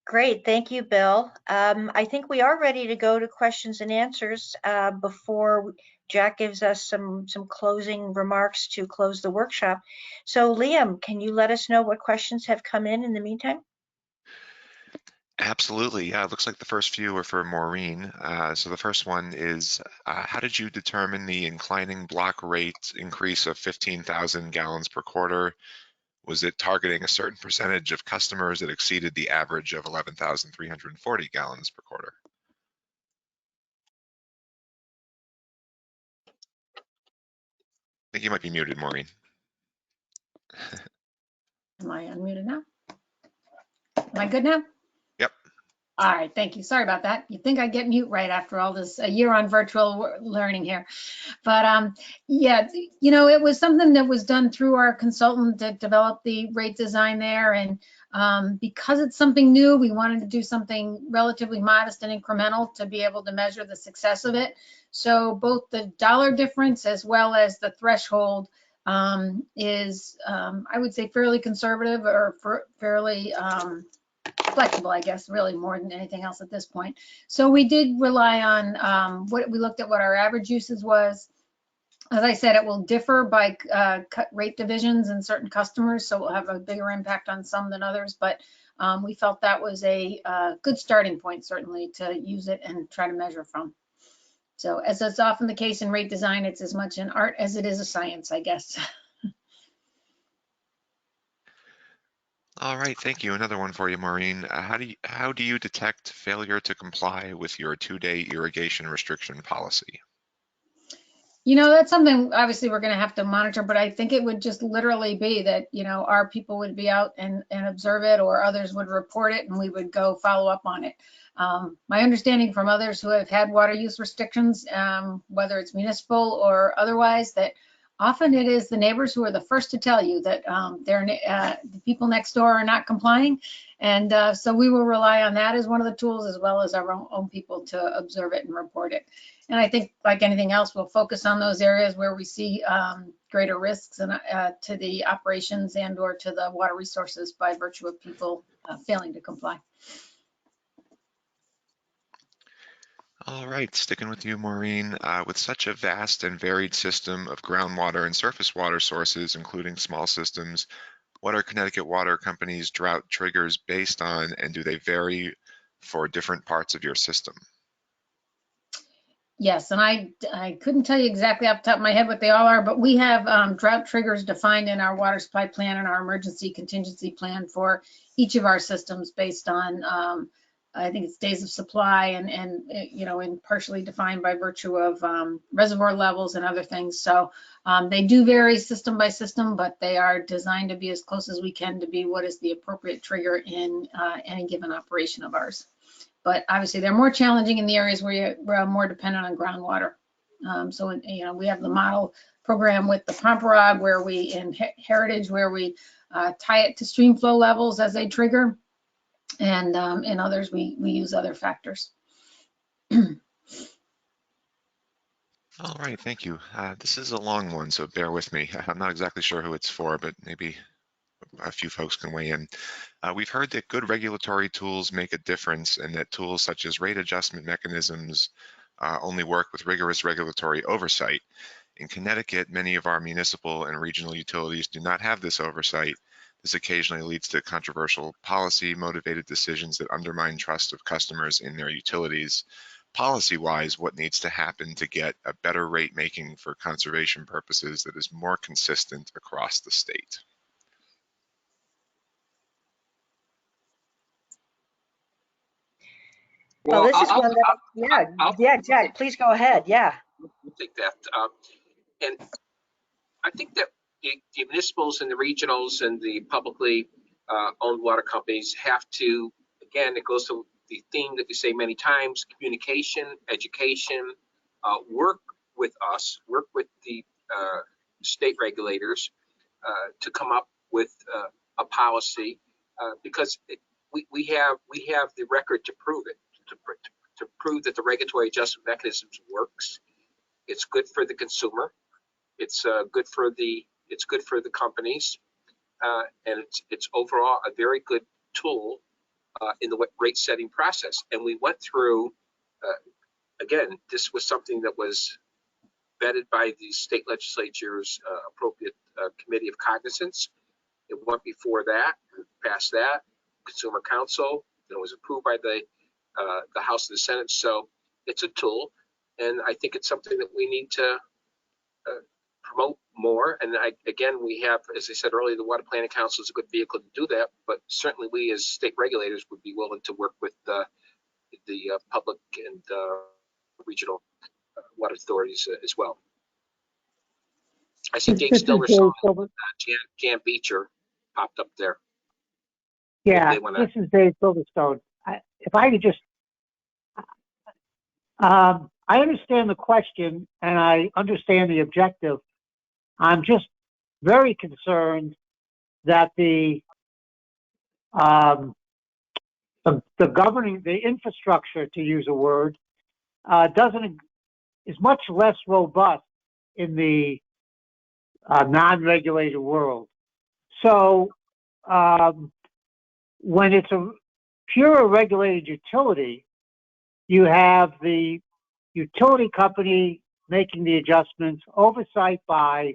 Great, thank you, Bill. I think we are ready to go to questions and answers before Jack gives us some closing remarks to close the workshop. So Liam, can you let us know what questions have come in the meantime? Absolutely. Yeah, it looks like the first few are for Maureen. So the first one is, how did you determine the inclining block rate increase of 15,000 gallons per quarter? Was it targeting a certain percentage of customers that exceeded the average of 11,340 gallons per quarter? I think you might be muted, Maureen. Am I unmuted now? Am I good now? Yep. All right, thank you. Sorry about that. You'd think I'd get mute right after all this a year on virtual learning here. But yeah, you know, it was something that was done through our consultant that developed the rate design there. And because it's something new, we wanted to do something relatively modest and incremental to be able to measure the success of it. So both the dollar difference as well as the threshold is, I would say, fairly conservative or fairly flexible, I guess, really more than anything else at this point. So we did rely on we looked at what our average usage was. As I said, it will differ by cut rate divisions in certain customers, so it will have a bigger impact on some than others. But we felt that was a good starting point, certainly, to use it and try to measure from. So as is often the case in rate design, it's as much an art as it is a science, I guess. All right, thank you. Another one for you, Maureen. How do you detect failure to comply with your 2-day irrigation restriction policy? You know, that's something obviously we're going to have to monitor, but I think it would just literally be that, you know, our people would be out and observe it, or others would report it and we would go follow up on it. My understanding from others who have had water use restrictions, whether it's municipal or otherwise, that often it is the neighbors who are the first to tell you that the people next door are not complying. And so we will rely on that as one of the tools, as well as our own people to observe it and report it. And I think, like anything else, we'll focus on those areas where we see greater risks and to the operations and or to the water resources by virtue of people failing to comply. All right, sticking with you, Maureen. With such a vast and varied system of groundwater and surface water sources, including small systems, what are Connecticut Water Company's drought triggers based on, and do they vary for different parts of your system? Yes, and I couldn't tell you exactly off the top of my head what they all are, but we have drought triggers defined in our water supply plan and our emergency contingency plan for each of our systems based on I think it's days of supply and you know, and partially defined by virtue of reservoir levels and other things. So they do vary system by system, but they are designed to be as close as we can to be what is the appropriate trigger in any given operation of ours. But obviously they're more challenging in the areas where we're more dependent on groundwater. So, you know, we have the model program with the Pomperog where we, in Heritage, where we tie it to stream flow levels as they trigger. And in others, we use other factors. All right, thank you. This is a long one, so bear with me. I'm not exactly sure who it's for, but maybe a few folks can weigh in. We've heard that good regulatory tools make a difference and that tools such as rate adjustment mechanisms only work with rigorous regulatory oversight. In Connecticut, many of our municipal and regional utilities do not have this oversight. This occasionally leads to controversial policy-motivated decisions that undermine trust of customers in their utilities. Policy-wise, what needs to happen to get a better rate making for conservation purposes that is more consistent across the state? Well, this is one that, I'll yeah, Jack, please go ahead. Yeah. take that. And I think that the municipals and the regionals and the publicly owned water companies have to, again, it goes to the theme that we say many times, communication, education, work with us, work with the state regulators to come up with a policy because we have the record to prove it, to prove that the regulatory adjustment mechanisms works. It's good for the consumer. It's good for the companies, and it's overall a very good tool in the rate setting process. And we went through again. This was something that was vetted by the state legislature's appropriate committee of cognizance. It went before that, passed that, Consumer Council, and it was approved by the House and the Senate. So it's a tool, and I think it's something that we need to promote more. And again, we have, as I said earlier, the Water Planning Council is a good vehicle to do that, but certainly we as state regulators would be willing to work with the public and regional water authorities as well. I see Dave Stiller's song, Jan Beecher popped up there. Yeah, this is Dave Silverstone. If I could just, I understand the question and I understand the objective. I'm just very concerned that the governing, the infrastructure, to use a word, is much less robust in the non-regulated world. So when it's a pure regulated utility, you have the utility company making the adjustments, oversight by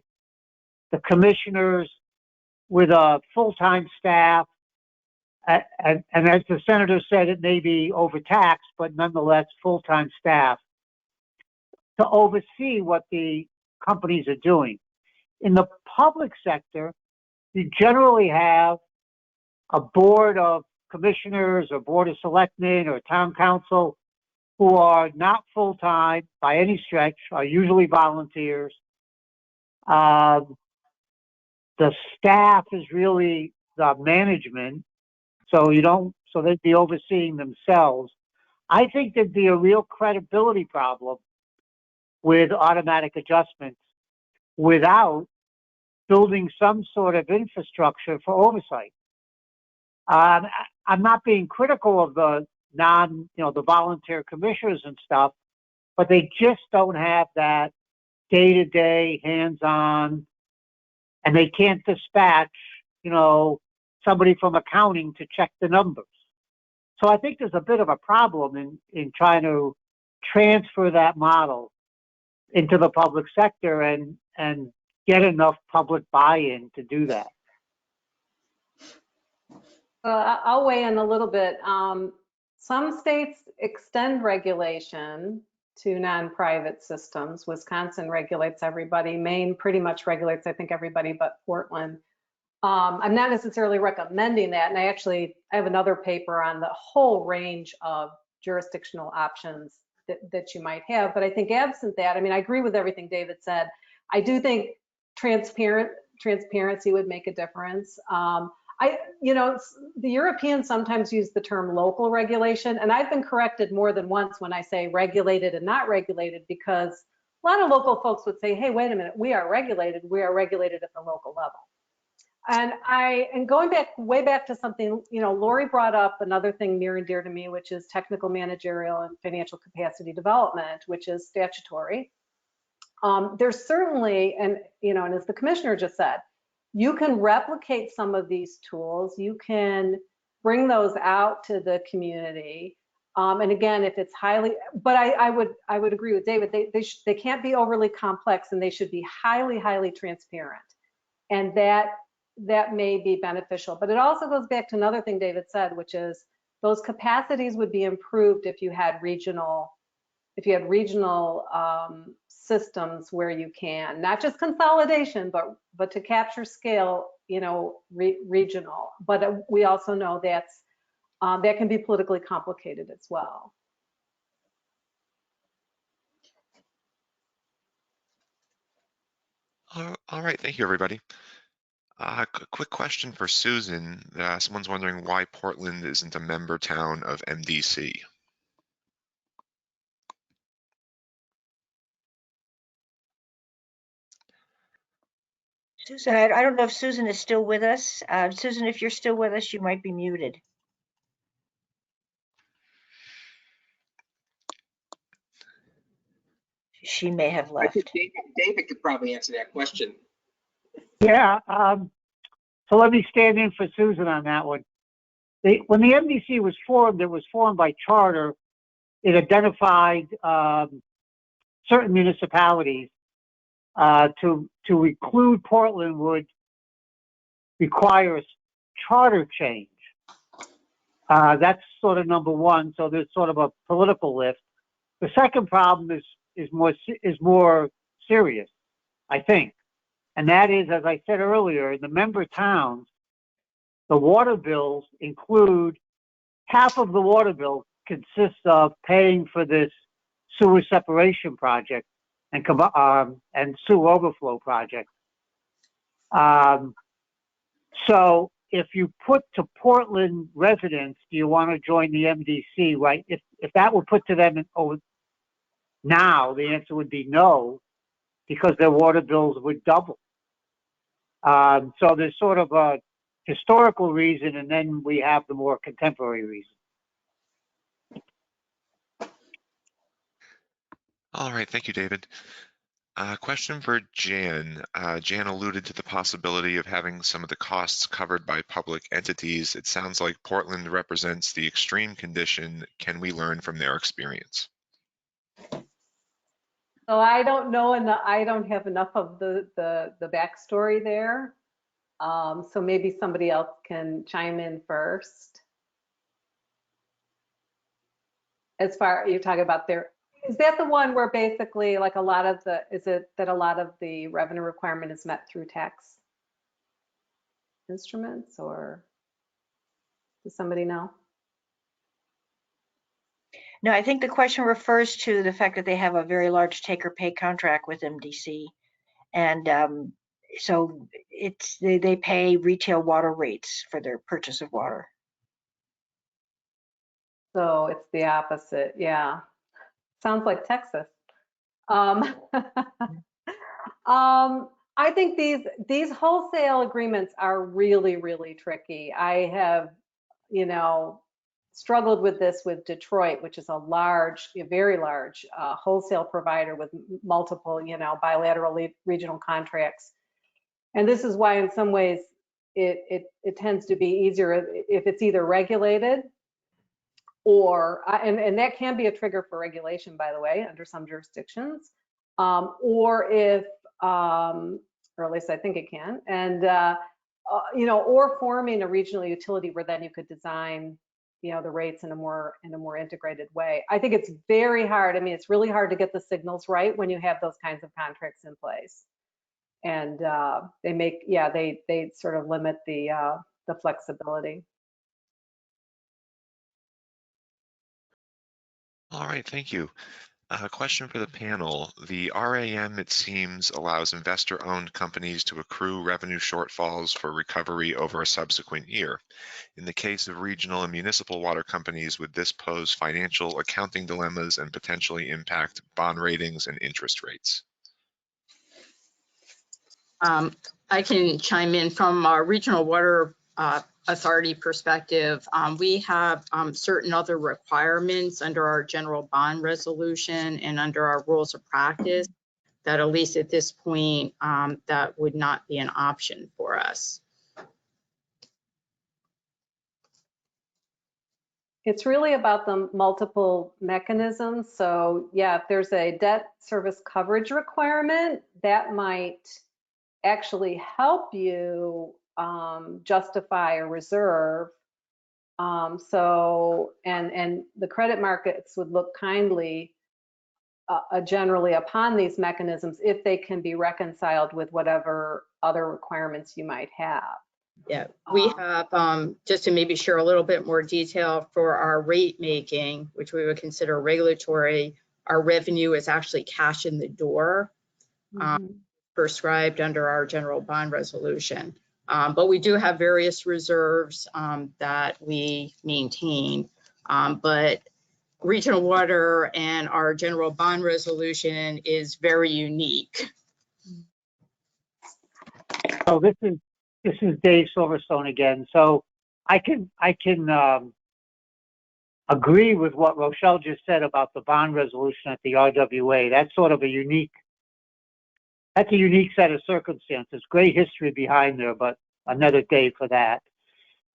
the commissioners with a full-time staff. And as the senator said, it may be overtaxed, but nonetheless full-time staff to oversee what the companies are doing. In the public sector, you generally have a board of commissioners or board of selectmen or town council who are not full-time by any stretch, are usually volunteers. The staff is really the management, so they'd be overseeing themselves. I think there'd be a real credibility problem with automatic adjustments without building some sort of infrastructure for oversight. I'm not being critical of the the volunteer commissioners and stuff, but they just don't have that day-to-day hands-on, and they can't dispatch, somebody from accounting to check the numbers. So I think there's a bit of a problem in trying to transfer that model into the public sector and get enough public buy-in to do that. I'll weigh in a little bit. Some states extend regulation to non-private systems. Wisconsin regulates everybody. Maine pretty much regulates, I think, everybody but Portland. I'm not necessarily recommending that, and I have another paper on the whole range of jurisdictional options that you might have. But I think absent that, I agree with everything David said. I do think transparency would make a difference. The Europeans sometimes use the term local regulation, and I've been corrected more than once when I say regulated and not regulated, because a lot of local folks would say, hey, wait a minute, we are regulated at the local level. And going way back to something, Lori brought up another thing near and dear to me, which is technical, managerial, and financial capacity development, which is statutory. There's certainly, and and as the commissioner just said, you can replicate some of these tools. You can bring those out to the community. And again, if it's highly, but I would agree with David. They can't be overly complex, and they should be highly transparent. And that may be beneficial. But it also goes back to another thing David said, which is those capacities would be improved if you had regional systems where you can, not just consolidation, but to capture scale, regional. But we also know that can be politically complicated as well. All right, thank you, everybody. Quick question for Susan. Someone's wondering why Portland isn't a member town of MDC. Susan, I don't know if Susan is still with us. Susan, if you're still with us, you might be muted. She may have I think left. David could probably answer that question. Yeah, so let me stand in for Susan on that one. When the MDC was formed, it was formed by charter. It identified certain municipalities. To include Portland would require a charter change. That's sort of number one. So there's sort of a political lift. The second problem is more serious, I think, and that is, as I said earlier, in the member towns, the water bills include half of the water bill consists of paying for this sewer separation project and sewer overflow project. So if you put to Portland residents, do you want to join the MDC, right? If that were put to them now, the answer would be no, because their water bills would double. So there's sort of a historical reason, and then we have the more contemporary reason. All right, thank you, David. Question for Jan. Jan alluded to the possibility of having some of the costs covered by public entities. It sounds like Portland represents the extreme condition. Can we learn from their experience? So I don't know, and I don't have enough of the backstory there. So maybe somebody else can chime in first. As far you're talking about is that the one where basically like is it that a lot of the revenue requirement is met through tax instruments, or does somebody know? No, I think the question refers to the fact that they have a very large take-or-pay contract with MDC, and so they pay retail water rates for their purchase of water. So it's the opposite, yeah. Sounds like Texas. I think these wholesale agreements are really tricky. I have, struggled with this with Detroit, which is a very large wholesale provider with multiple, bilateral regional contracts. And this is why in some ways it tends to be easier if it's either regulated or, and that can be a trigger for regulation, by the way, under some jurisdictions, or if, or at least I think it can, and, or forming a regional utility where then you could design, the rates in a more integrated way. I think it's very hard. I mean, it's really hard to get the signals right when you have those kinds of contracts in place. And they sort of limit the flexibility. All right, thank you. A question for the panel. The RAM, it seems, allows investor-owned companies to accrue revenue shortfalls for recovery over a subsequent year. In the case of regional and municipal water companies, would this pose financial accounting dilemmas and potentially impact bond ratings and interest rates? I can chime in from our regional water authority perspective. We have certain other requirements under our general bond resolution and under our rules of practice that at least at this point, that would not be an option for us. It's really about the multiple mechanisms. So yeah, if there's a debt service coverage requirement, that might actually help you justify a reserve. And the credit markets would look kindly generally upon these mechanisms if they can be reconciled with whatever other requirements you might have. Yeah, we have, just to maybe share a little bit more detail for our rate making, which we would consider regulatory, our revenue is actually cash in the door, prescribed under our general bond resolution. But we do have various reserves that we maintain. But regional water and our general bond resolution is very unique. So this is Dave Silverstone again. So I can agree with what Rochelle just said about the bond resolution at the RWA. That's sort of a unique set of circumstances. Great history behind there, but another day for that.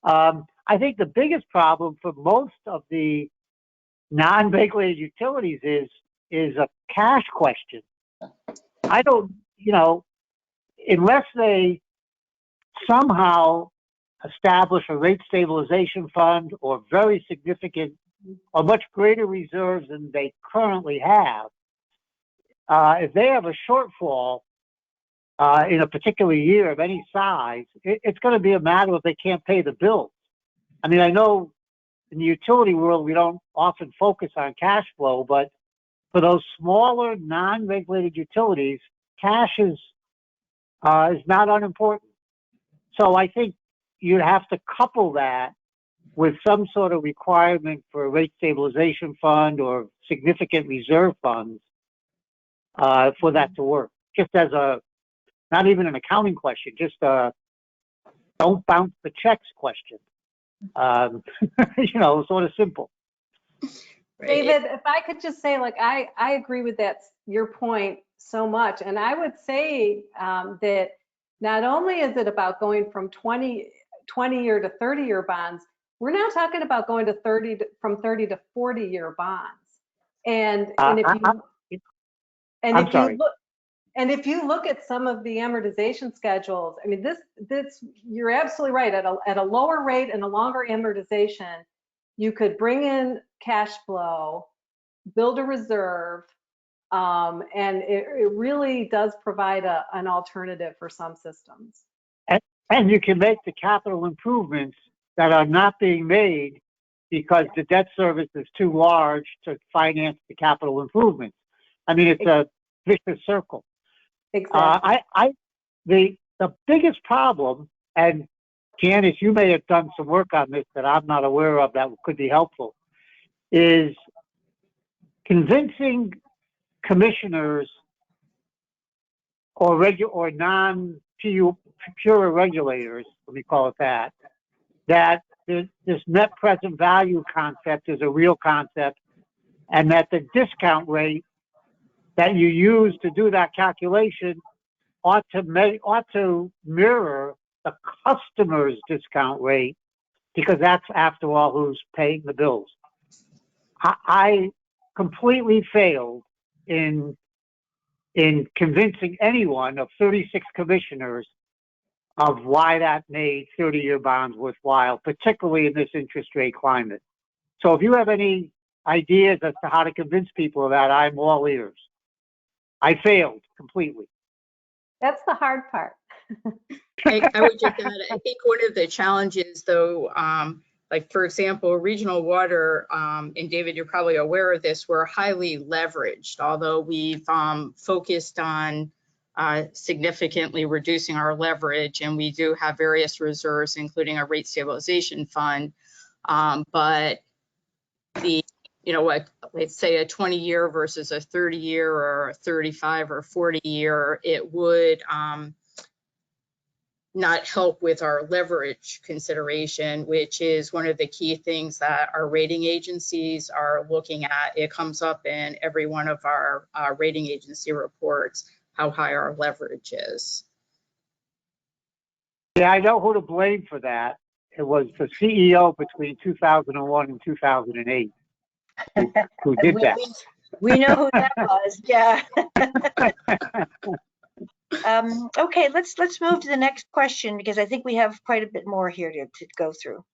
I think the biggest problem for most of the non-regulated utilities is a cash question. I don't, unless they somehow establish a rate stabilization fund or very significant or much greater reserves than they currently have, if they have a shortfall in a particular year of any size, it's going to be a matter of they can't pay the bills. I mean, I know in the utility world, we don't often focus on cash flow, but for those smaller non-regulated utilities, cash is not unimportant. So I think you'd have to couple that with some sort of requirement for a rate stabilization fund or significant reserve funds for that to work. Just as not even an accounting question, just a don't bounce the checks question. Sort of simple. David, if I could just say, I agree with your point so much. And I would say that not only is it about going from 20-year to 30-year bonds, we're now talking about going to from 30 to 40-year bonds. And if you look at some of the amortization schedules, I mean, this you're absolutely right. At a lower rate and a longer amortization, you could bring in cash flow, build a reserve, and it really does provide an alternative for some systems. And you can make the capital improvements that are not being made because the debt service is too large to finance the capital improvements. I mean, it's a vicious circle. Exactly. The biggest problem, and Janice, you may have done some work on this that I'm not aware of that could be helpful, is convincing commissioners or non-pure regulators, let me call it that this net present value concept is a real concept, and that the discount rate that you use to do that calculation ought to mirror the customer's discount rate, because that's, after all, who's paying the bills. I completely failed in convincing anyone of 36 commissioners of why that made 30-year bonds worthwhile, particularly in this interest rate climate. So if you have any ideas as to how to convince people of that, I'm all ears. I failed completely. That's the hard part. I would just add, I think one of the challenges, though, like, for example, regional water, and David, you're probably aware of this, we're highly leveraged, although we've focused on significantly reducing our leverage, and we do have various reserves, including a rate stabilization fund. But let's say a 20-year versus a 30-year or a 35 or 40-year, it would not help with our leverage consideration, which is one of the key things that our rating agencies are looking at. It comes up in every one of our rating agency reports. how high our leverage is. Yeah, I know who to blame for that. It was the CEO between 2001 and 2008 who did we, that. we know who that was. Yeah. Okay, let's move to the next question because I think we have quite a bit more here to go through.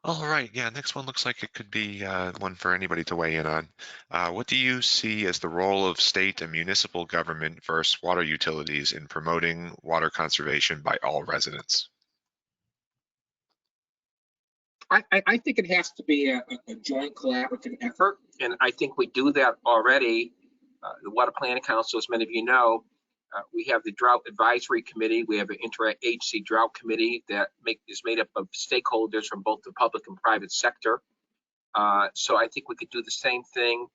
All right, yeah, next one looks like it could be one for anybody to weigh in on. What do you see as the role of state and municipal government versus water utilities in promoting water conservation by all residents? I think it has to be a joint collaborative effort, and I think we do that already. The Water Planning Council, as many of you know, we have the Drought Advisory Committee. We have an inter-agency drought committee that is made up of stakeholders from both the public and private sector. So I think we could do the same thing.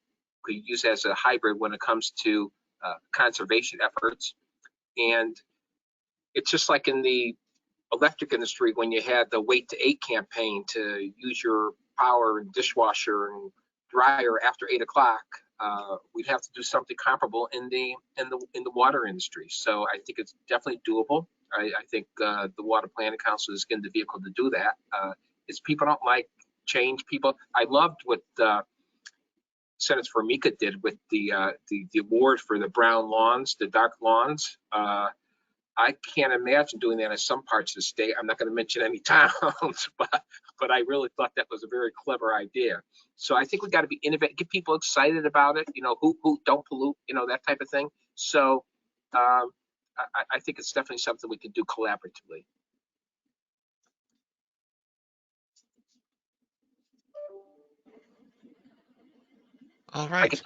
We could use it as a hybrid when it comes to conservation efforts. And it's just like in the electric industry when you had the Wait to 8 campaign to use your power and dishwasher and dryer after 8 o'clock. We'd have to do something comparable in the water industry. So I think it's definitely doable. I think the Water Planning Council is getting the vehicle to do that. It's people don't like change. People, I loved what Senator Formica did with the award for the brown lawns, the dark lawns. I can't imagine doing that in some parts of the state. I'm not going to mention any towns, but I really thought that was a very clever idea. So I think we got to be innovative, get people excited about it. You know, who don't pollute, you know, that type of thing. So I think it's definitely something we can do collaboratively. All right.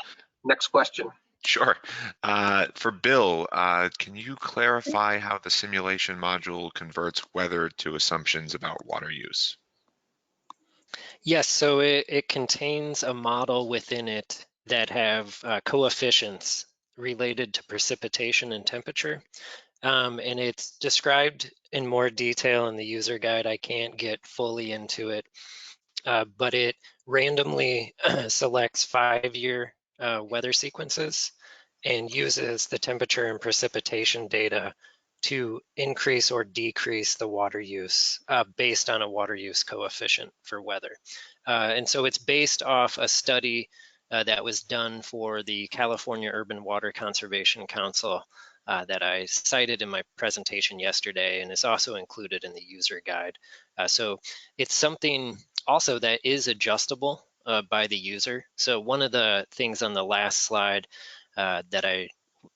Next question. Sure. For Bill, can you clarify how the simulation module converts weather to assumptions about water use? Yes, so it contains a model within it that have coefficients related to precipitation and temperature. And it's described in more detail in the user guide. I can't get fully into it, but it randomly selects 5-year weather sequences and uses the temperature and precipitation data to increase or decrease the water use based on a water use coefficient for weather. And so it's based off a study that was done for the California Urban Water Conservation Council that I cited in my presentation yesterday, and is also included in the user guide. So it's something also that is adjustable by the user. So one of the things on the last slide that I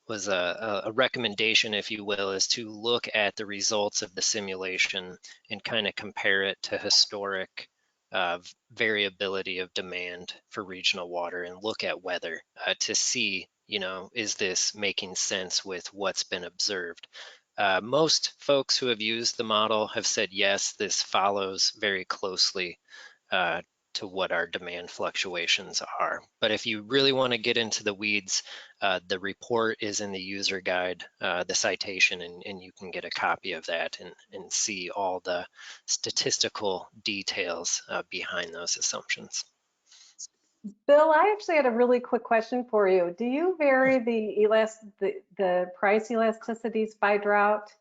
was a recommendation, if you will, is to look at the results of the simulation and kind of compare it to historic variability of demand for regional water and look at weather to see, you know, is this making sense with what's been observed? Most folks who have used the model have said, yes, this follows very closely to what our demand fluctuations are. But if you really want to get into the weeds, the report is in the user guide, the citation, and you can get a copy of that and see all the statistical details behind those assumptions. Bill, I actually had a really quick question for you. Do you vary the price elasticities by drought?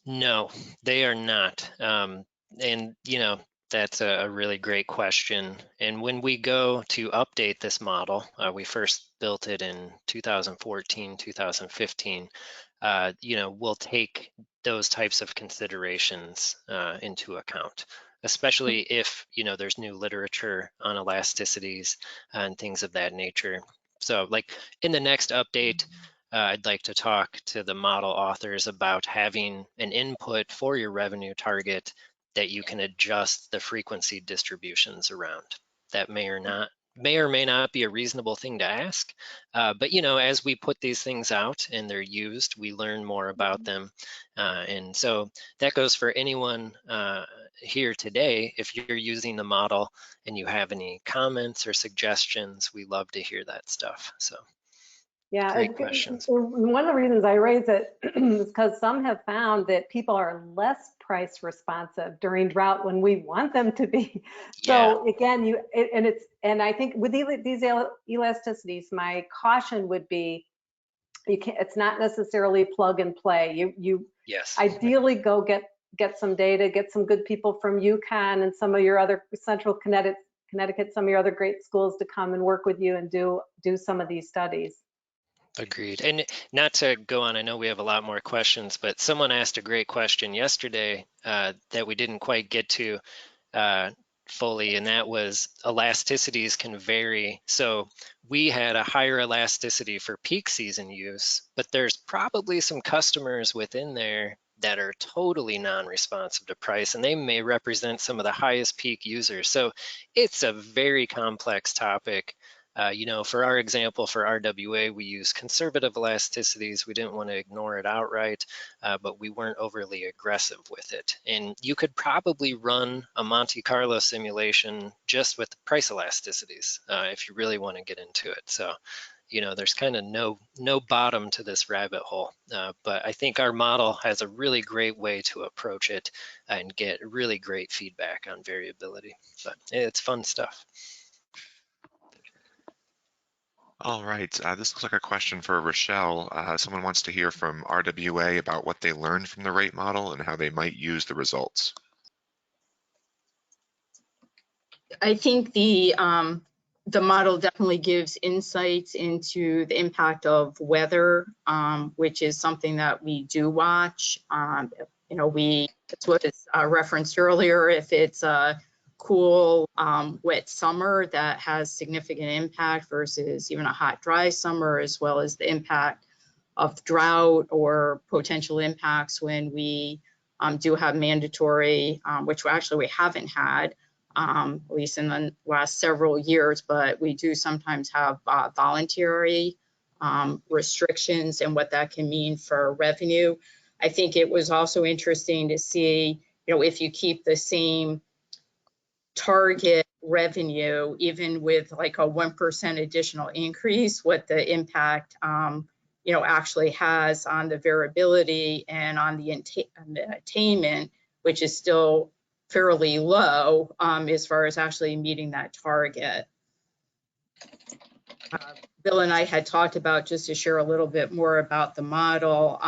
No, they are not. And, you know, that's a really great question. And when we go to update this model, we first built it in 2014, 2015, you know, we'll take those types of considerations into account, especially if, you know, there's new literature on elasticities and things of that nature. So like in the next update, I'd like to talk to the model authors about having an input for your revenue target that you can adjust the frequency distributions around. That may or may not be a reasonable thing to ask, but you know, as we put these things out and they're used, we learn more about them, and so that goes for anyone here today. If you're using the model and you have any comments or suggestions, we love to hear that stuff. So. Yeah, Great questions. One of the reasons I raise it is because some have found that people are less price responsive during drought when we want them to be. So again, and I think with these elasticities, my caution would be it's not necessarily plug and play. You Yes. ideally go get some data, get some good people from UConn and some of your other Central Connecticut, some of your other great schools to come and work with you and do some of these studies. Agreed. And not to go on, I know we have a lot more questions, but someone asked a great question yesterday that we didn't quite get to fully, and that was elasticities can vary. So we had a higher elasticity for peak season use, but there's probably some customers within there that are totally non-responsive to price, and they may represent some of the highest peak users. So it's a very complex topic. For our example, for RWA, we use conservative elasticities. We didn't want to ignore it outright, but we weren't overly aggressive with it. And you could probably run a Monte Carlo simulation just with price elasticities if you really want to get into it. So, there's kind of no bottom to this rabbit hole. But I think our model has a really great way to approach it and get really great feedback on variability. But it's fun stuff. All right, this looks like a question for Rochelle. Someone wants to hear from RWA about what they learned from the rate model and how they might use the results. I think the model definitely gives insights into the impact of weather, which is something that we do watch. That's what is referenced earlier. If it's a cool, wet summer, that has significant impact versus even a hot, dry summer, as well as the impact of drought or potential impacts when we do have mandatory, which actually we haven't had, at least in the last several years, but we do sometimes have voluntary restrictions and what that can mean for revenue. I think it was also interesting to see, if you keep the same target revenue, even with like a 1% additional increase, what the impact, actually has on the variability and on the attainment, which is still fairly low as far as actually meeting that target. Bill and I had talked about, just to share a little bit more about the model,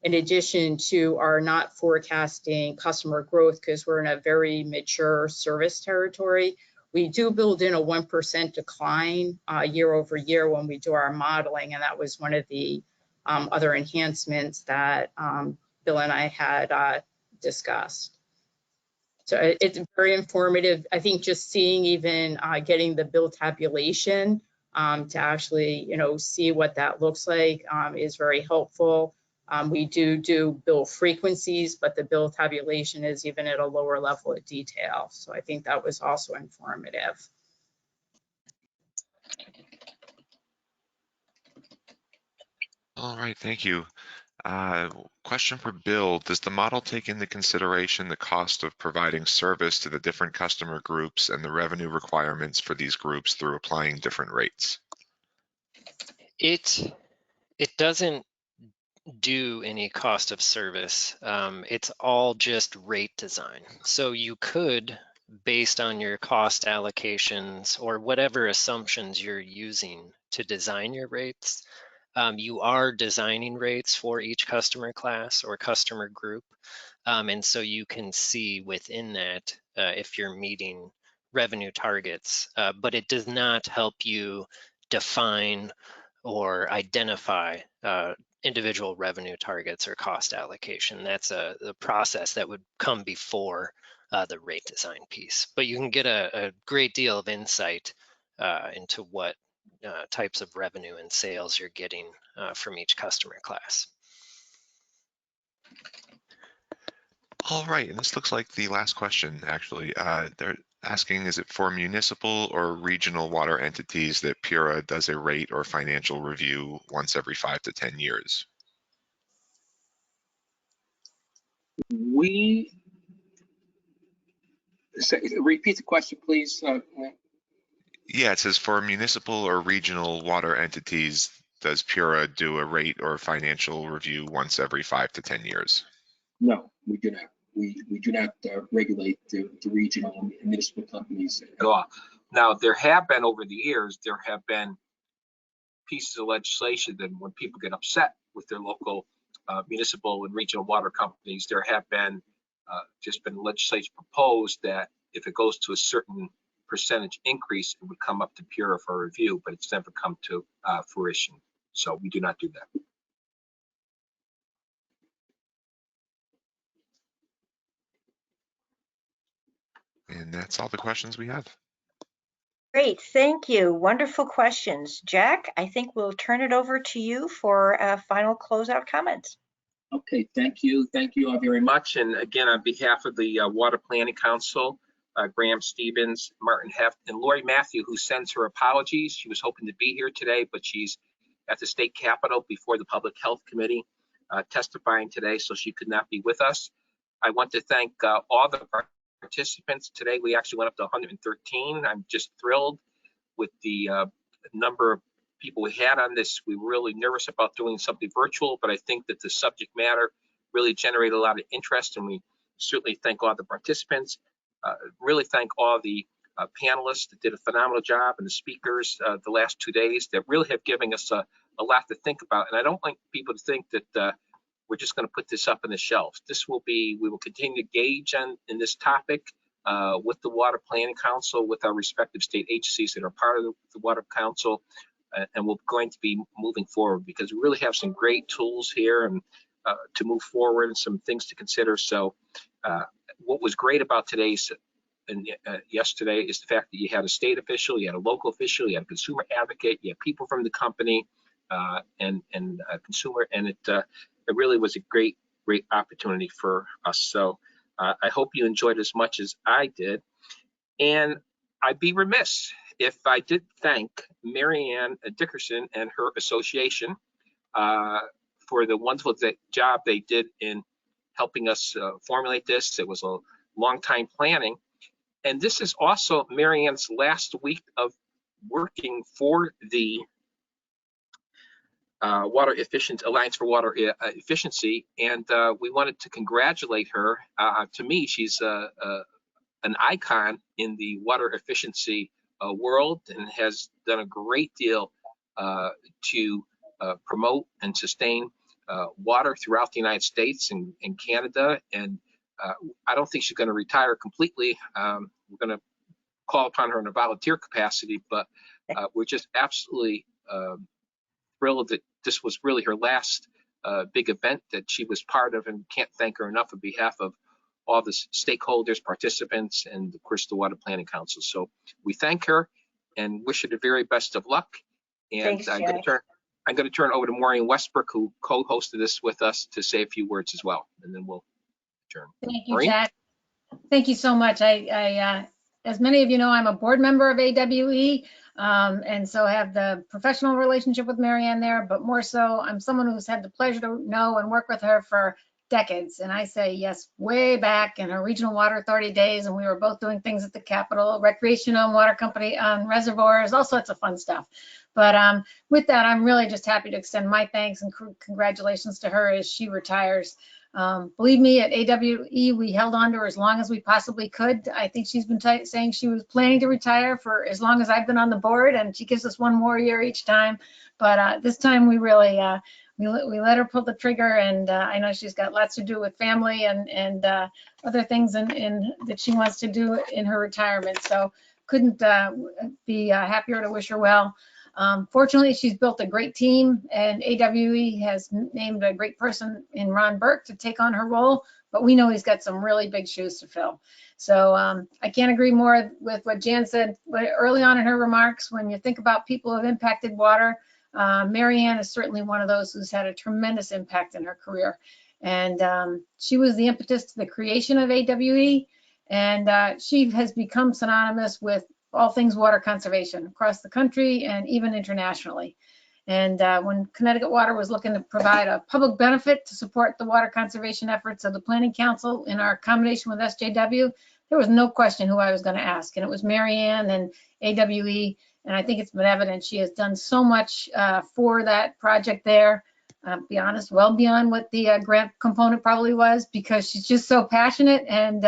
in addition to our not forecasting customer growth, because we're in a very mature service territory, we do build in a 1% decline year over year when we do our modeling, and that was one of the other enhancements that Bill and I had discussed. So it's very informative. I think just seeing even getting the bill tabulation to actually, see what that looks like is very helpful. We do bill frequencies, but the bill tabulation is even at a lower level of detail. So I think that was also informative. All right, thank you. Question for Bill. Does the model take into consideration the cost of providing service to the different customer groups and the revenue requirements for these groups through applying different rates? It doesn't do any cost of service. It's all just rate design. So you could, based on your cost allocations or whatever assumptions you're using to design your rates, you are designing rates for each customer class or customer group. And so you can see within that if you're meeting revenue targets, but it does not help you define or identify individual revenue targets or cost allocation. That's the process that would come before the rate design piece. But you can get a great deal of insight into what types of revenue and sales you're getting from each customer class. All right, and this looks like the last question, actually. They're asking, is it for municipal or regional water entities that PURA does a rate or financial review once every 5 to 10 years? Repeat the question, please. Yeah, it says for municipal or regional water entities, does PURA do a rate or financial review once every 5 to 10 years? No, we do not. We do not regulate the regional and municipal companies at all. Now, there have been over the years, there have been pieces of legislation than when people get upset with their local municipal and regional water companies. There have been just been legislation proposed that if it goes to a certain percentage increase, it would come up to PURA for review, but it's never come to fruition. So we do not do that. And that's all the questions we have. Great, thank you. Wonderful questions. Jack, I think we'll turn it over to you for final closeout comments. Okay, thank you. Thank you all very much. And again, on behalf of the Water Planning Council, Graham Stevens, Martin Heft, and Lori Matthew, who sends her apologies. She was hoping to be here today, but she's at the state capitol before the Public Health Committee testifying today, so she could not be with us. I want to thank all the participants today. We actually went up to 113. I'm just thrilled with the number of people we had on this. We were really nervous about doing something virtual, but I think that the subject matter really generated a lot of interest, and we certainly thank all the participants. Really thank all the panelists that did a phenomenal job, and the speakers the last 2 days that really have given us a lot to think about. And I don't want people to think that we're just going to put this up on the shelves. This will be, we will continue to engage in this topic with the Water Planning Council, with our respective state agencies that are part of the Water Council, and we're going to be moving forward because we really have some great tools here and to move forward and some things to consider. So what was great about today's and yesterday is the fact that you had a state official, you had a local official, you had a consumer advocate, you had people from the company and a consumer, and it really was a great opportunity for us. So I hope you enjoyed as much as I did. And I'd be remiss if I did thank Marianne Dickerson and her association for the wonderful job they did in helping us formulate this. It was a long time planning. And this is also Marianne's last week of working for the Alliance for Water Efficiency, and we wanted to congratulate her. To me, she's an icon in the water efficiency world and has done a great deal to promote and sustain water throughout the United States and Canada. And I don't think she's going to retire completely. We're going to call upon her in a volunteer capacity, but we're just absolutely thrilled that this was really her last big event that she was part of, and can't thank her enough on behalf of all the stakeholders, participants, and of course the Water Planning Council. So we thank her and wish her the very best of luck. And Thanks, I'm going to turn over to Maureen Westbrook, who co-hosted this with us, to say a few words as well, and then we'll adjourn. Thank you, Maureen? Jack. Thank you so much. As many of you know, I'm a board member of AWE, and so I have the professional relationship with Marianne there, but more so, I'm someone who's had the pleasure to know and work with her for decades. And I say yes, way back in her regional water authority days, and we were both doing things at the Capitol, recreation on water company on reservoirs, all sorts of fun stuff. But with that, I'm really just happy to extend my thanks and congratulations to her as she retires. Believe me, at AWE, we held on to her as long as we possibly could. I think she's been saying she was planning to retire for as long as I've been on the board, and she gives us one more year each time. But this time we really, we let her pull the trigger, and I know she's got lots to do with family and other things that she wants to do in her retirement. So couldn't be happier to wish her well. Fortunately, she's built a great team, and AWE has named a great person in Ron Burke to take on her role, but we know he's got some really big shoes to fill. So I can't agree more with what Jan said early on in her remarks. When you think about people who have impacted water, Marianne is certainly one of those who's had a tremendous impact in her career. And she was the impetus to the creation of AWE, and she has become synonymous with all things water conservation across the country and even internationally. And when Connecticut Water was looking to provide a public benefit to support the water conservation efforts of the Planning Council in our combination with SJW, there was no question who I was going to ask. And it was Marianne and AWE. And I think it's been evident she has done so much for that project there. Be honest, well beyond what the grant component probably was, because she's just so passionate and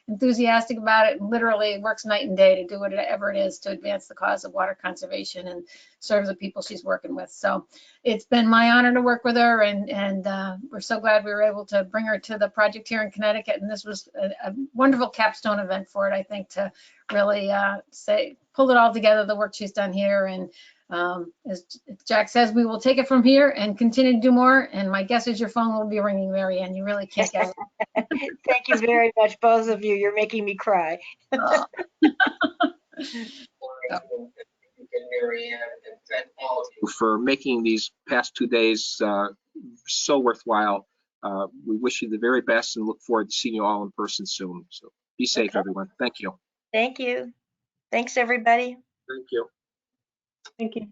enthusiastic about it and literally works night and day to do whatever it is to advance the cause of water conservation and serve the people she's working with. So it's been my honor to work with her, and we're so glad we were able to bring her to the project here in Connecticut. And this was a wonderful capstone event for it, I think, to really pull it all together, the work she's done here. And as Jack says, we will take it from here and continue to do more. And my guess is your phone will be ringing, Mary Ann. You really can't get it. Thank you very much, both of you. You're making me cry. Oh. For making these past 2 days so worthwhile. We wish you the very best and look forward to seeing you all in person soon. So be safe, Okay. everyone. Thank you. Thank you. Thanks, everybody. Thank you. Thank you.